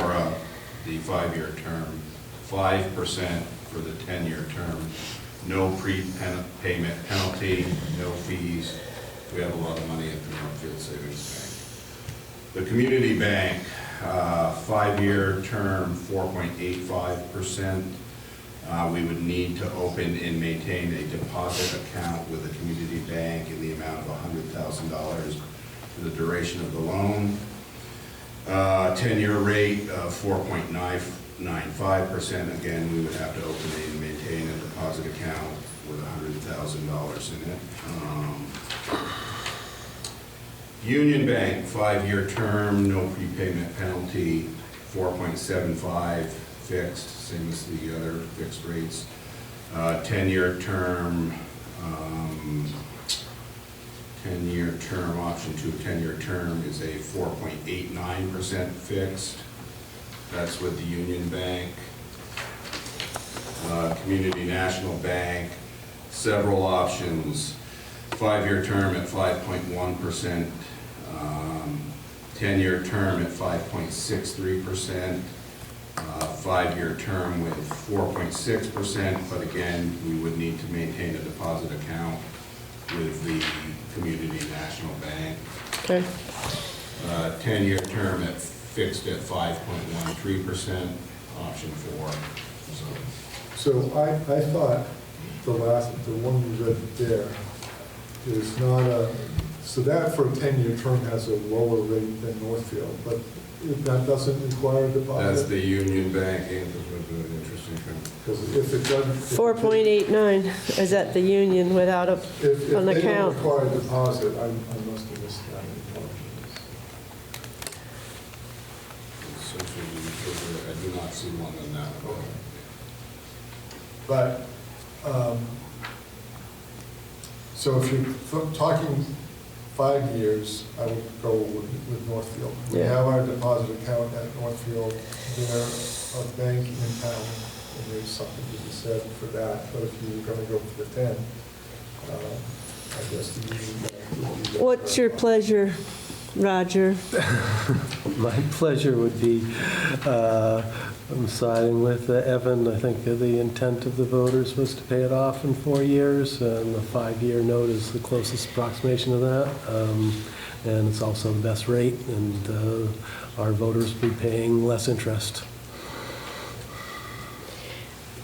the 5-year term, 5% for the 10-year term, no prepayment penalty, no fees. We have a lot of money at the Northfield Savings Bank. The Community Bank, 5-year term, 4.85%. We would need to open and maintain a deposit account with the community bank in the amount of $100,000 for the duration of the loan. 10-year rate of 4.95%. Again, we would have to open and maintain a deposit account with $100,000 in it. Union Bank, 5-year term, no prepayment penalty, 4.75 fixed, same as the other fixed rates. 10-year term, 10-year term, option 2, 10-year term is a 4.89% fixed. That's with the Union Bank. Community National Bank, several options. 5-year term at 5.1%. 10-year term at 5.63%. 5-year term with 4.6%, but again, we would need to maintain a deposit account with the Community National Bank. Okay. 10-year term at fixed at 5.13%, option 4. So I thought the one you read there is not a, so that for a 10-year term has a lower rate than Northfield, but that doesn't require a deposit? That's the Union Bank, and an interesting thing. Because if it doesn't. 4.89 is at the Union without an If they don't account. require a deposit, I must have missed that. I do not see one on that. But, so if you're talking 5 years, I would go with Northfield. We Yeah. have our deposit account at Northfield. They're a bank in town, and there's something to be said for that. But if you were going to go for the 10, I guess the Union Bank would be the What's your pleasure, Roger? My pleasure would be, I'm siding with Evan. I think the intent of the voters was to pay it off in 4 years, and the 5-year note is the closest approximation of that. And it's also the best rate, and our voters will be paying less interest.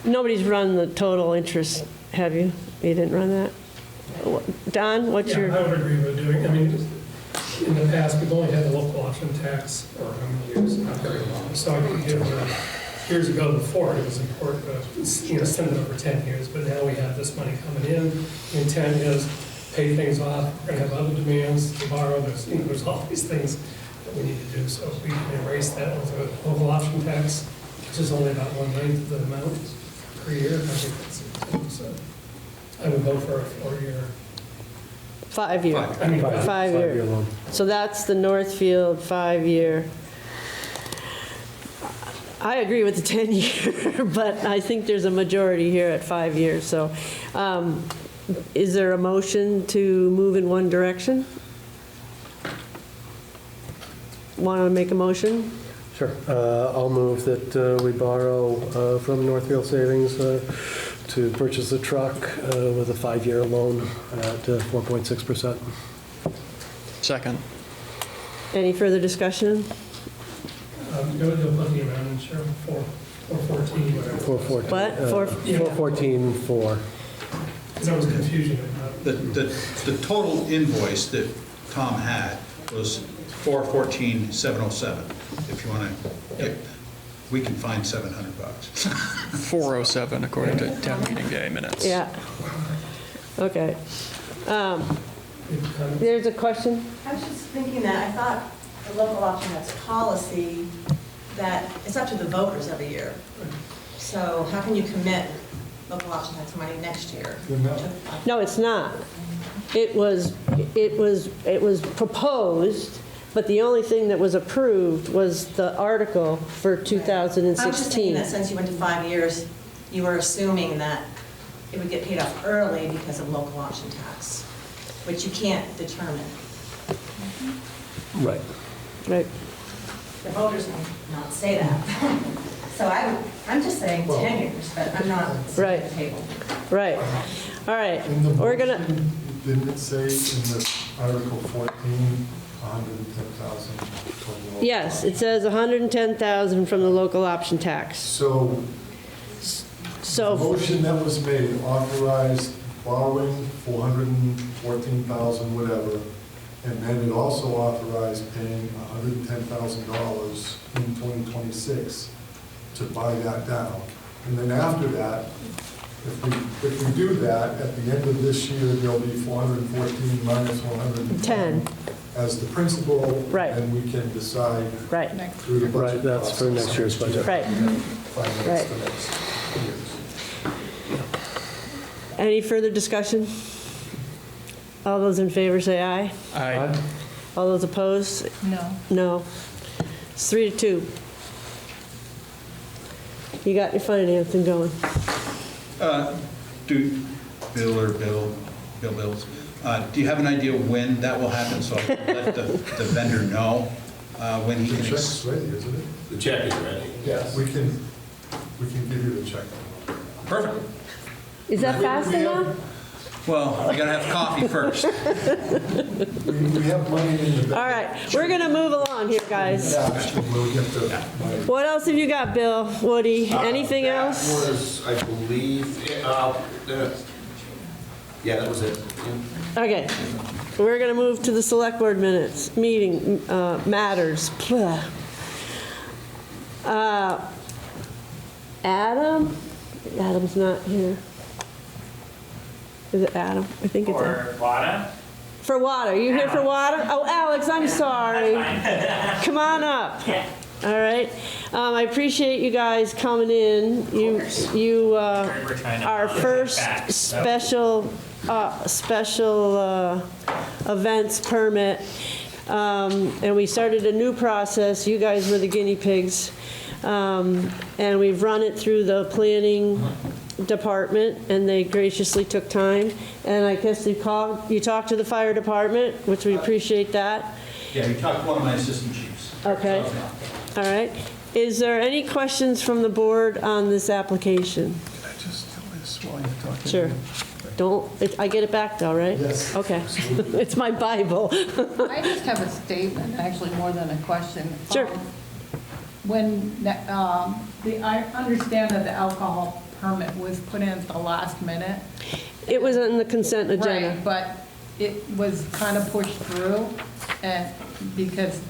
Nobody's run the total interest, have you? You didn't run that? Don, what's your? Yeah, I would agree with doing, I mean, in the past, we've only had the local option tax for how many years? Not very long. So I think years ago before, it was important to, send it over 10 years, but now we have this money coming in. The intent is pay things off. We're going to have other demands to borrow. There's all these things that we need to do. So if we can erase that with a local option tax, which is only about 1/9 of the amount per year, I think that's it. So I would vote for a 4-year. 5-year. 5-year. 5-year loan. So that's the Northfield 5-year. I agree with the 10-year, but I think there's a majority here at 5 years. So is there a motion to move in one direction? Want to make a motion? Sure. I'll move that we borrow from Northfield Savings to purchase a truck with a 5-year loan at 4.6%. Second. Any further discussion? You'll put the amount in, sure, 414, whatever. 414. What? 414.4. Because there was confusion about The total invoice that Tom had was 414,707. If you want to, we can find $700. 407 according to town meeting day minutes. Yeah. Okay. There's a question? I was just thinking that, I thought the local option tax policy, that it's up to the voters every year. So how can you commit local option tax money next year? No, it's not. It was proposed, but the only thing that was approved was the article for 2016. I was just thinking that since you went to 5 years, you were assuming that it would get paid off early because of local option tax, which you can't determine. Right. Right. The voters may not say that. So I'm just saying 10 years, but I'm not Right. at the table. Right. All right. In the We're gonna. motion, didn't it say in the Article 14, 110,000? Yes, it says 110,000 from the local option tax. So the motion that was made authorized borrowing 414,000 whatever, and then it also authorized paying $110,000 in 2026 to buy that down. And then after that, if we do that, at the end of this year, there'll be 414 minus 110 as the principal. Right. And we can decide right. through the budget. Right, that's for next year's budget. Right. Finance Right. the next years. Any further discussion? All those in favor say aye. Aye. All those opposed? No. No. It's 3-2. You got your financing going. Do Bills, do you have an idea when that will happen, so I can let the vendor know when he The can? check's ready, isn't it? The check is ready. Yes. We can give you the check. Perfect. Is that fast enough? Well, I gotta have coffee first. We have money in the bank. All right, we're gonna move along here, guys. We'll get the money. What else have you got, Bill? Woody? Anything That else? was, I believe, yeah, that was it. Yeah. Okay, we're gonna move to the select board minutes, meeting matters. Adam? Adam's not here. Is it Adam? I think it's Adam. For water? For water. You here for water? Oh, Alex, I'm sorry. Come on up. Yeah. All right. I appreciate you guys coming in. You We're trying to our first back, so. special events permit. And we started a new process. You guys were the guinea pigs. And we've run it through the planning department, and they graciously took time. And I guess you talked to the fire department, which we appreciate that. Yeah, you talked to one of my assistant chiefs. Okay. All right. Is there any questions from the board on this application? Can I just tell this while you're talking? Sure. I get it back though, right? Yes. Okay. It's my Bible. I just have a statement, actually more than a question. Sure. I understand that the alcohol permit was put in at the last minute. It was on the consent agenda. Right, but it was kind of pushed through, and because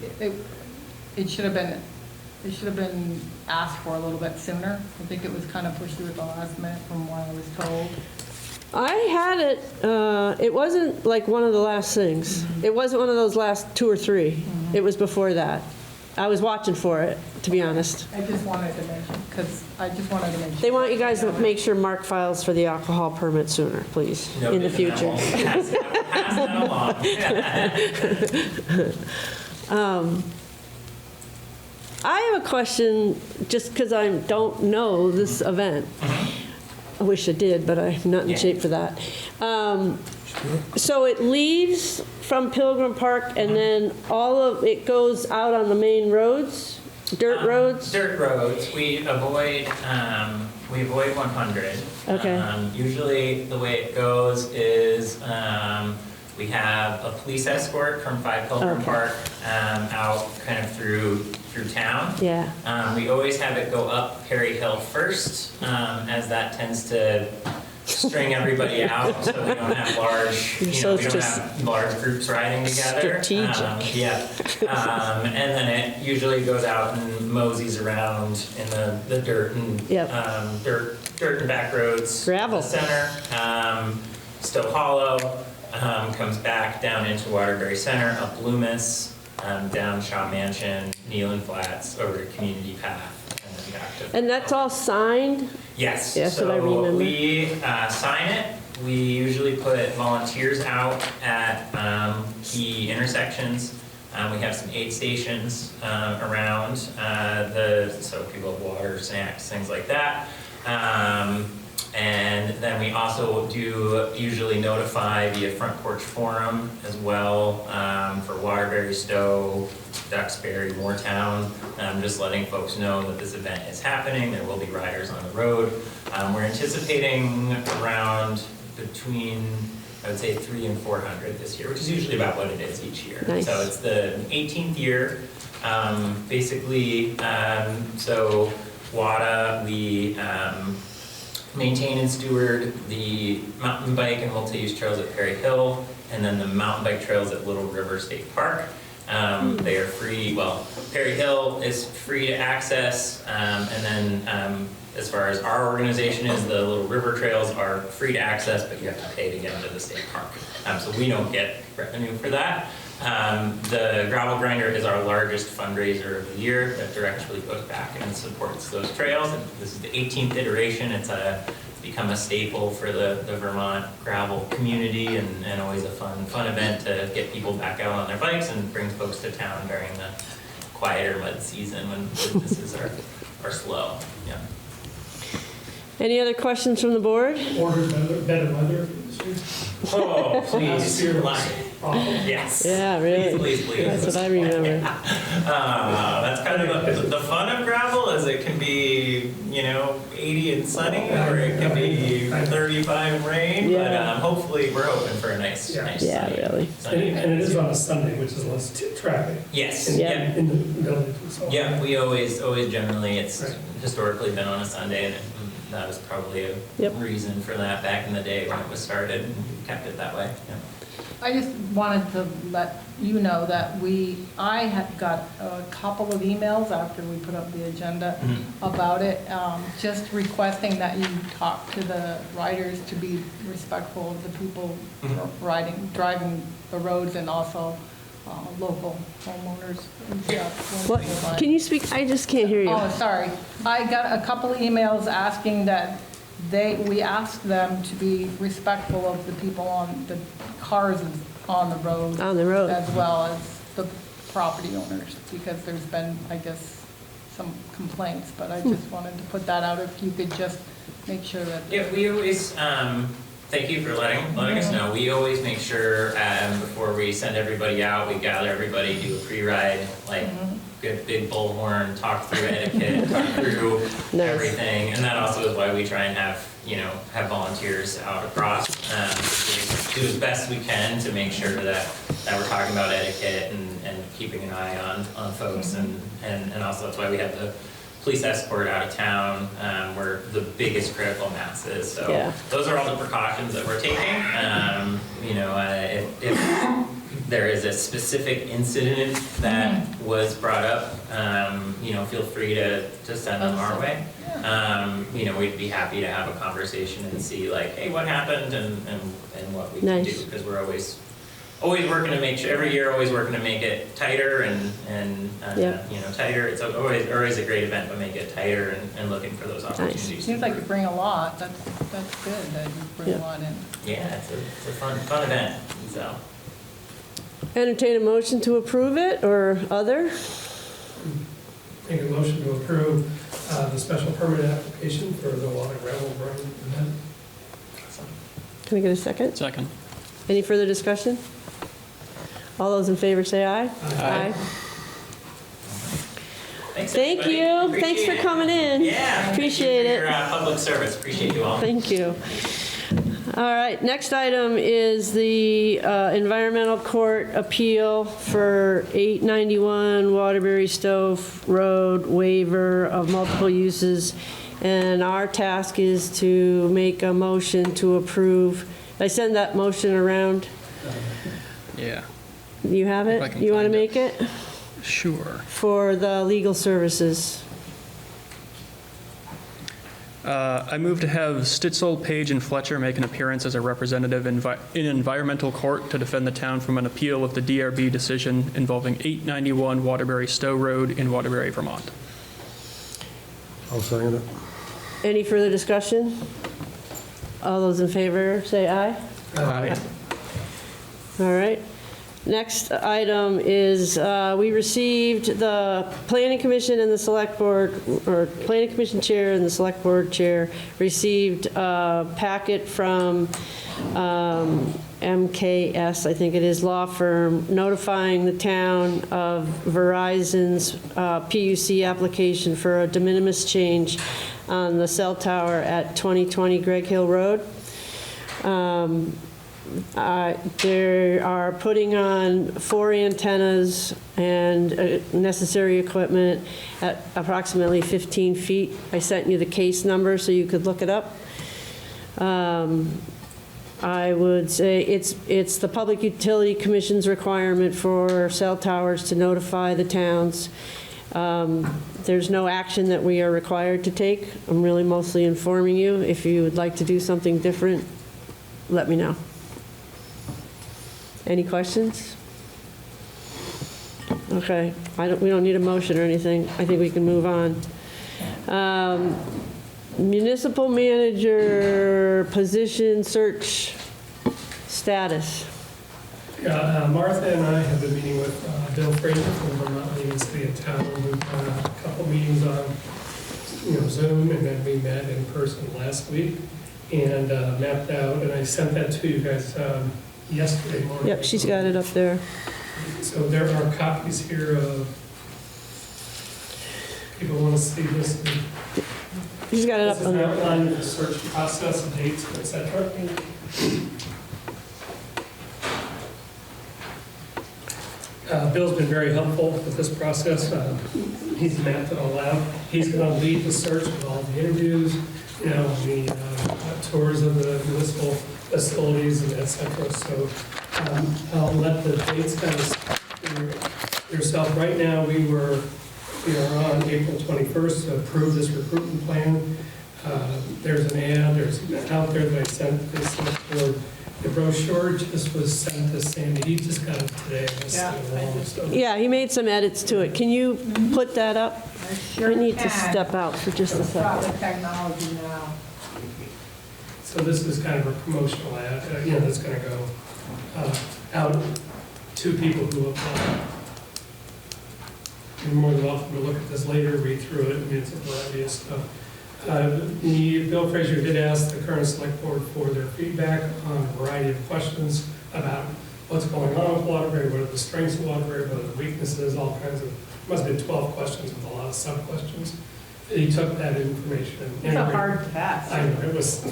it should have been asked for a little bit sooner. I think it was kind of pushed through at the last minute from what I was told. I had it, it wasn't like one of the last things. It wasn't one of those last 2 or 3. It was before that. I was watching for it, to be honest. I just wanted to mention, because I just wanted to mention. They want you guys to make sure Mark files for the alcohol permit sooner, please, in the future. Pass that along. I have a question, just because I don't know this event. I wish I did, but I'm not in shape for that. So it leaves from Pilgrim Park, and then all of it goes out on the main roads, dirt roads? Dirt roads. We avoid 100. Okay. Usually the way it goes is we have a police escort from 5 Pilgrim Park out kind of through town. Yeah. We always have it go up Perry Hill first, as that tends to string everybody out, so we don't have large groups riding together. Strategic. And then it usually goes out and moseys around in the dirt and dirt and back roads. Gravel. The center, still hollow, comes back down into Waterbury Center, up Loomis, down Shaw Mansion, Nealon Flats, over to Community Path, and then back to. And that's all signed? Yes. That's what I remember. So we sign it. We usually put volunteers out at key intersections. We have some aid stations around so people have water, snacks, things like that. And then we also do usually notify via Front Porch Forum as well for Waterbury, Stowe, Duxbury, Moortown, just letting folks know that this event is happening. There will be riders on the road. We're anticipating around between, I would say, 300 and 400 this year, which is usually about what it is each year. Nice. So it's the 18th year. Basically, so WADA, we maintain and steward the mountain bike and multi-use trails at Perry Hill, and then the mountain bike trails at Little River State Park. They are free, Perry Hill is free to access, and then as far as our organization is, the Little River trails are free to access, but you have to pay to get into the state park. So we don't get revenue for that. The Gravel Grinder is our largest fundraiser of the year that directly goes back and supports those trails. And this is the 18th iteration. It's become a staple for the Vermont gravel community, and always a fun event to get people back out on their bikes and bring folks to town during the quieter mud season when businesses are slow. Yeah. Any other questions from the board? Order better weather. Oh, please. Yes. Yeah, really. Please. That's what I remember. That's kind of the fun of gravel is it can be, 80 and sunny, or it can be 35 and rain, but hopefully we're hoping for a nice sunny, really. And it is on a Sunday, which is less traffic. Yes. In the village. So. Yeah, we always generally, it's historically been on a Sunday, and that was probably a reason for that back in the day when it was started, and kept it that way. Yeah. I just wanted to let you know that I had got a couple of emails after we put up the agenda about it, just requesting that you talk to the riders to be respectful of the people driving the roads, and also local homeowners and stuff. What? Can you speak? I just can't hear you. Oh, sorry. I got a couple of emails asking that we asked them to be respectful of the people on the cars on the road. On the road. As well as the property owners, because there's been, I guess, some complaints, but I just wanted to put that out, if you could just make sure that. Yeah, we always, thank you for letting us know. We always make sure, before we send everybody out, we gather everybody, do a pre-ride, like, good big bullhorn, talk through etiquette, talk through everything. And that also is why we try and have volunteers out across, do as best we can to make sure that we're talking about etiquette and keeping an eye on folks. And also that's why we have the police escort out of town, where the biggest critical mass is. So those are all the precautions that we're taking. If there is a specific incident that was brought up, feel free to send them our way. We'd be happy to have a conversation and see like, hey, what happened and what we can do, because we're always working to make sure, every year always working to make it tighter and tighter. It's always a great event, but make it tighter and looking for those opportunities. Seems like you bring a lot. That's good that you bring a lot in. Yeah, it's a fun event. So. Entertain a motion to approve it or other? Make a motion to approve the special permit application for the water gravel burn event. Can I get a second? Second. Any further discussion? All those in favor say aye. Aye. Thanks, Thank everybody. you. Appreciate Thanks for it. coming in. Yeah. Appreciate thank you for it. your public service. Appreciate you all. Thank you. All right, next item is the environmental court appeal for 891 Waterbury Stove Road waiver of multiple uses. And our task is to make a motion to approve. I send that motion around. Yeah. You have If I it? can You want to find make it? Sure. For the legal services. I move to have Stitzel, Page, and Fletcher make an appearance as a representative in environmental court to defend the town from an appeal of the DRB decision involving 891 Waterbury Stowe Road in Waterbury, Vermont. I'll second it. Any further discussion? All those in favor, say aye. Aye. All right. Next item is, we received the planning commission and the select board, or planning commission chair and the select board chair received a packet from MKS, I think it is, law firm, notifying the town of Verizon's PUC application for a de minimis change on the cell tower at 2020 Greg Hill Road. They are putting on 4 antennas and necessary equipment at approximately 15 feet. I sent you the case number so you could look it up. I would say it's the Public Utility Commission's requirement for cell towers to notify the towns. There's no action that we are required to take. I'm really mostly informing you. If you would like to do something different, let me know. Any questions? Okay, we don't need a motion or anything. I think we can move on. Municipal manager position search status. Yeah, Martha and I have been meeting with Bill Fraser from Vermont League City and Town. We've done a couple meetings on Zoom, and then we met in person last week and mapped out, and I sent that to you guys yesterday morning. Yep, she's got it up there. So there are copies here of, people want to see this. She's got it up This is on an the outline of the search process, dates, et cetera. Bill's been very helpful with this process. He's mapped it all out. He's going to lead the search with all the interviews, the tours of the municipal facilities and et cetera. So I'll let the dates kind of yourself. Right now, we are on April 21st to approve this recruitment plan. There's an ad, there's out there that I sent for the brochure. Just was sent to Sandy. He just got it today. Yeah, he made some edits to it. Can you put that up? I need to step out for just a second. Technology now. So this is kind of a promotional ad, that's going to go out to people who apply. You're more than welcome to look at this later, read through it. I mean, it's a variety of stuff. Bill Fraser did ask the current select board for their feedback on a variety of questions about what's going on with Waterbury, what are the strengths of Waterbury, what are the weaknesses, all kinds of, must have been 12 questions with a lot of sub-questions. He took that information. It's a hard task. I know, it was,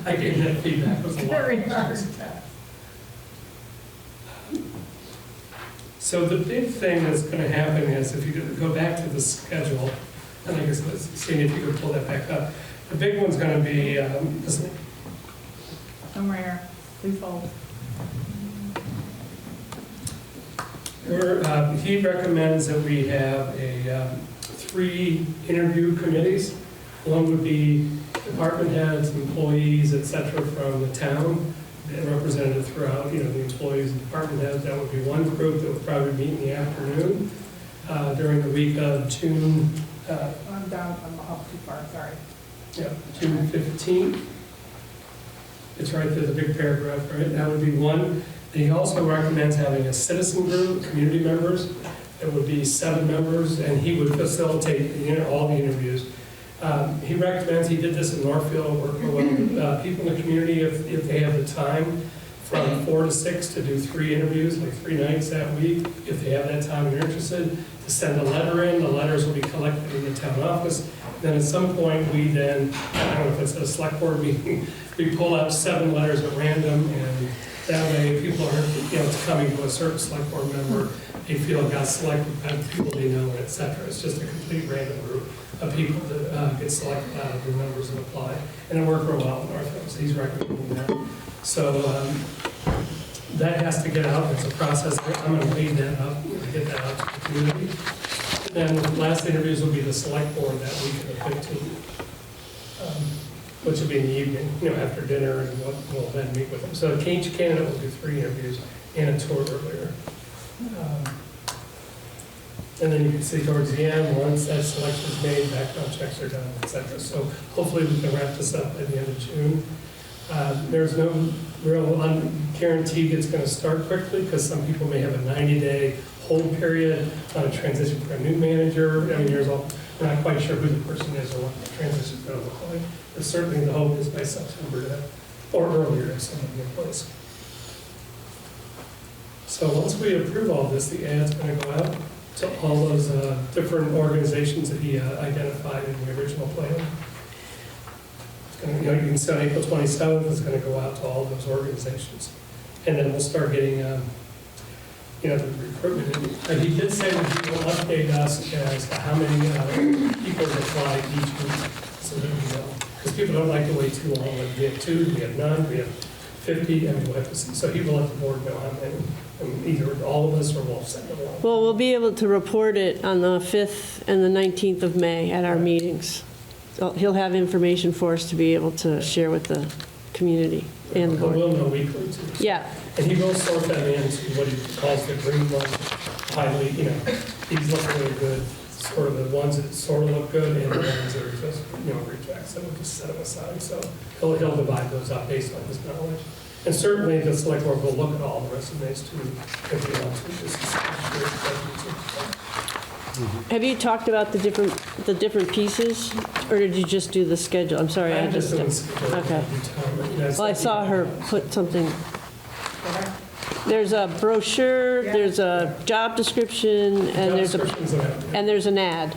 I gave that feedback, it was a lot. Very hard task. So the big thing that's going to happen is if you go back to the schedule, and I guess let's see if you could pull that back up. The big one's going to be, I'm rare. Please hold. He recommends that we have 3 interview committees. One would be department heads, employees, et cetera, from the town, represented throughout, the employees and department heads. That would be one group that would probably meet in the afternoon during the week of June. I'm down, I'm up too far, sorry. Yeah, June 15th. It's right there, the big paragraph, right? That would be one. He also recommends having a citizen group, community members. It would be 7 members, and he would facilitate all the interviews. He recommends, he did this in Northfield, working with people in the community if they have the time from 4 to 6 to do 3 interviews, like 3 nights that week, if they have that time and are interested, to send a letter in. The letters will be collected in the town office. Then at some point, we then, I don't know if it's a select board meeting, we pull out 7 letters at random, and that way people are, coming to a certain select board member, they feel got selected by the people they know, et cetera. It's just a complete random group of people that get selected out of the numbers and apply. And it worked real well in Northfield, so he's recommending that. So that has to get out. It's a process. I'm going to lead that up, get that out to the community. Then the last interviews will be the select board that week of the 15th, which will be in the evening, after dinner, and we'll then meet with them. So each candidate will do 3 interviews and a tour earlier. And then you can see towards the end, once that selection is made, background checks are done, et cetera. So hopefully we can wrap this up by the end of June. There's no real guarantee it's going to start quickly, because some people may have a 90-day hold period on a transition for a new manager. I mean, we're not quite sure who the person is or what the transition is going to look like. But certainly the hope is by September or earlier to have someone in place. So once we approve all this, the ad's going to go out to all those different organizations that he identified in the original plan. It's going to, you can see on April 27th, it's going to go out to all those organizations. And then we'll start getting, the recruitment. And he did say that he will update us as to how many people apply each week, so that we know. Because people don't like to wait too long. Like, we have 2, we have none, we have 50, and we'll have to see. So he will let the board know how many. Either all of us or we'll send them along. Well, we'll be able to report it on the 5th and the 19th of May at our meetings. So he'll have information for us to be able to share with the community and the board. We'll know weekly too. Yeah. And he will sort them into what he calls the green ones, highly, these look really good, sort of the ones that sort of look good, and the ones that are just, rejects, and we'll just set them aside. So he'll divide those up based on his knowledge. And certainly the select board will look at all the resumes too, if we want to. Have you talked about the different pieces, or did you just do the schedule? I'm sorry, I just okay. Well, I saw her put something. There's a brochure, there's a job description, and there's an ad.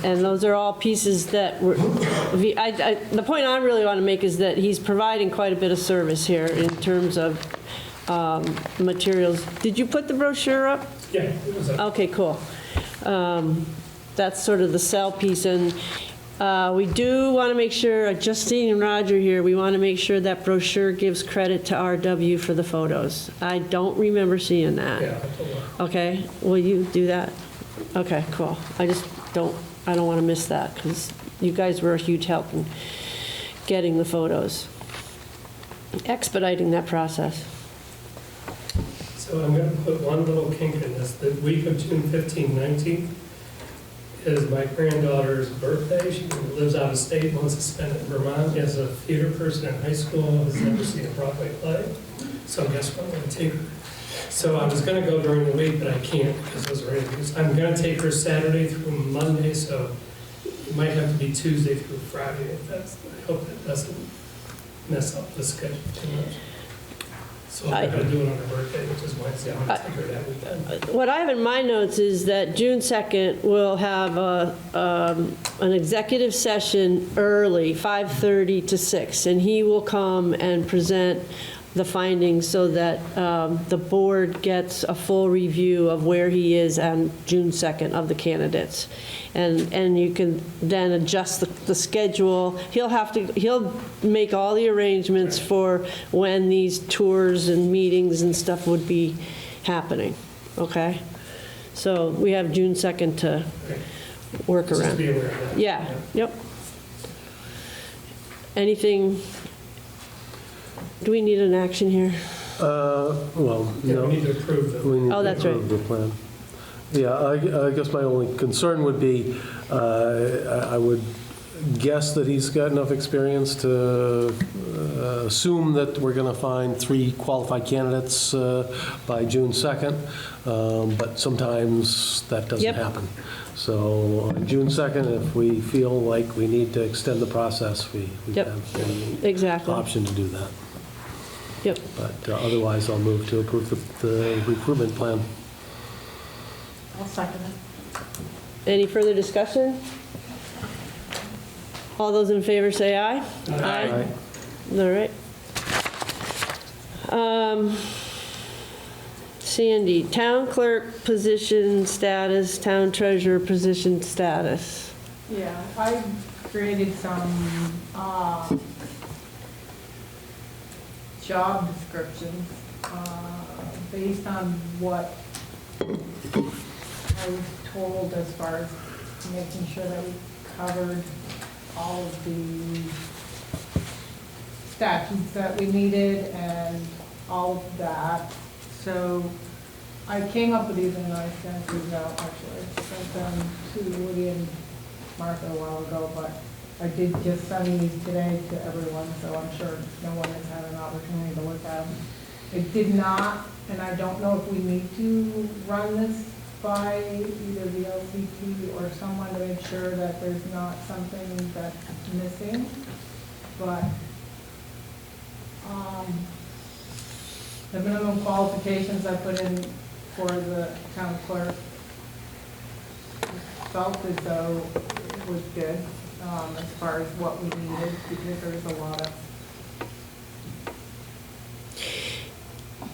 And those are all pieces that were, the point I really want to make is that he's providing quite a bit of service here in terms of materials. Did you put the brochure up? Yeah, it was up. Okay, cool. That's sort of the sell piece. And we do want to make sure, Justine and Roger here, we want to make sure that brochure gives credit to RW for the photos. I don't remember seeing that. Yeah. Okay, will you do that? Okay, cool. I don't want to miss that, because you guys were a huge help in getting the photos, expediting that process. So I'm going to put one little kink in this. The week of June 15th, 19th is my granddaughter's birthday. She lives out of state, wants to spend it in Vermont. As a theater person in high school, has never seen a Broadway play. So guess what? I'm going to take her. So I was going to go during the week, but I can't because those are interviews. I'm going to take her Saturday through Monday, so it might have to be Tuesday through Friday, if that's, I hope that doesn't mess up the schedule too much. So I'm gonna do it on her birthday, which is Wednesday, I'm gonna take her that weekend. What I have in my notes is that June 2nd, we'll have an executive session early, 5:30 to 6, and he will come and present the findings so that the board gets a full review of where he is on June 2nd of the candidates. And you can then adjust the schedule. He'll make all the arrangements for when these tours and meetings and stuff would be happening, okay? So we have June 2nd to work around. Just be aware of that. Yeah, yep. Anything, do we need an action here? Well, Yeah, no. we need to approve them. We need Oh, to that's right. approve the plan. Yeah, I guess my only concern would be, I would guess that he's got enough experience to assume that we're going to find 3 qualified candidates by June 2nd, but sometimes that doesn't Yep. happen. So on June 2nd, if we feel like we need to extend the process, we Yep. have the Exactly. option to do that. Yep. But otherwise, I'll move to approve the recruitment plan. I'll second it. Any further discussion? All those in favor say aye. Aye. All right. Sandy, town clerk position status, town treasurer position status. Yeah, I created some job descriptions based on what I was told as far as making sure that we covered all of the statutes that we needed and all of that. So I came up with these and I sent these out, actually. I sent them to Woody and Martha a while ago, but I did just send these today to everyone, so I'm sure no one has had an opportunity to look at them. It did not, and I don't know if we need to run this by either the LCT or someone to make sure that there's not something that's missing, but the minimum qualifications I put in for the town clerk felt as though it was good as far as what we needed, because there's a lot of.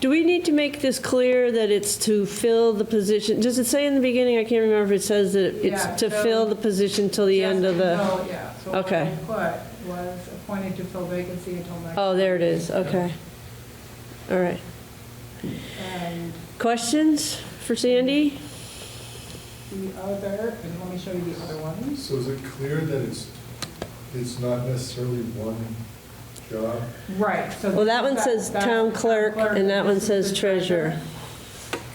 Do we need to make this clear that it's to fill the position? Does it say in the beginning, I can't remember if it says that it's Yeah, to so- fill the position till the end of the? No, yeah, so what Okay. I put was appointed to fill vacancy until next. Oh, there it is, okay. All right. And Questions for Sandy? the other, and let me show you the other ones. So is it clear that it's not necessarily one job? Right, so. Well, that one says that's town the clerk, and that this one is says the treasurer.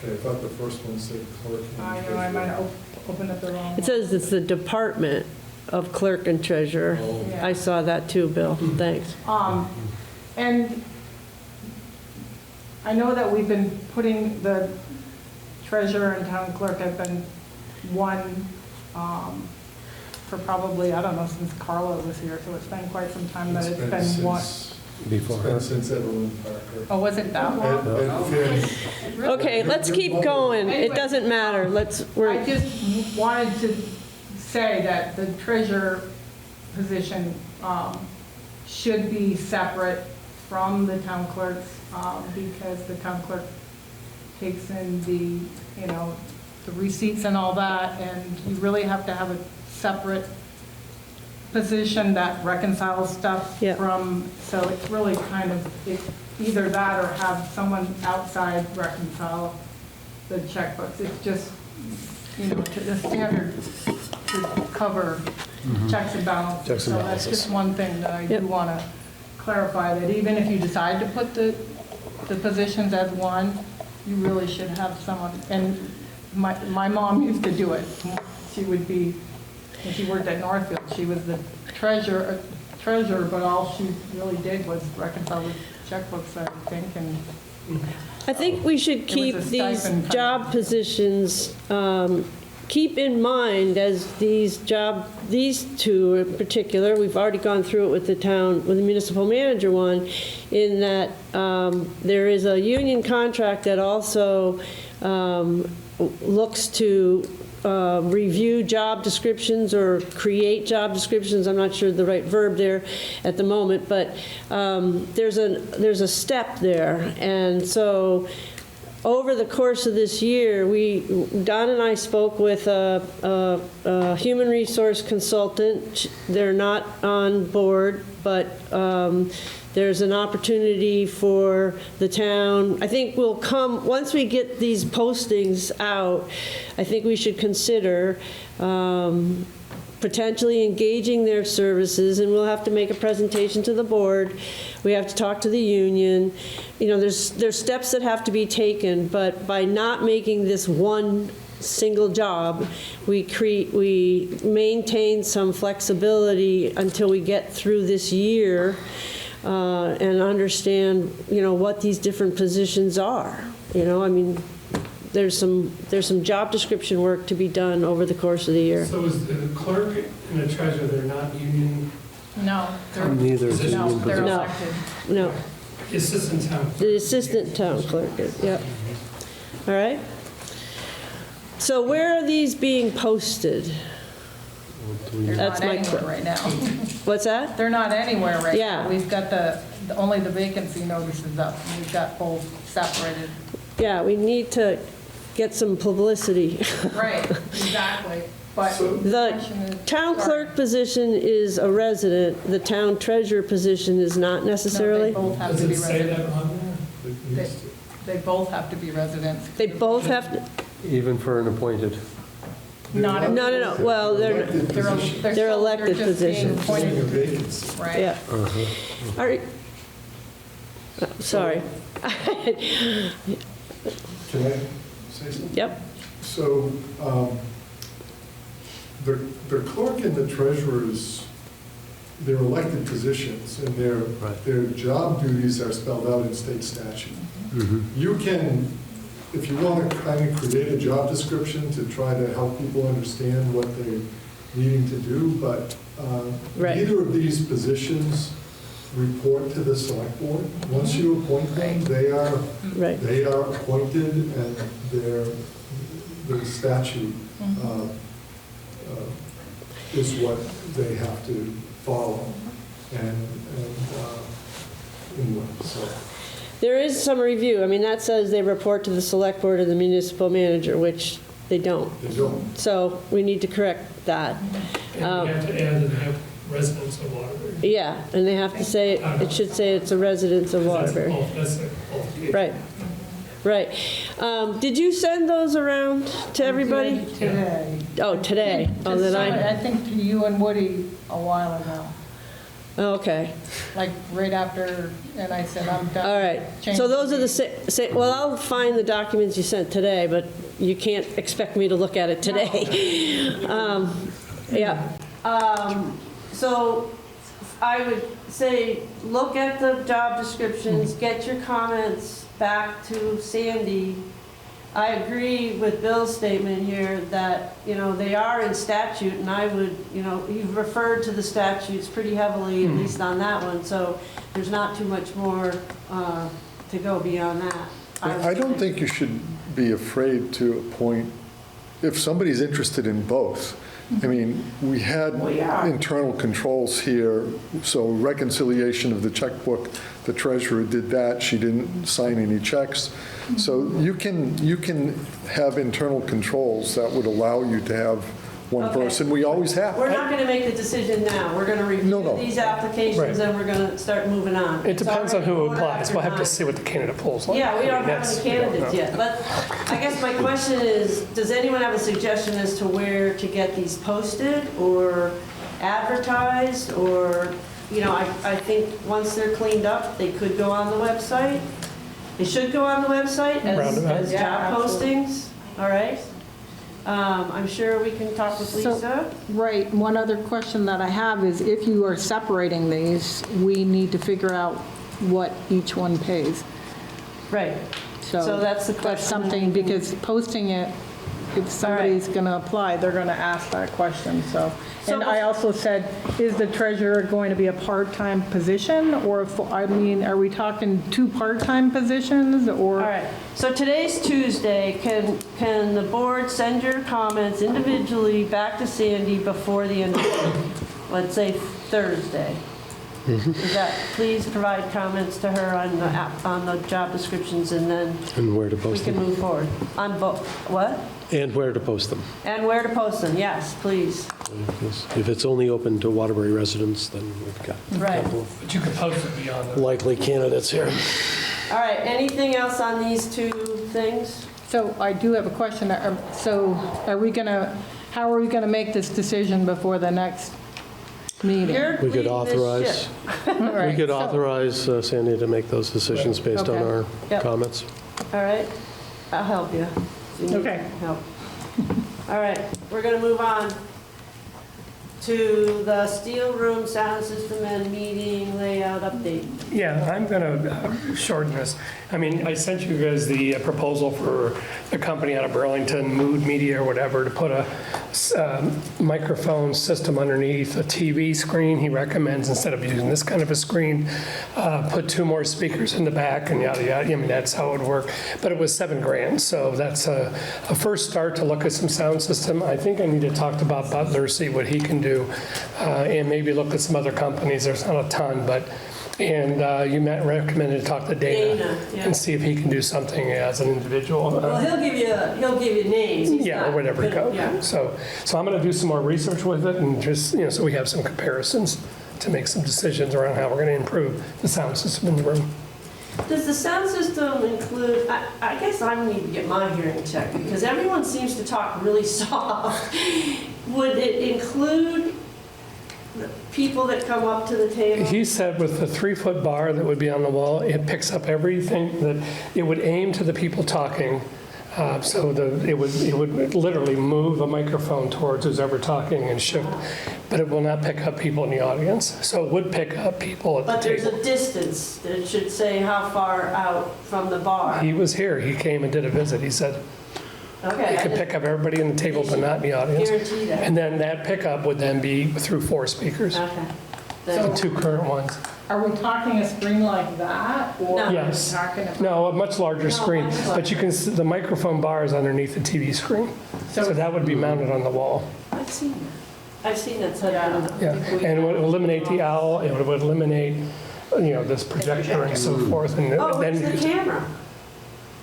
Okay, I thought the first one said clerk. and I know, I might have opened up the wrong one. It says it's the department of clerk and treasurer. Oh. Yeah. I saw that too, Bill, thanks. And I know that we've been putting the treasurer and town clerk have been one for probably, I don't know, since Carla was here, so it's been quite some time that it's been one. Before It's her. been since Evelyn Parker. Oh, was it that long? And Fanny. Okay, let's keep going. It doesn't matter. I just wanted to say that the treasurer position should be separate from the town clerk's, because the town clerk takes in the, the receipts and all that, and you really have to have a separate position that reconciles stuff Yep. from, so it's really kind of, either that or have someone outside reconcile the checkbooks. It's just, the standard to cover checks and balances. Checks and So balances. that's just one thing that I Yep. do want to clarify, that even if you decide to put the positions as one, you really should have someone, and my mom used to do it. She would be, when she worked at Northfield, she was the treasurer, but all she really did was reconcile the checkbooks, I think, and I think we should was a keep these stipend kind of- job positions keep in mind as these two in particular, we've already gone through it with the municipal manager one, in that there is a union contract that also looks to review job descriptions or create job descriptions. I'm not sure the right verb there at the moment, but there's a step there. And so over the course of this year, Don and I spoke with a human resource consultant. They're not on board, but there's an opportunity for the town. I think we'll come, once we get these postings out, I think we should consider potentially engaging their services, and we'll have to make a presentation to the board. We have to talk to the union. You know, there's steps that have to be taken, but by not making this one single job, we maintain some flexibility until we get through this year and understand, you know, what these different positions are. You know, I mean, there's some job description work to be done over the course of the year. So is the clerk and the treasurer, they're not union? No, they're, Neither is no, union they're position. elected. No, The assistant town. the assistant town clerk is, yep. All right? So where are these being posted? They're That's not my anywhere right now. What's that? They're not anywhere right Yeah. now. We've got only the vacancy notices up. We've got both separated. Yeah, we need to get some publicity. Right, exactly. But The town clerk position is a resident, the town treasurer position is not No, necessarily. they both have Does to be it say that residents. on there? It needs to. They both have to be residents. They both have to, Even for an appointed. Not no, well, they're, Elected position. They're elected just being positions. Filling a appointed, vacancy. right? yeah. All right. Sorry. Can I say something? Yep, So, the clerk and the treasurers, they're elected positions, and their job duties are spelled out in state statute. You can, if you want to kind of create a job description to try to help people understand what they're needing to do, but Right. neither of these positions report to the select board. Once you appoint them, they are right. appointed, and the statute is what they have to follow. And anyway, so. There is some review. I mean, that says they report to the select board or the municipal manager, which they don't. They don't. So we need to correct that. And you have to add that they have residents of Waterbury. Yeah, and they have to say, it should say it's a residence of Waterbury. That's a qualification. Right, right. Did you send those around to everybody? Today. Oh, today. Oh, then I think to you and Woody a while ago, oh, okay. like right after, and I said, I'm done. All right. So those are the same, well, I'll find the documents you sent today, but you can't expect me to look at it today. Yeah. So I would say, look at the job descriptions, get your comments back to Sandy. I agree with Bill's statement here that, you know, they are in statute, and I would, you know, you've referred to the statutes pretty heavily, at least on that one, so there's not too much more to go beyond that. I don't think you should be afraid to appoint, if somebody's interested in both. I mean, we had internal controls here, so reconciliation of the checkbook, the treasurer did that, she didn't sign any checks. So you can have internal controls that would allow you to have one Okay. person. We always have. We're not going to make the decision now. We're going to review these applications, Right. and we're going to start moving on. It depends on who applies. We'll have to see. see what the candidate pools like. Yeah, we don't I mean, have that's- any candidates we don't yet, know. but I guess my question is, does anyone have a suggestion as to where to get these posted or advertised, or, you know, I think once they're cleaned up, they could go on the website. They should go on the website as job postings, all right? I'm sure we can talk with So- Lisa. Right, one other question that I have is if you are separating these, we need to figure out what each one pays. Right. So that's the question. That's something, because posting it if somebody's going to apply, they're going to ask that question, so. And I also said, is the treasurer going to be a part-time position, or, are we talking 2 part-time positions, or? All right, so today's Tuesday. Can the board send your comments individually back to Sandy before the end of the week? Let's say Thursday. Is that, please provide comments to her on the job descriptions, and then And where to we post can them. move forward. On both, what? And where to post them. And where to post them, yes, please. If it's only open to Waterbury residents, then we've got a Right. couple of But you could post it beyond the. likely candidates here. All right, anything else on these 2 things? So I do have a question. So how are we going to make this decision before the next meeting? You're We could leading this authorize, ship. All we right, could so- authorize Sandy to make those decisions based on Okay. our Yep. comments. All right, I'll help you. If you need Okay. Help. All right, we're gonna move on to the steel room sound system and meeting layout update. Yeah, I'm going to shorten this. I mean, I sent you guys the proposal for the company out of Burlington, Mood Media or whatever, to put a microphone system underneath a TV screen. He recommends, instead of using this kind of a screen, put 2 more speakers in the back and yada, yada. I mean, that's how it would work. But it was $7,000, so that's a first start to look at some sound system. I think I need to talk to Bob Butler, see what he can do, and maybe look at some other companies. There's not a ton, but, and you recommended to talk to Dana Yeah. and see if he can do something as an individual. Well, he'll give you names. He's Yeah, not or whatever it gonna- goes. yeah. So I'm going to do some more research with it and just, so we have some comparisons to make some decisions around how we're going to improve the sound system in the room. Does the sound system include, I guess I need to get my hearing checked, because everyone seems to talk really soft. Would it include the people that come up to the table? He said with the 3-foot bar that would be on the wall, it picks up everything, that it would aim to the people talking. So it would literally move a microphone towards who's ever talking and shift, but it will not pick up people in the audience. So it would pick up people at the But there's table. a distance that should say how far out from the bar. He was here, he came and did a visit, he said Okay. it could pick up everybody in the table but not in the audience. Guarantee that. And then that pickup would then be through 4 speakers, Okay. the Then- 2 current ones. Are we talking a screen like that, or are we Yes. talking about? No, a much larger screen, much but you can, the microphone bar is underneath the TV screen. So that would be mounted on the wall. I've seen that. I've seen that set up. Yeah, and it would eliminate the owl, it would eliminate, this projector and so forth. And Oh, then it's you the could- camera.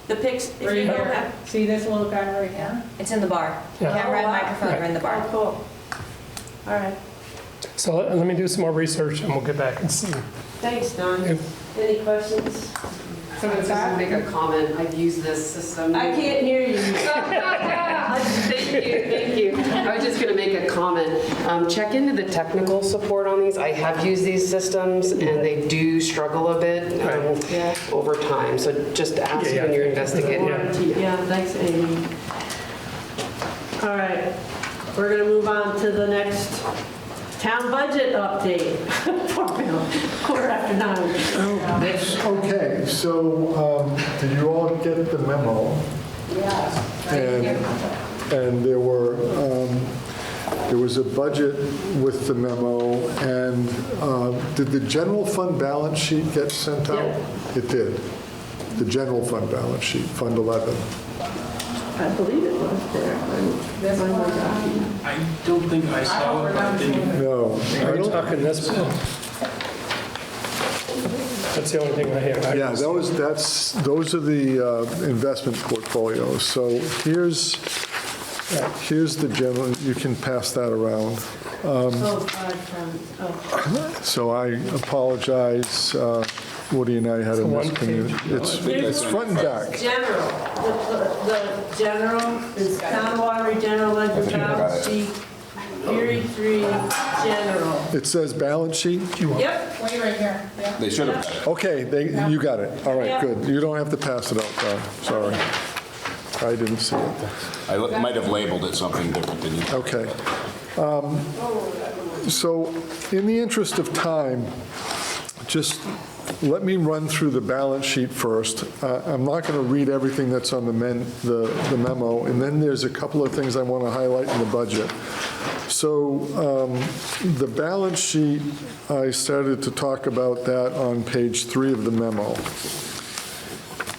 The pics, if Right you don't here. have. See this little guy right here? It's in the bar. Yeah. Camera and microphone are in the Oh, bar. cool. All right. So let me do some more research and we'll get back and see. Thanks, Don. Any questions? So I was just gonna make a comment. I've used this system. I can't hear you. Thank you. I was just going to make a comment. Check into the technical support on these. I have used these systems, and they do struggle a bit over time. So just ask when you're investigating. Yeah, thanks, Amy. All right, we're gonna move on to the next town budget update. 9:15. Okay, so did you all get the memo? And there was a budget with the memo, and did the general fund balance sheet get sent out? It did. The general fund balance sheet, Fund 11. I believe it was there. I don't think I saw it, but I didn't. No. Are you talking this bill? That's the only thing I have. Yeah, those are the investment portfolios. So here's the general, you can pass that around. So I apologize, Woody and I had a miscommunication. It's front and back. General, the general is town water, general ledger balance sheet, Erie 3, general. It says balance sheet? Yep. Wait right here. Yeah. They should have got it. Okay, you got it. All right, Yeah. good. You don't have to pass it out, Don. Sorry. I didn't see it. I might have labeled it something different than you. Okay. So in the interest of time, just let me run through the balance sheet first. I'm not going to read everything that's on the memo, and then there's a couple of things I want to highlight in the budget. So the balance sheet, I started to talk about that on page 3 of the memo.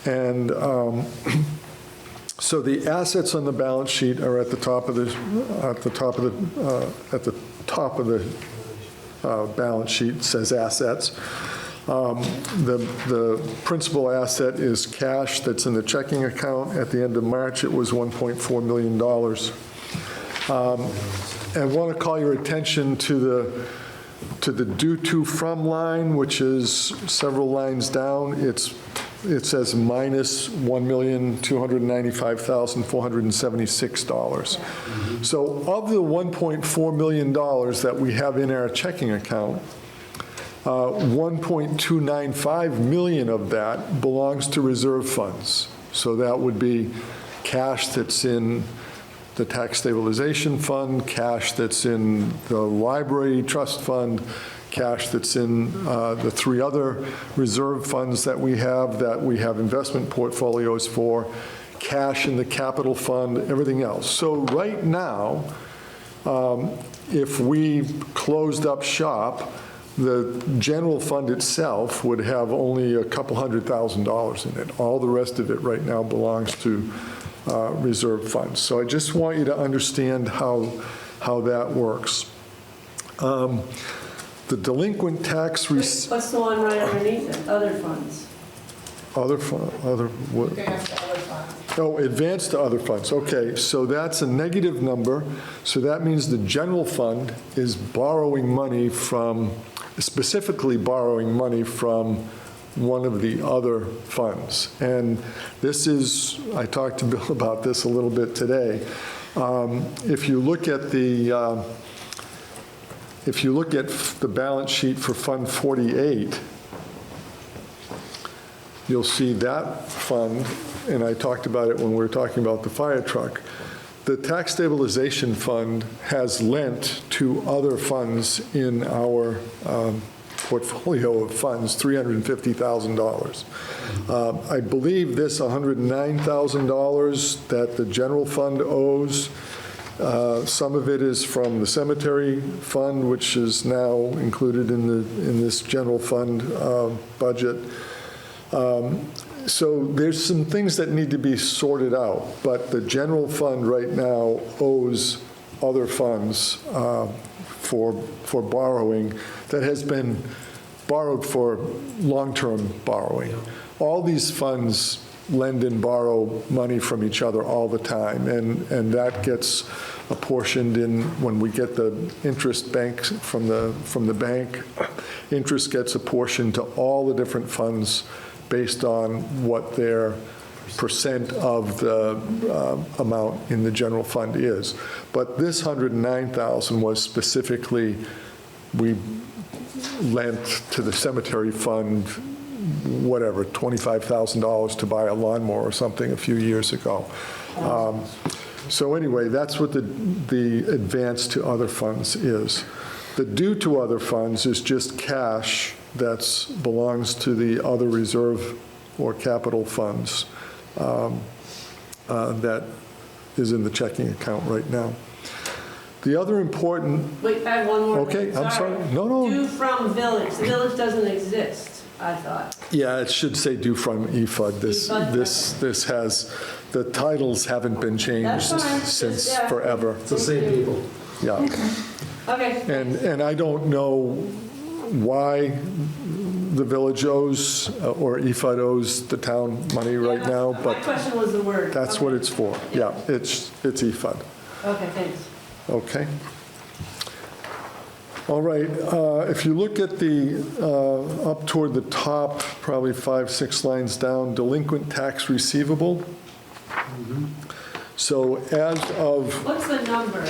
And so the assets on the balance sheet are at the top of the balance sheet. It says assets. The principal asset is cash that's in the checking account. At the end of March, it was $1.4 million. I want to call your attention to the due to from line, which is several lines down. It says minus $1,295,476. So of the $1.4 million that we have in our checking account, 1.295 million of that belongs to reserve funds. So that would be cash that's in the tax stabilization fund, cash that's in the library trust fund, cash that's in the 3 other reserve funds that we have investment portfolios for, cash in the capital fund, everything else. So right now, if we closed up shop, the general fund itself would have only a couple $100,000 in it. All the rest of it right now belongs to reserve funds. So I just want you to understand how that works. The delinquent tax What's the one right underneath it? Other funds. Other what? Advance to other funds. Oh, advance to other funds. Okay, so that's a negative number. So that means the general fund is borrowing money from, specifically borrowing money from one of the other funds. And this is, I talked to Bill about this a little bit today. If you look at the balance sheet for Fund 48, you'll see that fund, and I talked about it when we were talking about the fire truck. The tax stabilization fund has lent to other funds in our portfolio of funds $350,000. I believe this $109,000 that the general fund owes, some of it is from the cemetery fund, which is now included in this general fund budget. So there's some things that need to be sorted out, but the general fund right now owes other funds for borrowing that has been borrowed for long-term borrowing. All these funds lend and borrow money from each other all the time, and that gets apportioned in when we get the interest banks from the bank. Interest gets apportioned to all the different funds based on what their percent of the amount in the general fund is. But this $109,000 was specifically, we lent to the cemetery fund, whatever, $25,000 to buy a lawnmower or something a few years ago. So anyway, that's what the advance to other funds is. The due to other funds is just cash that belongs to the other reserve or capital funds that is in the checking account right now. The other important... Wait, I have one more. Okay, I'm sorry. No. Due from village. The village doesn't exist, I thought. Yeah, it should say due from EFUD. This has, the titles haven't been changed since forever. It's the same people. Yeah. Okay. And I don't know why the village owes or EFUD owes the town money right now, but My question was the word. that's what it's for. Yeah, it's EFUD. Okay, thanks. Okay. All right, if you look at the, up toward the top, probably 5-6 lines down, delinquent tax receivable. So as of What's the number?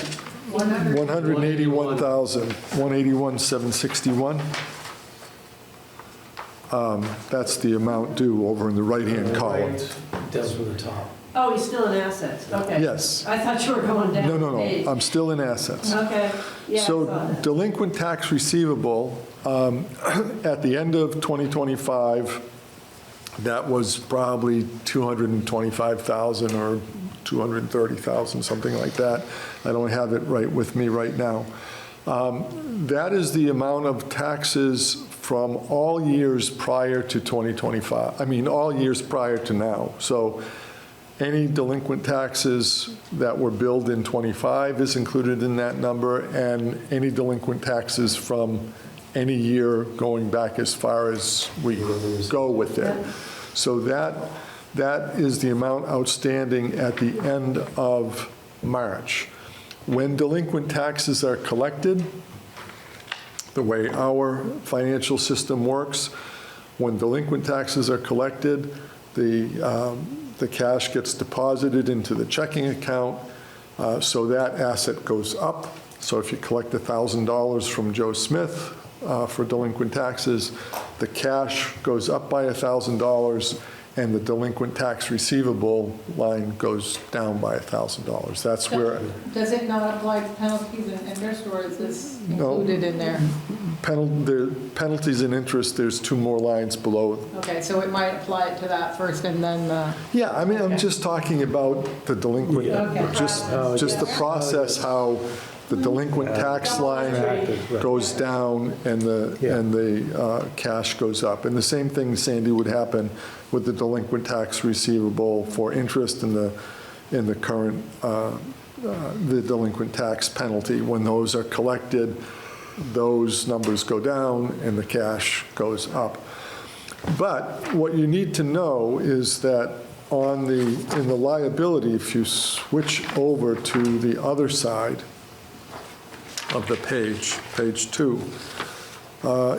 181,761. That's the amount due over in the right-hand column. That's from the top. Oh, he's still in assets, okay. Yes. I thought you were going down. No, Hey. I'm still in assets. Okay, yeah, I So saw that. delinquent tax receivable, at the end of 2025, that was probably 225,000 or 230,000, something like that. I don't have it right with me right now. That is the amount of taxes from all years prior to 2025. I mean, all years prior to now. So any delinquent taxes that were billed in '25 is included in that number, and any delinquent taxes from any year going back as far as we go with it. So that is the amount outstanding at the end of March. When delinquent taxes are collected, the way our financial system works, when delinquent taxes are collected, the cash gets deposited into the checking account, so that asset goes up. So if you collect $1,000 from Joe Smith for delinquent taxes, the cash goes up by $1,000, and the delinquent tax receivable line goes down by $1,000. That's where Does it not apply to penalties and interest, or is this No. included in there? the penalties and interest, there's two more lines below. Okay, so it might apply to that first and then the. Yeah, I mean, I'm just talking about the delinquent, Okay. just the process, how the delinquent tax line goes down and the cash goes up. And the same thing, Sandy, would happen with the delinquent tax receivable for interest in the current, the delinquent tax penalty. When those are collected, those numbers go down and the cash goes up. But what you need to know is that in the liability, if you switch over to the other side of the page, page 2,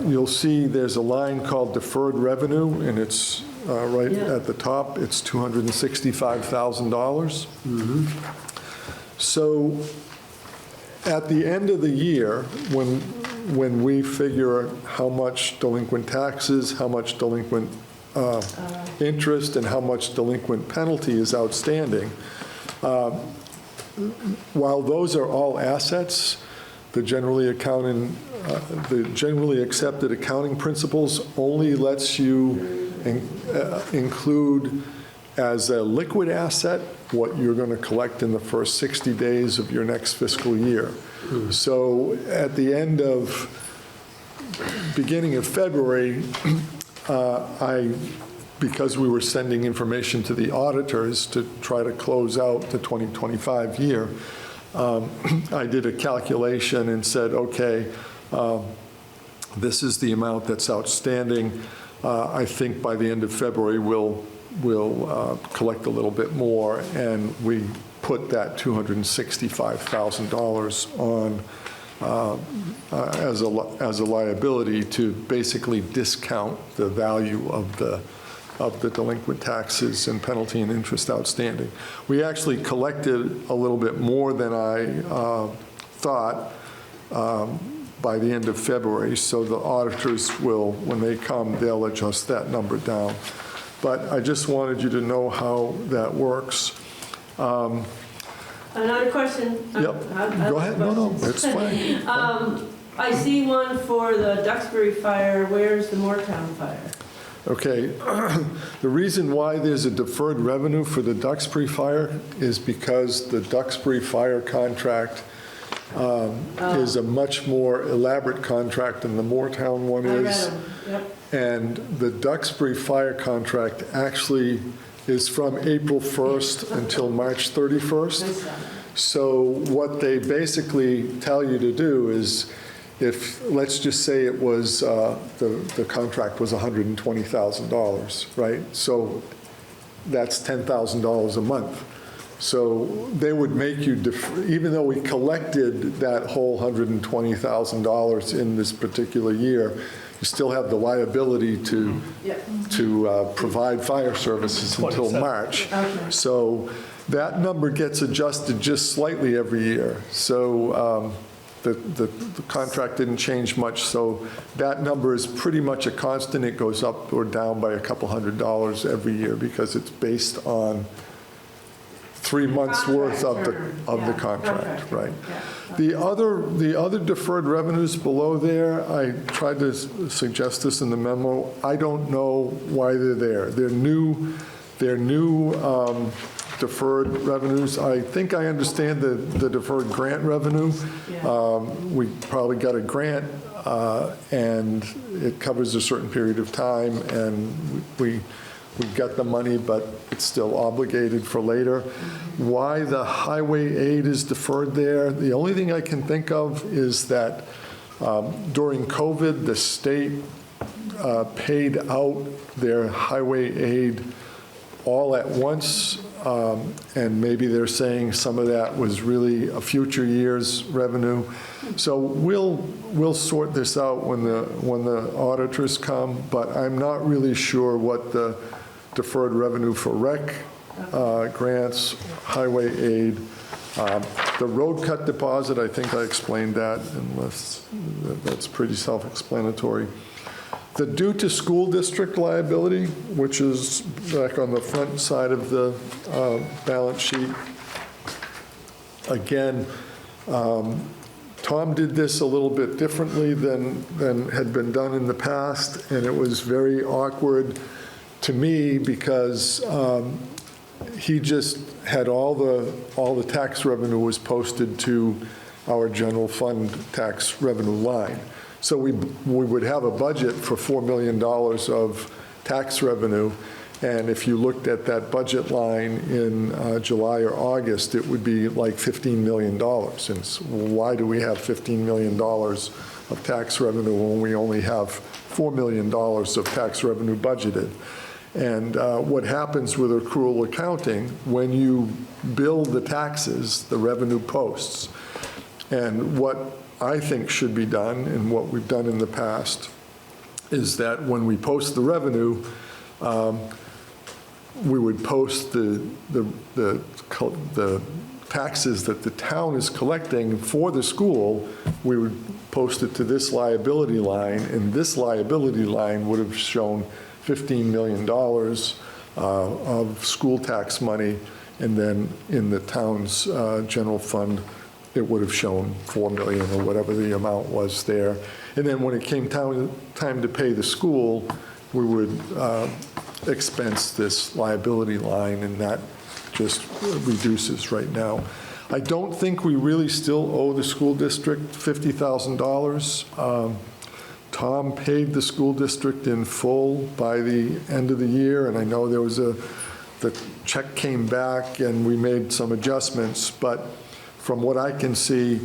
you'll see there's a line called deferred revenue, and it's right at the top. It's $265,000. So at the end of the year, when we figure how much delinquent taxes, how much delinquent interest, and how much delinquent penalty is outstanding, while those are all assets, the generally accepted accounting principles only lets you include as a liquid asset what you're going to collect in the first 60 days of your next fiscal year. So at the beginning of February, because we were sending information to the auditors to try to close out the 2025 year, I did a calculation and said, okay, this is the amount that's outstanding. I think by the end of February, we'll collect a little bit more, and we put that $265,000 on as a liability to basically discount the value of the delinquent taxes and penalty and interest outstanding. We actually collected a little bit more than I thought by the end of February, so the auditors will, when they come, they'll adjust that number down. But I just wanted you to know how that works. Another question. Yep, go ahead, no, it's fine. I see one for the Duxbury fire. Where's the Moortown fire? Okay, the reason why there's a deferred revenue for the Duxbury fire is because the Duxbury fire contract is a much more elaborate contract than the Moortown one is. And the Duxbury fire contract actually is from April 1st until March 31st. So what they basically tell you to do is, if, let's just say it was, the contract was $120,000, right? So that's $10,000 a month. So they would make you, even though we collected that whole $120,000 in this particular year, you still have the liability to provide fire services until March. So that number gets adjusted just slightly every year. So the contract didn't change much, so that number is pretty much a constant. It goes up or down by a couple $100 every year because it's based on 3 months' worth of the contract, right. The other deferred revenues below there, I tried to suggest this in the memo. I don't know why they're there. They're new deferred revenues. I think I understand the deferred grant revenue. We probably got a grant, and it covers a certain period of time, and we got the money, but it's still obligated for later. Why the highway aid is deferred there, the only thing I can think of is that during COVID, the state paid out their highway aid all at once, and maybe they're saying some of that was really a future year's revenue. So we'll sort this out when the auditors come, but I'm not really sure what the deferred revenue for rec grants, highway aid, the road cut deposit, I think I explained that, unless that's pretty self-explanatory. The due to school district liability, which is back on the front side of the balance sheet. Again, Tom did this a little bit differently than had been done in the past, and it was very awkward to me because he just had all the tax revenue was posted to our general fund tax revenue line. So we would have a budget for $4 million of tax revenue, and if you looked at that budget line in July or August, it would be like $15 million. And why do we have $15 million of tax revenue when we only have $4 million of tax revenue budgeted? And what happens with accrual accounting, when you bill the taxes, the revenue posts. And what I think should be done, and what we've done in the past, is that when we post the revenue, we would post the taxes that the town is collecting for the school. We would post it to this liability line, and this liability line would have shown $15 million of school tax money, and then in the town's general fund, it would have shown $4 million or whatever the amount was there. And then when it came time to pay the school, we would expense this liability line, and that just reduces right now. I don't think we really still owe the school district $50,000. Tom paid the school district in full by the end of the year, and I know there was the check came back and we made some adjustments, but from what I can see,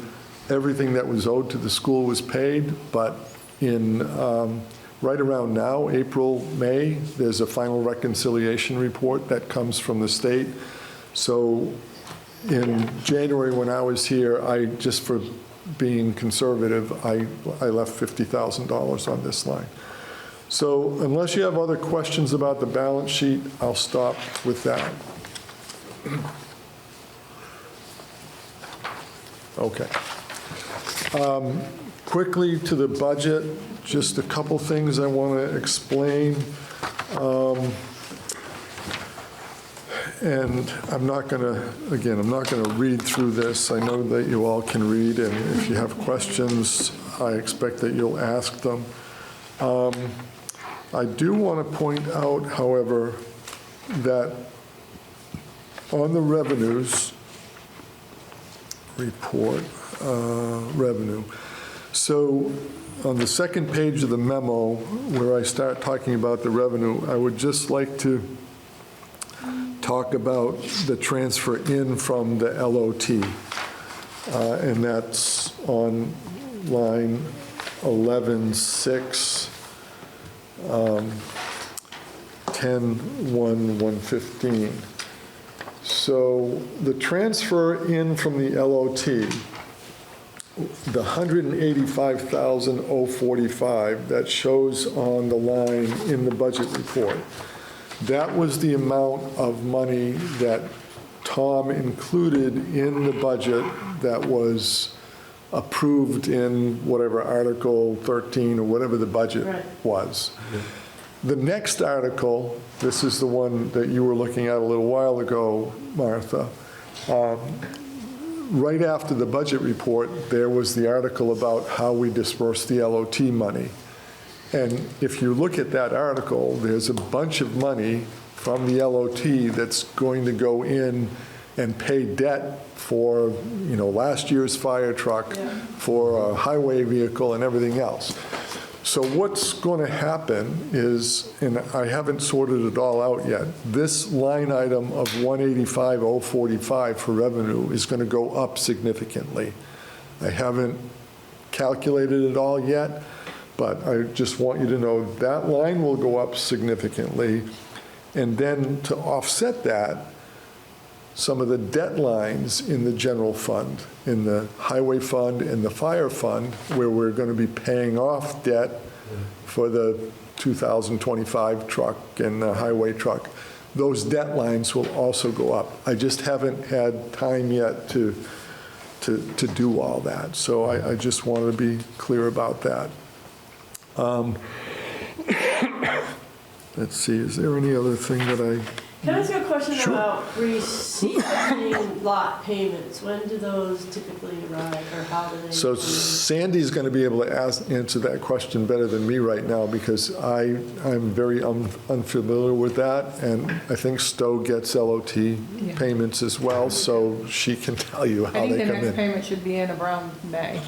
everything that was owed to the school was paid, but in right around now, April, May, there's a final reconciliation report that comes from the state. So in January when I was here, just for being conservative, I left $50,000 on this line. So unless you have other questions about the balance sheet, I'll stop with that. Okay. Quickly to the budget, just a couple things I want to explain. And I'm not going to read through this. I know that you all can read, and if you have questions, I expect that you'll ask them. I do want to point out, however, that on the revenues report, revenue. So on the second page of the memo, where I start talking about the revenue, I would just like to talk about the transfer in from the LOT. And that's on line 11.6, 10.1.115. So the transfer in from the LOT, the $185,045 that shows on the line in the budget report, that was the amount of money that Tom included in the budget that was approved in whatever Article 13 or whatever the budget was. The next article, this is the one that you were looking at a little while ago, Martha, right after the budget report, there was the article about how we disperse the LOT money. And if you look at that article, there's a bunch of money from the LOT that's going to go in and pay debt for, last year's fire truck, for a highway vehicle and everything else. So what's going to happen is, and I haven't sorted it all out yet, this line item of 185,045 for revenue is going to go up significantly. I haven't calculated it all yet, but I just want you to know that line will go up significantly. And then to offset that, some of the debt lines in the general fund, in the highway fund and the fire fund, where we're going to be paying off debt for the 2025 truck and the highway truck, those debt lines will also go up. I just haven't had time yet to do all that. So I just want to be clear about that. Let's see, is there any other thing that I... Can I ask you a question Sure. about receiving lot payments? When do those typically arrive, or how do they? So Sandy's going to be able to answer that question better than me right now, because I'm very unfamiliar with that, and I think Stowe gets LOT payments as well, so she can tell you how I think they the come next in. payment should be in around May.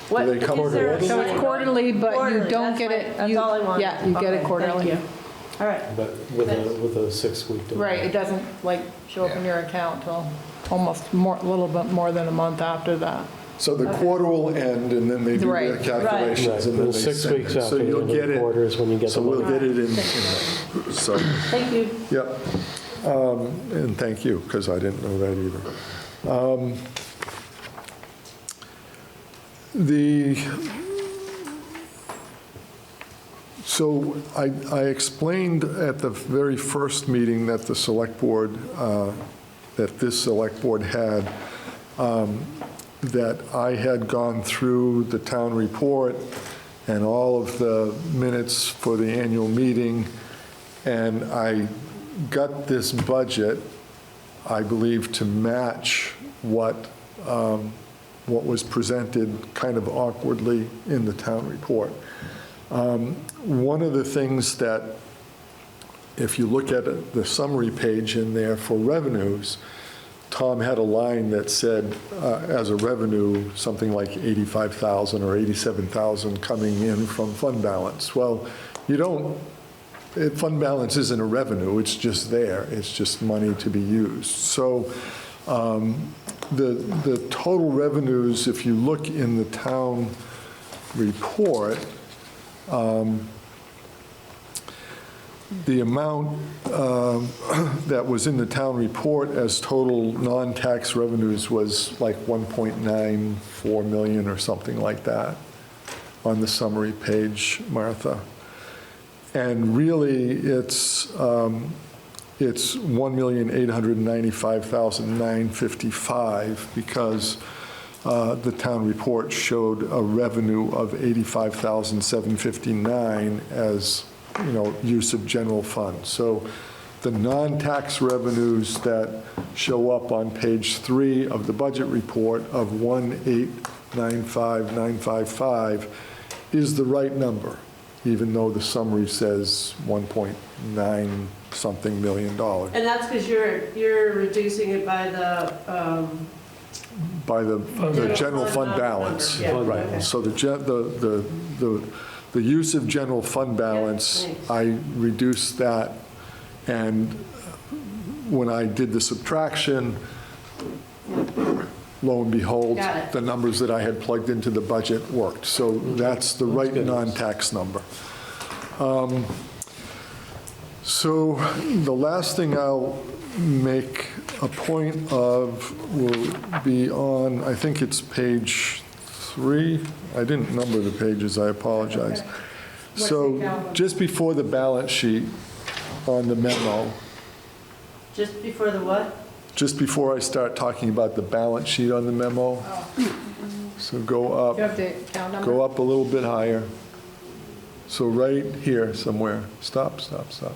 What, Do they come is there a quarterly? So it's quarterly, but you Quarterly, don't that's get it. That's you- all I want. Yeah, you get it quarterly. Thank you. All right. But with a 6-week delay. Right, it doesn't show up in your account till almost a little bit more than a month after that. So the quarter will end, and then they do their Right. calculations, Right. and then Well, they 6 send weeks it. So after the you'll end of get the it. quarter is when you get So the we'll money. get it in. So, Thank you. yep. And thank you, because I didn't know that either. So I explained at the very first meeting that the select board, that this select board had, that I had gone through the town report and all of the minutes for the annual meeting, and I got this budget, I believe, to match what was presented kind of awkwardly in the town report. One of the things that, if you look at the summary page in there for revenues, Tom had a line that said, as a revenue, something like 85,000 or 87,000 coming in from fund balance. Well, fund balance isn't a revenue, it's just there. It's just money to be used. So the total revenues, if you look in the town report, the amount that was in the town report as total non-tax revenues was like 1.94 million or something like that on the summary page, Martha. And really, it's 1,895,955 because the town report showed a revenue of 85,759 as, use of general fund. So the non-tax revenues that show up on page 3 of the budget report of 1,895,955 is the right number, even though the summary says 1.9 something million dollars. And that's because you're reducing it by the, general fund balance. number. Yeah, Right. okay. So the use of general fund balance, thanks. I reduced that, and when I did the subtraction, lo and behold, Got it. the numbers that I had plugged into the budget worked. So that's the right non-tax number. So the last thing I'll make a point of will be on, I think it's page 3. I didn't number the pages, I apologize. So just before the balance sheet on the memo, Just before the what? just before I start talking about the balance sheet on the memo, so go Do you up, have the account number? go up a little bit higher. So right here somewhere, stop. That's it.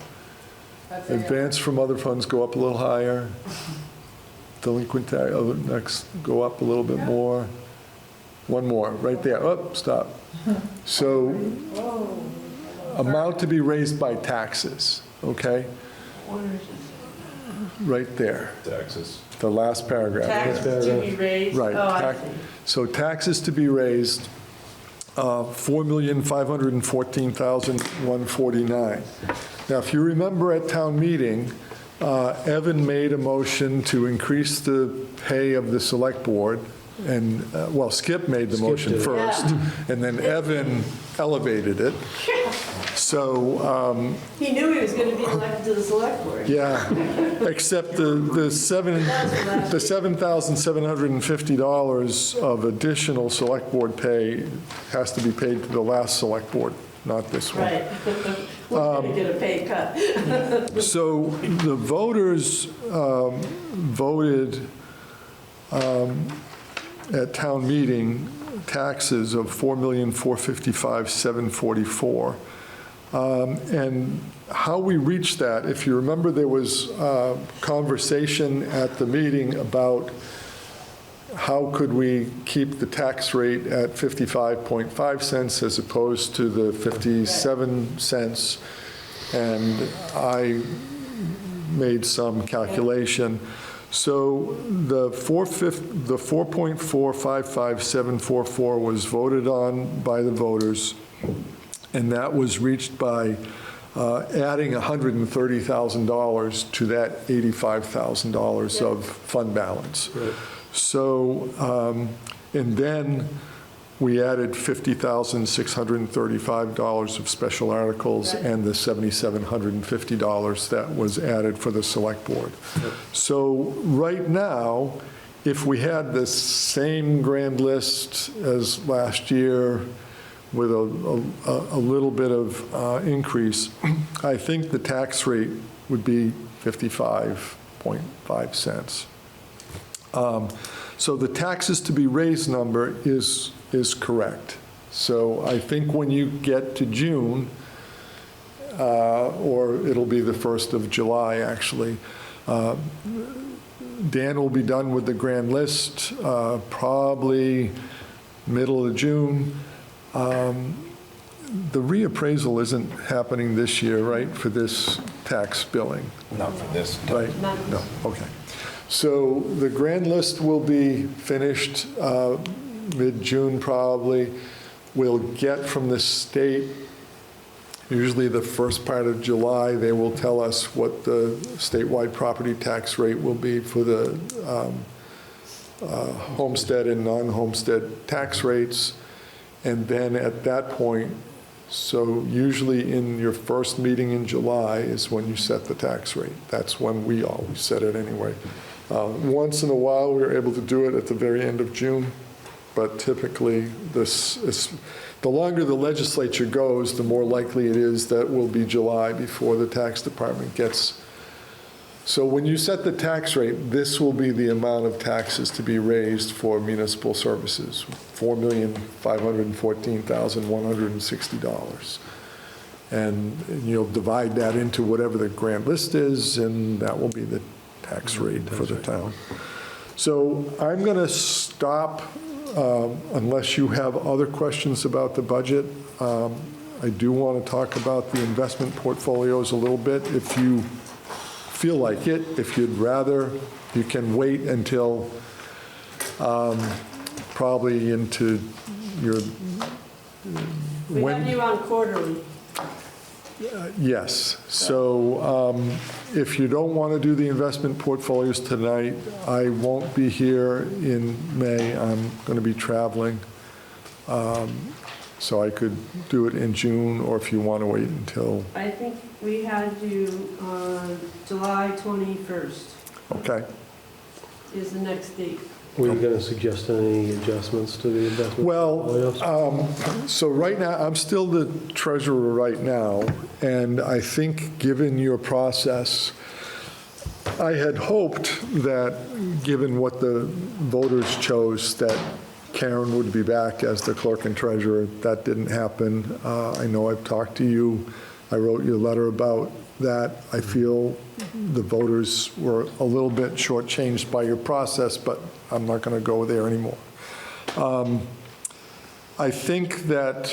Advance from other funds, go up a little higher. delinquent tax, oh, next, go up a little bit more. One more, right there, oh, stop. So, amount to be raised by taxes, okay? Right there, Taxes. the last paragraph. Taxes to be raised? Right. Oh, I see. So taxes to be raised, $4,514,149. Now, if you remember at town meeting, Evan made a motion to increase the pay of the select board, and, well, Skip made the motion did. first, and then Evan elevated it. So, He knew he was going to be elected to the select board. yeah, except the $7,750 of additional select board pay has to be paid to the last select board, not this one. Right. We're going to get a pay cut. So the voters voted at town meeting taxes of $4,455,744. And how we reached that, if you remember, there was conversation at the meeting about how could we keep the tax rate at 55.5 cents as opposed to the 57 cents. And I made some calculation. So the 4.455744 was voted on by the voters, and that was reached by adding $130,000 to that $85,000 of fund balance. Right. So, and then we added $50,635 of special articles and the $7,750 that was added for the select board. So right now, if we had the same grand list as last year with a little bit of increase, I think the tax rate would be 55.5 cents. So the taxes to be raised number is correct. So I think when you get to June, or it'll be the 1st of July, actually, Dan will be done with the grand list, probably middle of June. The reappraisal isn't happening this year, right, for this tax billing? Not for this. Right? No, okay. So the grand list will be finished mid-June probably. We'll get from the state, usually the first part of July, they will tell us what the statewide property tax rate will be for the homestead and non-homestead tax rates. And then at that point, so usually in your first meeting in July is when you set the tax rate. That's when we always set it anyway. Once in a while, we're able to do it at the very end of June, but typically this is, the longer the legislature goes, the more likely it is that it will be July before the tax department gets. So when you set the tax rate, this will be the amount of taxes to be raised for municipal services, $4,514,160. And you'll divide that into whatever the grand list is, and that will be the tax rate for the town. So I'm going to stop unless you have other questions about the budget. I do want to talk about the investment portfolios a little bit. If you feel like it, if you'd rather, you can wait until probably into your. We have you on quarterly. Yes. So if you don't want to do the investment portfolios tonight, I won't be here in May. I'm going to be traveling. So I could do it in June, or if you want to wait until. I think we had you on July 21st Okay. is the next date. Were you going to suggest any adjustments to the investment portfolios? Well, so right now, I'm still the treasurer right now, and I think given your process, I had hoped that, given what the voters chose, that Karen would be back as the clerk and treasurer. That didn't happen. I know I've talked to you I wrote you a letter about that. I feel the voters were a little bit shortchanged by your process, but I'm not going to go there anymore. I think that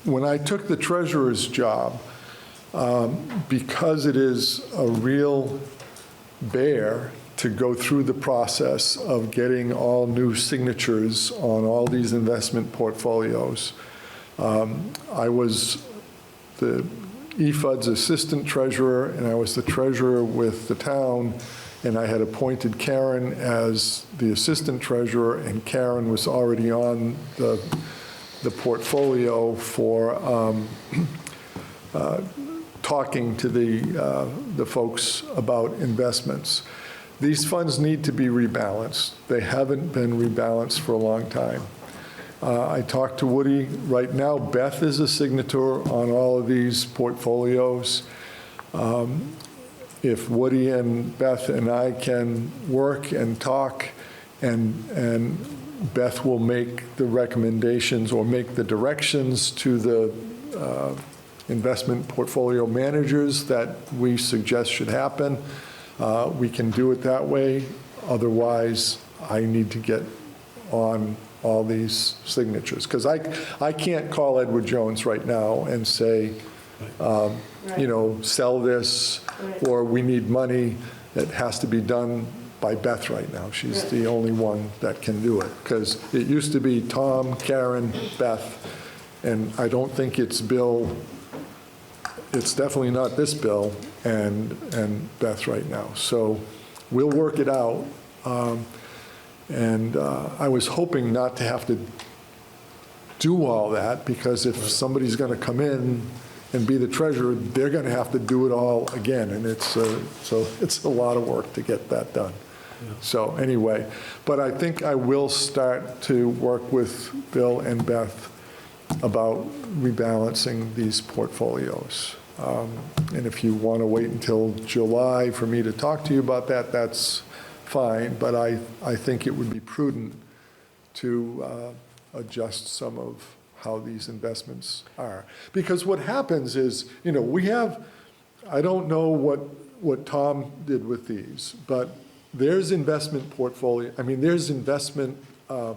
when I took the treasurer's job, because it is a real bear to go through the process of getting all new signatures on all these investment portfolios, I was the EFUD's assistant treasurer, and I was the treasurer with the town, and I had appointed Karen as the assistant treasurer, and Karen was already on the portfolio for talking to the folks about investments. These funds need to be rebalanced. They haven't been rebalanced for a long time. I talked to Woody. Right now, Beth is a signator on all of these portfolios. If Woody and Beth and I can work and talk, and Beth will make the recommendations or make the directions to the investment portfolio managers that we suggest should happen, we can do it that way. Otherwise, I need to get on all these signatures, because I can't call Edward Jones right now and say, you know, sell this, or we need money. It has to be done by Beth right now. She's the only one that can do it, because it used to be Tom, Karen, Beth, and I don't think it's Bill. It's definitely not this Bill and Beth right now. So we'll work it out. I was hoping not to have to do all that, because if somebody's going to come in and be the treasurer, they're going to have to do it all again, and it's a lot of work to get that done. Yeah. So anyway, but I think I will start to work with Bill and Beth about rebalancing these portfolios. And if you want to wait until July for me to talk to you about that, that's fine, but I think it would be prudent to adjust some of how these investments are. Because what happens is, you know, we have, I don't know what Tom did with these, but there's investment portfolio, I mean, there's investment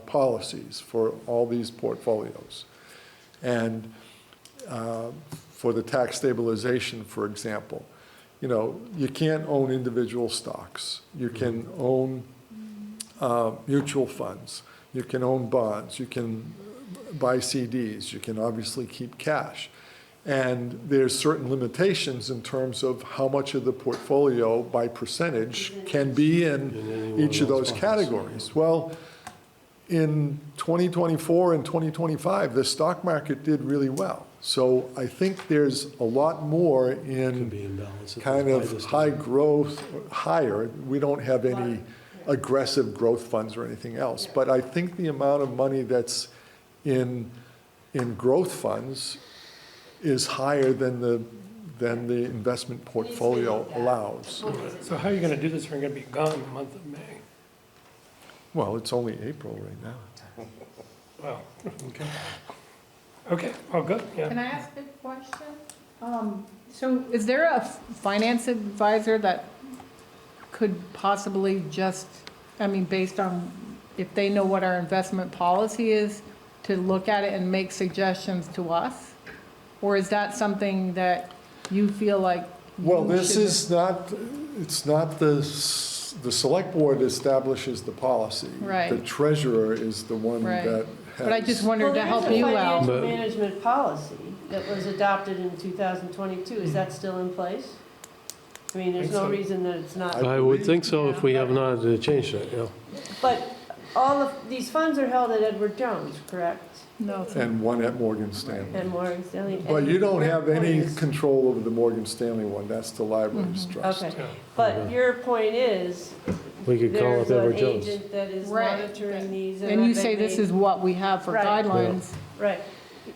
policies for all these portfolios. And for the tax stabilization, for example, you know, you can't own individual stocks. You can own mutual funds. You can own bonds. You can buy CDs. You can obviously keep cash. And there's certain limitations in terms of how much of the portfolio by percentage can be in each of those categories. Well, in 2024 and 2025, the stock market did really well. So I think there's a lot more in kind of high growth, higher. We don't have any aggressive growth funds or anything else. But I think the amount of money that's in growth funds is higher than the investment portfolio allows. So how are you going to do this? We're going to be gone in the month of May. Well, it's only April right now. Well, okay. Okay, oh, good, yeah. Can I ask a question? So is there a finance advisor that could possibly just, I mean, based on if they know what our investment policy is, to look at it and make suggestions to us? Or is that something that you feel like? Well, this is not, it's not the select board establishes the policy. Right. The treasurer is the one Right. that has. But I just wondered to help you out. Well, there's a financial management policy that was adopted in 2022. Is that still in place? I mean, there's no reason that it's not. I would think so if we have not changed it, yeah. But all of these funds are held at Edward Jones, correct? No. And one at Morgan Stanley. And Morgan Stanley. But you don't have any Point is- control over the Morgan Stanley one. That's the library's trust. Okay, but your point is, We could call there's it an Edward Jones. agent that is Right. monitoring these. And you that say they this made- is what we have for Right. guidelines. Right.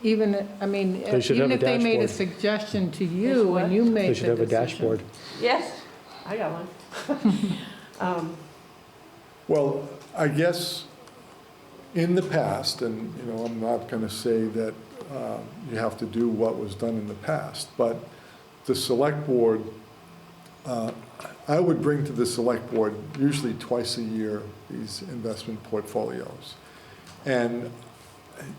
Even, I mean, They should even have if a they made a dashboard. suggestion to should you what? and you make the They should have a decision. dashboard. Yes, I got one. Well, I guess in the past, and, you know, I'm not going to say that you have to do what was done in the past. But the select board, I would bring to the select board usually twice a year these investment portfolios. And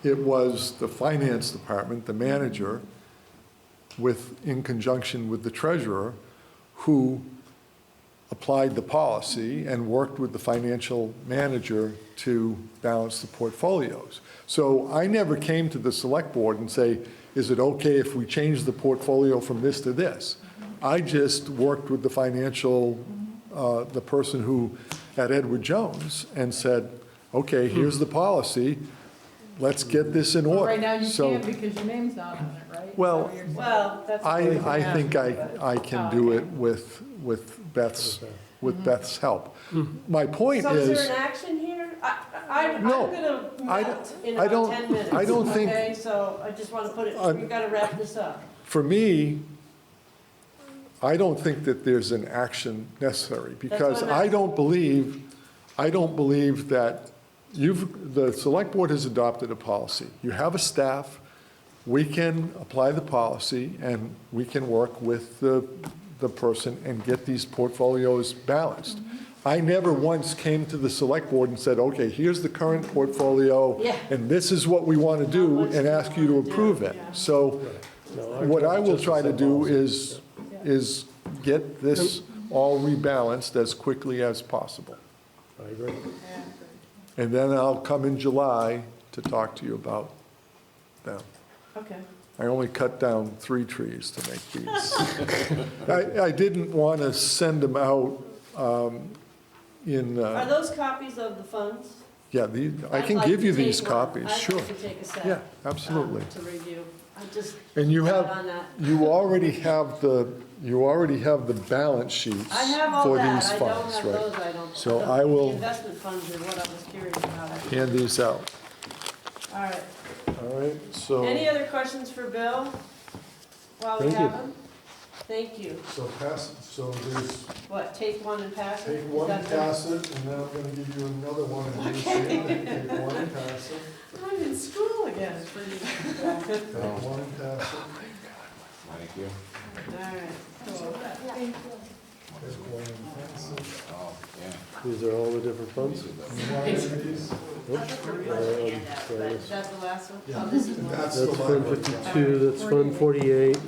it was the finance department, the manager, in conjunction with the treasurer, who applied the policy and worked with the financial manager to balance the portfolios. So I never came to the select board and say, is it okay if we change the portfolio from this to this? I just worked with the financial, the person who, at Edward Jones, and said, okay, here's the policy, let's get this in order. Right now you So- can't because your name's not on it, right? Well, Well, that's. I think I can do it with Beth's help. My point So is is, there an action here? I'm No, gonna melt in I about don't- 10 minutes. I don't think- Okay, so I just wanna put it, we've gotta wrap this up. for me, I don't think that there's an action necessary, because what I'm I don't believe that the select board has adopted a policy. You have a staff, we can apply the policy, and we can work with the person and get these portfolios balanced. I never once came to the select board and said, okay, here's the current portfolio, Yeah. and this is what we want to do, and ask you to approve it. So what I will try to do is get this all rebalanced as quickly as possible. I agree. And then I'll come in July to talk to you about them. Okay. I only cut down 3 trees to make these. I didn't want to send them out in, Are those copies of the funds? yeah, I can give you these copies, sure. I'd like to take a set. Yeah, absolutely. To review. I just. And you got have, on that. you already have the balance sheets I have all for that. these I don't funds, have right? those, I don't. So the- I will The investment funds are what I was curious about. hand these out. All right. All right, so. Any other questions for Bill while we Thank you. have him? Thank you. So there's, What, take one and pass it? take one Is and that the- pass it, and then I'm gonna give you another one, and you Okay. take one and pass it, I'm in school again. take one and pass it, Thank you. All right, cool. take one and pass it. Oh, yeah. These are all the different funds? You want any of these? But is that the last one? Oh, this is one. That's the That's Fund library. 52, that's Fund 48, so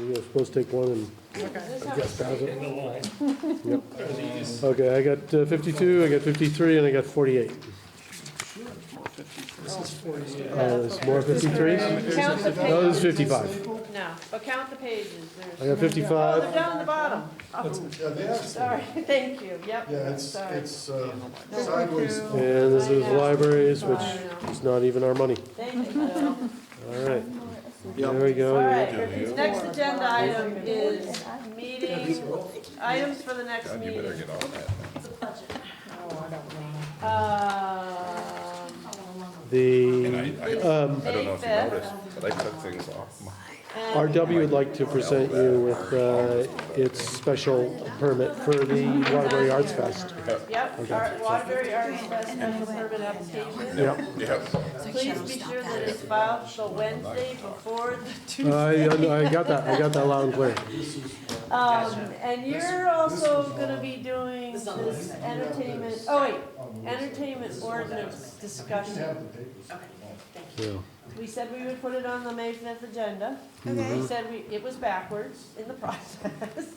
you're supposed to take one and Is this how just pass it. In the line. Yep. Okay, I got 52, I got 53, and I got 48. There's more 53s? Count the No, this is 55. No, but count the pages. I got Oh, 55. they're down the bottom. Oh, Yeah, they are. sorry, thank you, yep. Yeah, Sorry. it's sideways. And this is libraries, which is not even our money. Thank you, Bill. All right. There we go. All right, next agenda item is meeting, items for the next God, you meeting. better get on that. The, And I don't know if you noticed, but I took things off. RW would like to present you with its special permit for the Waterbury Arts Fest. Yep, Waterbury Arts Fest special permit application. Yep. Yep. Please be sure that it's filed the Wednesday before the Tuesday. I got that loud and clear. And you're also gonna be doing this entertainment, entertainment ordinance discussion. Yeah. We said we would put it on the May 5th agenda. Okay. We said it was backwards in the process.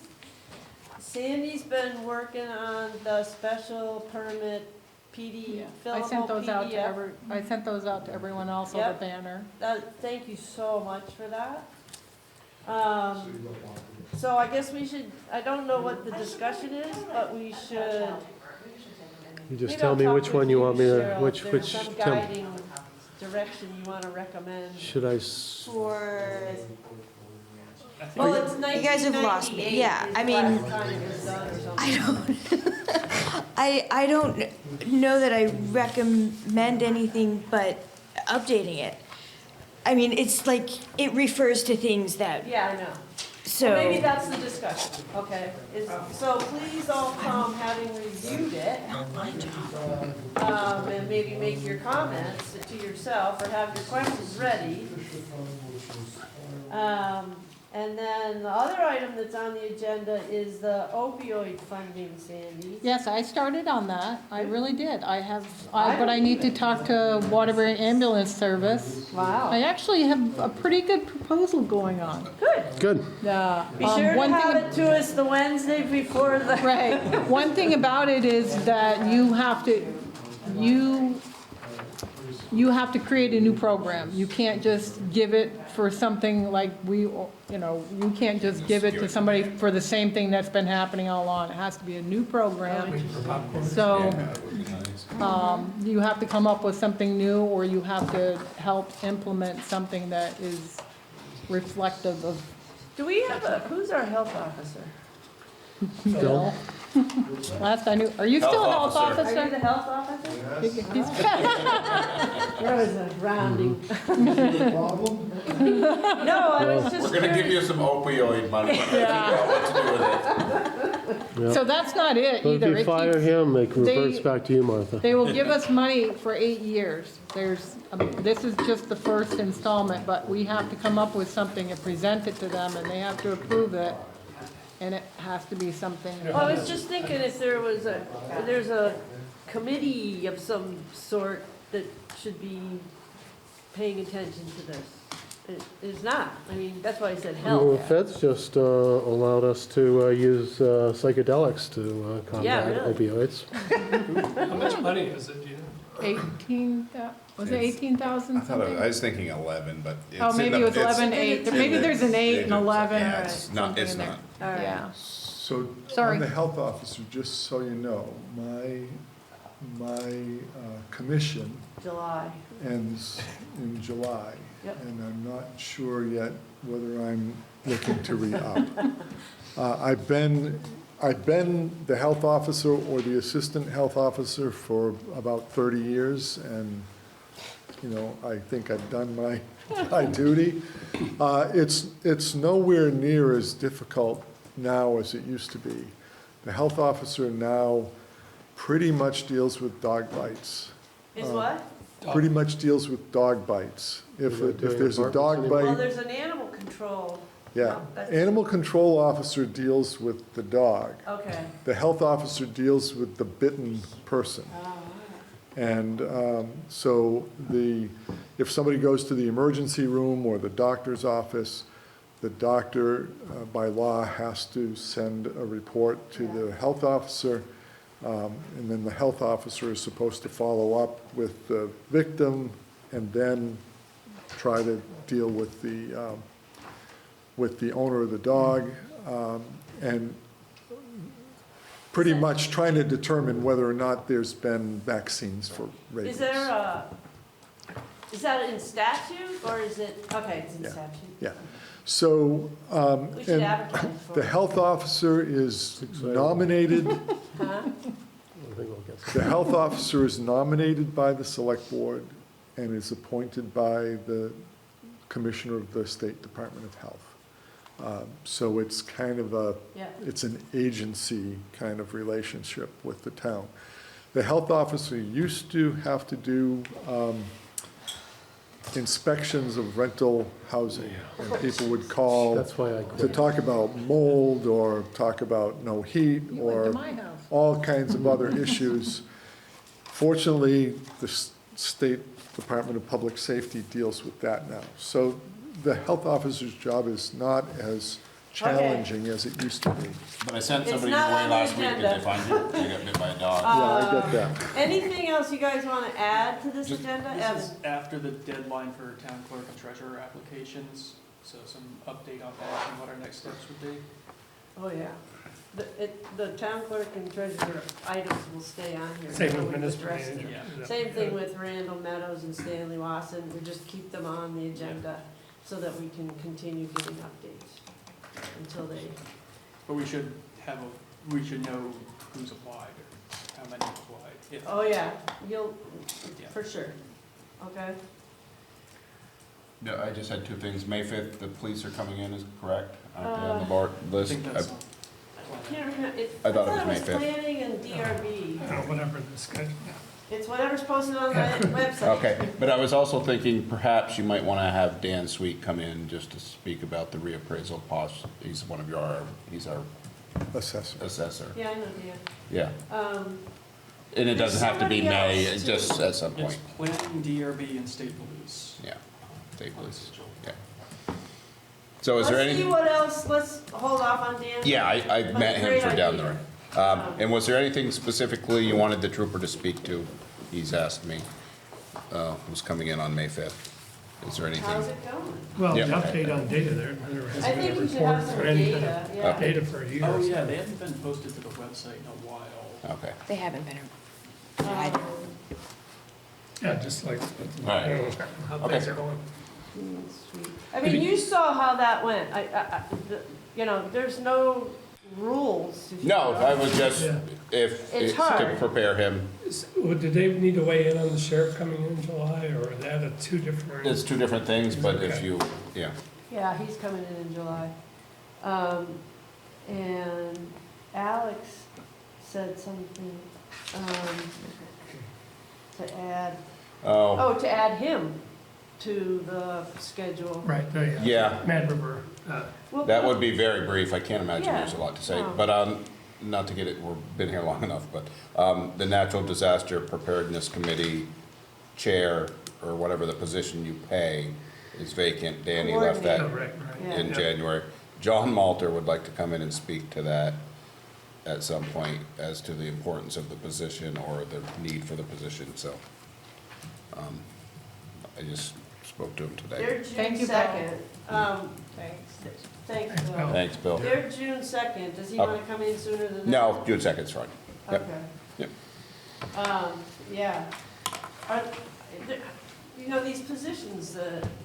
Sandy's been working on the special permit I fillable sent those out to PDF. I sent those out to everyone else on Yep. the banner. Thank you so much for that. So I guess we should, I don't know what the discussion is, but we should. You just maybe tell I'll me talk which with one you want me to, Cheryl, which, if there's which, some tell me. guiding direction you wanna recommend. Should I, For, Well, it's 1998. You guys have lost me. Yeah, I mean, Last time it was done or something. I don't know that I recommend anything but updating it. I mean, it's like, it refers to things that, Yeah, I know. So. Maybe that's the discussion, okay? So please all come having reviewed it. And maybe make your comments to yourself or have your questions ready. And then the other item that's on the agenda is the opioid funding, Sandy. Yes, I started on that. I really did. But I need to talk to Waterbury Ambulance Service. Wow. I actually have a pretty good proposal going on. Good. Yeah. Be sure to have it to us the Wednesday before the. Right. One thing about it is that you have to create a new program. You can't just give it for something like you can't just give it to somebody for the same thing that's been happening all along. It has to be a new program. So, you have to come up with something new, or you have to help implement something that is reflective of. Do we have who's our health officer? Bill. Last I knew, are you still a health officer? Are you the health officer? There was a rounding. No, I was just. We're gonna give you some opioid money. What to do with it. So that's not it But either. if you It fire keeps- him, it reverts back to you, Martha. They will give us money for 8 years. This is just the first installment, but we have to come up with something and present it to them, and they have to approve it. And it has to be something. Well, I was just thinking if there's a committee of some sort that should be paying attention to this. It's not. I mean, that's why I said Well, the health. feds just allowed us to use psychedelics to Yeah, combat really. opioids. How much money is it, do you know? 18, was it 18,000 I thought something? I was thinking 11, but it's Oh, maybe it was 11, 8. Maybe there's an 8 and 11 Yeah, or it's not, something it's in there. not. All right. Yeah. So, Sorry. on the health officer, just so you know, my commission July. ends in July. Yep. And I'm not sure yet whether I'm looking to re-up. I've been the health officer or the assistant health officer for about 30 years, and, I think I've done my duty. It's nowhere near as difficult now as it used to be. The health officer now pretty much deals with dog bites. Is what? Pretty much deals with dog bites. If there's a dog Well, bite, there's an animal control. yeah. No, that's- Animal control officer deals with the dog. Okay. The health officer deals with the bitten person. And so if somebody goes to the emergency room or the doctor's office, the doctor, by law, has to send a report to the health officer. And then the health officer is supposed to follow up with the victim and then try to deal with the owner of the dog, and pretty much trying to determine whether or not there's been vaccines for rabies. Is that in statute or is it, okay, it's in Yeah. statute. Yeah. So, We should and advertise for the it. health officer is nominated, Huh? the health officer is nominated by the select board and is appointed by the commissioner of the State Department of Health. So it's kind of Yeah. it's an agency kind of relationship with the town. The health officer used to have to do inspections of rental housing, and people would call That's why I to quit. talk about mold or talk about no heat You went to or my house. all kinds of other issues. Fortunately, the State Department of Public Safety deals with that now. So the health officer's job is not as challenging as it used to be. But I sent It's somebody your not way on the last week because they agenda. find you got bit by a dog. Yeah, I get that. Anything else you guys want to add to this agenda? This is after the deadline for town clerk and treasurer applications, so some update on that and what our next steps would be. Oh, yeah. The town clerk and treasurer items will stay on here. Same until with we've municipal addressed manager. them. Yeah. Same thing with Randall Meadows and Stanley Wasson. We just keep them on the agenda so that we can continue giving updates until they. But we should know who's applied, or how many applied. if- Oh, yeah, Yeah. for sure. Okay? No, I just had two things. May 5th, the police are coming in, is correct? Aren't they on the short list. think that's- I can't remember, I thought it was May 5th. planning and DRB. Whatever the schedule. It's whatever's posted on the website. Okay, but I was also thinking perhaps you might want to have Dan Sweet come in just to speak about the reappraisal costs. He's one of he's our assessor. Yeah, I know, Dan. Yeah, and it There's doesn't have to be somebody May, else, it's too. just at some It's point. planning, DRB, and state police. Yeah, state police, yeah. So is there Let's see anything? what else, let's hold off on Dan. Yeah, I But met him great for down the idea. road. And was there anything specifically you wanted the trooper to speak to? He's asked me, who's coming in on May 5th. Is there anything? How's it going? Well, the Yeah. update on data there hasn't I been think a we should have report some or any kind data, of yeah. data for a year. Oh, so- yeah, they haven't been posted to the website in a while. Okay. They haven't been. Yeah, just like, All right. you know, how things Okay. are going. I mean, you saw how that went. You know, there's no rules. if you No, will. I was just, Yeah. if, It's to hard. prepare him. Did they need to weigh in on the sheriff coming in July, or are that two different? It's two different things, but if Okay. you, yeah. Yeah, he's coming in July. And Alex said something, to add, Oh, to add him to the schedule. Right, Yeah. Mad River, Well, that would be very brief. I can't imagine Yeah. there's a lot to say. No. But, not to get it, we've been here long enough, but, the Natural Disaster Preparedness Committee Chair, or whatever the position you pay, is vacant. Danny left that oh, right, right. Yeah. in January. John Malter would like to come in and speak to that at some point as to the importance of the position or the need for the position, so. I just spoke to him today. They're Thank June you, second. Thanks. Thanks, Bill. Thanks, Bill. They're June second. Does he Oh. wanna come in sooner than that? No, June 2nd's fine. Yep. Okay. Yep. Yeah. There- You know, these positions,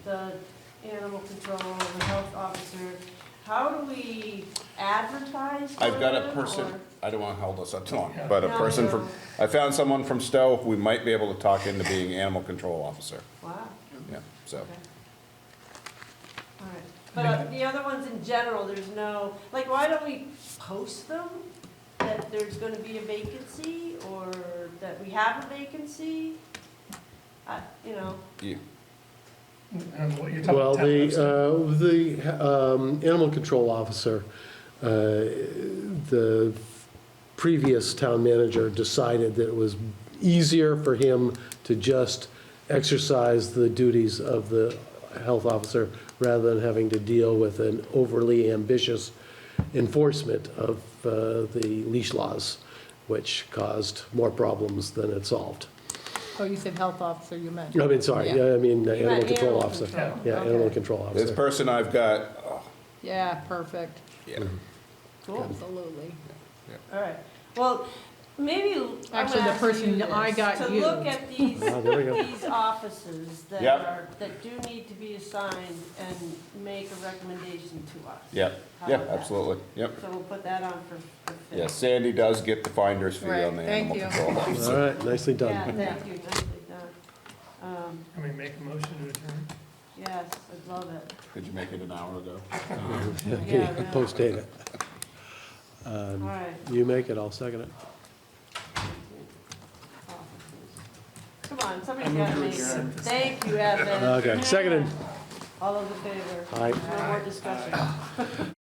the animal control, the health officer, how do we advertise for I've got a them, person, or- I don't want to hold this up too long, but a No, person no. from, I found someone from Stowe who we might be able to talk into being animal control officer. Wow, Yeah, so. okay. All right. But the other ones in general, there's no, like, why don't we post them? That there's gonna be a vacancy, or that we have a vacancy? You know, You, What you're talking Well, about. the animal control officer, the previous town manager decided that it was easier for him to just exercise the duties of the health officer rather than having to deal with an overly ambitious enforcement of the leash laws, which caused more problems than it solved. Oh, you said health officer, you meant? I mean, sorry, Yeah. I mean, You animal meant control animal officer. control. Yeah, Okay. animal control this officer. person I've got, oh, Yeah, perfect, yeah. cool. absolutely. All right. Well, maybe I'm Actually, gonna the ask person you I this, got to you. look at these, Ah, there we go. these offices that Yep. are, that do need to be assigned and make a recommendation to us. Yeah, How yeah, about that? absolutely, yep. So we'll put that on for Yeah, Sandy does get the finder's fee Right, on the thank animal you. control All officer. right, nicely Yeah, done. thank you, nicely done. Can we make a motion to adjourn? Yes, I'd love it. Did you make it an hour ago? Okay, Yeah. post data. All right. You make it, I'll second it. Come on, somebody I move got to me. adjourn. Thank you, Evan. Okay, seconded. All those in favor? Aye. No more discussion.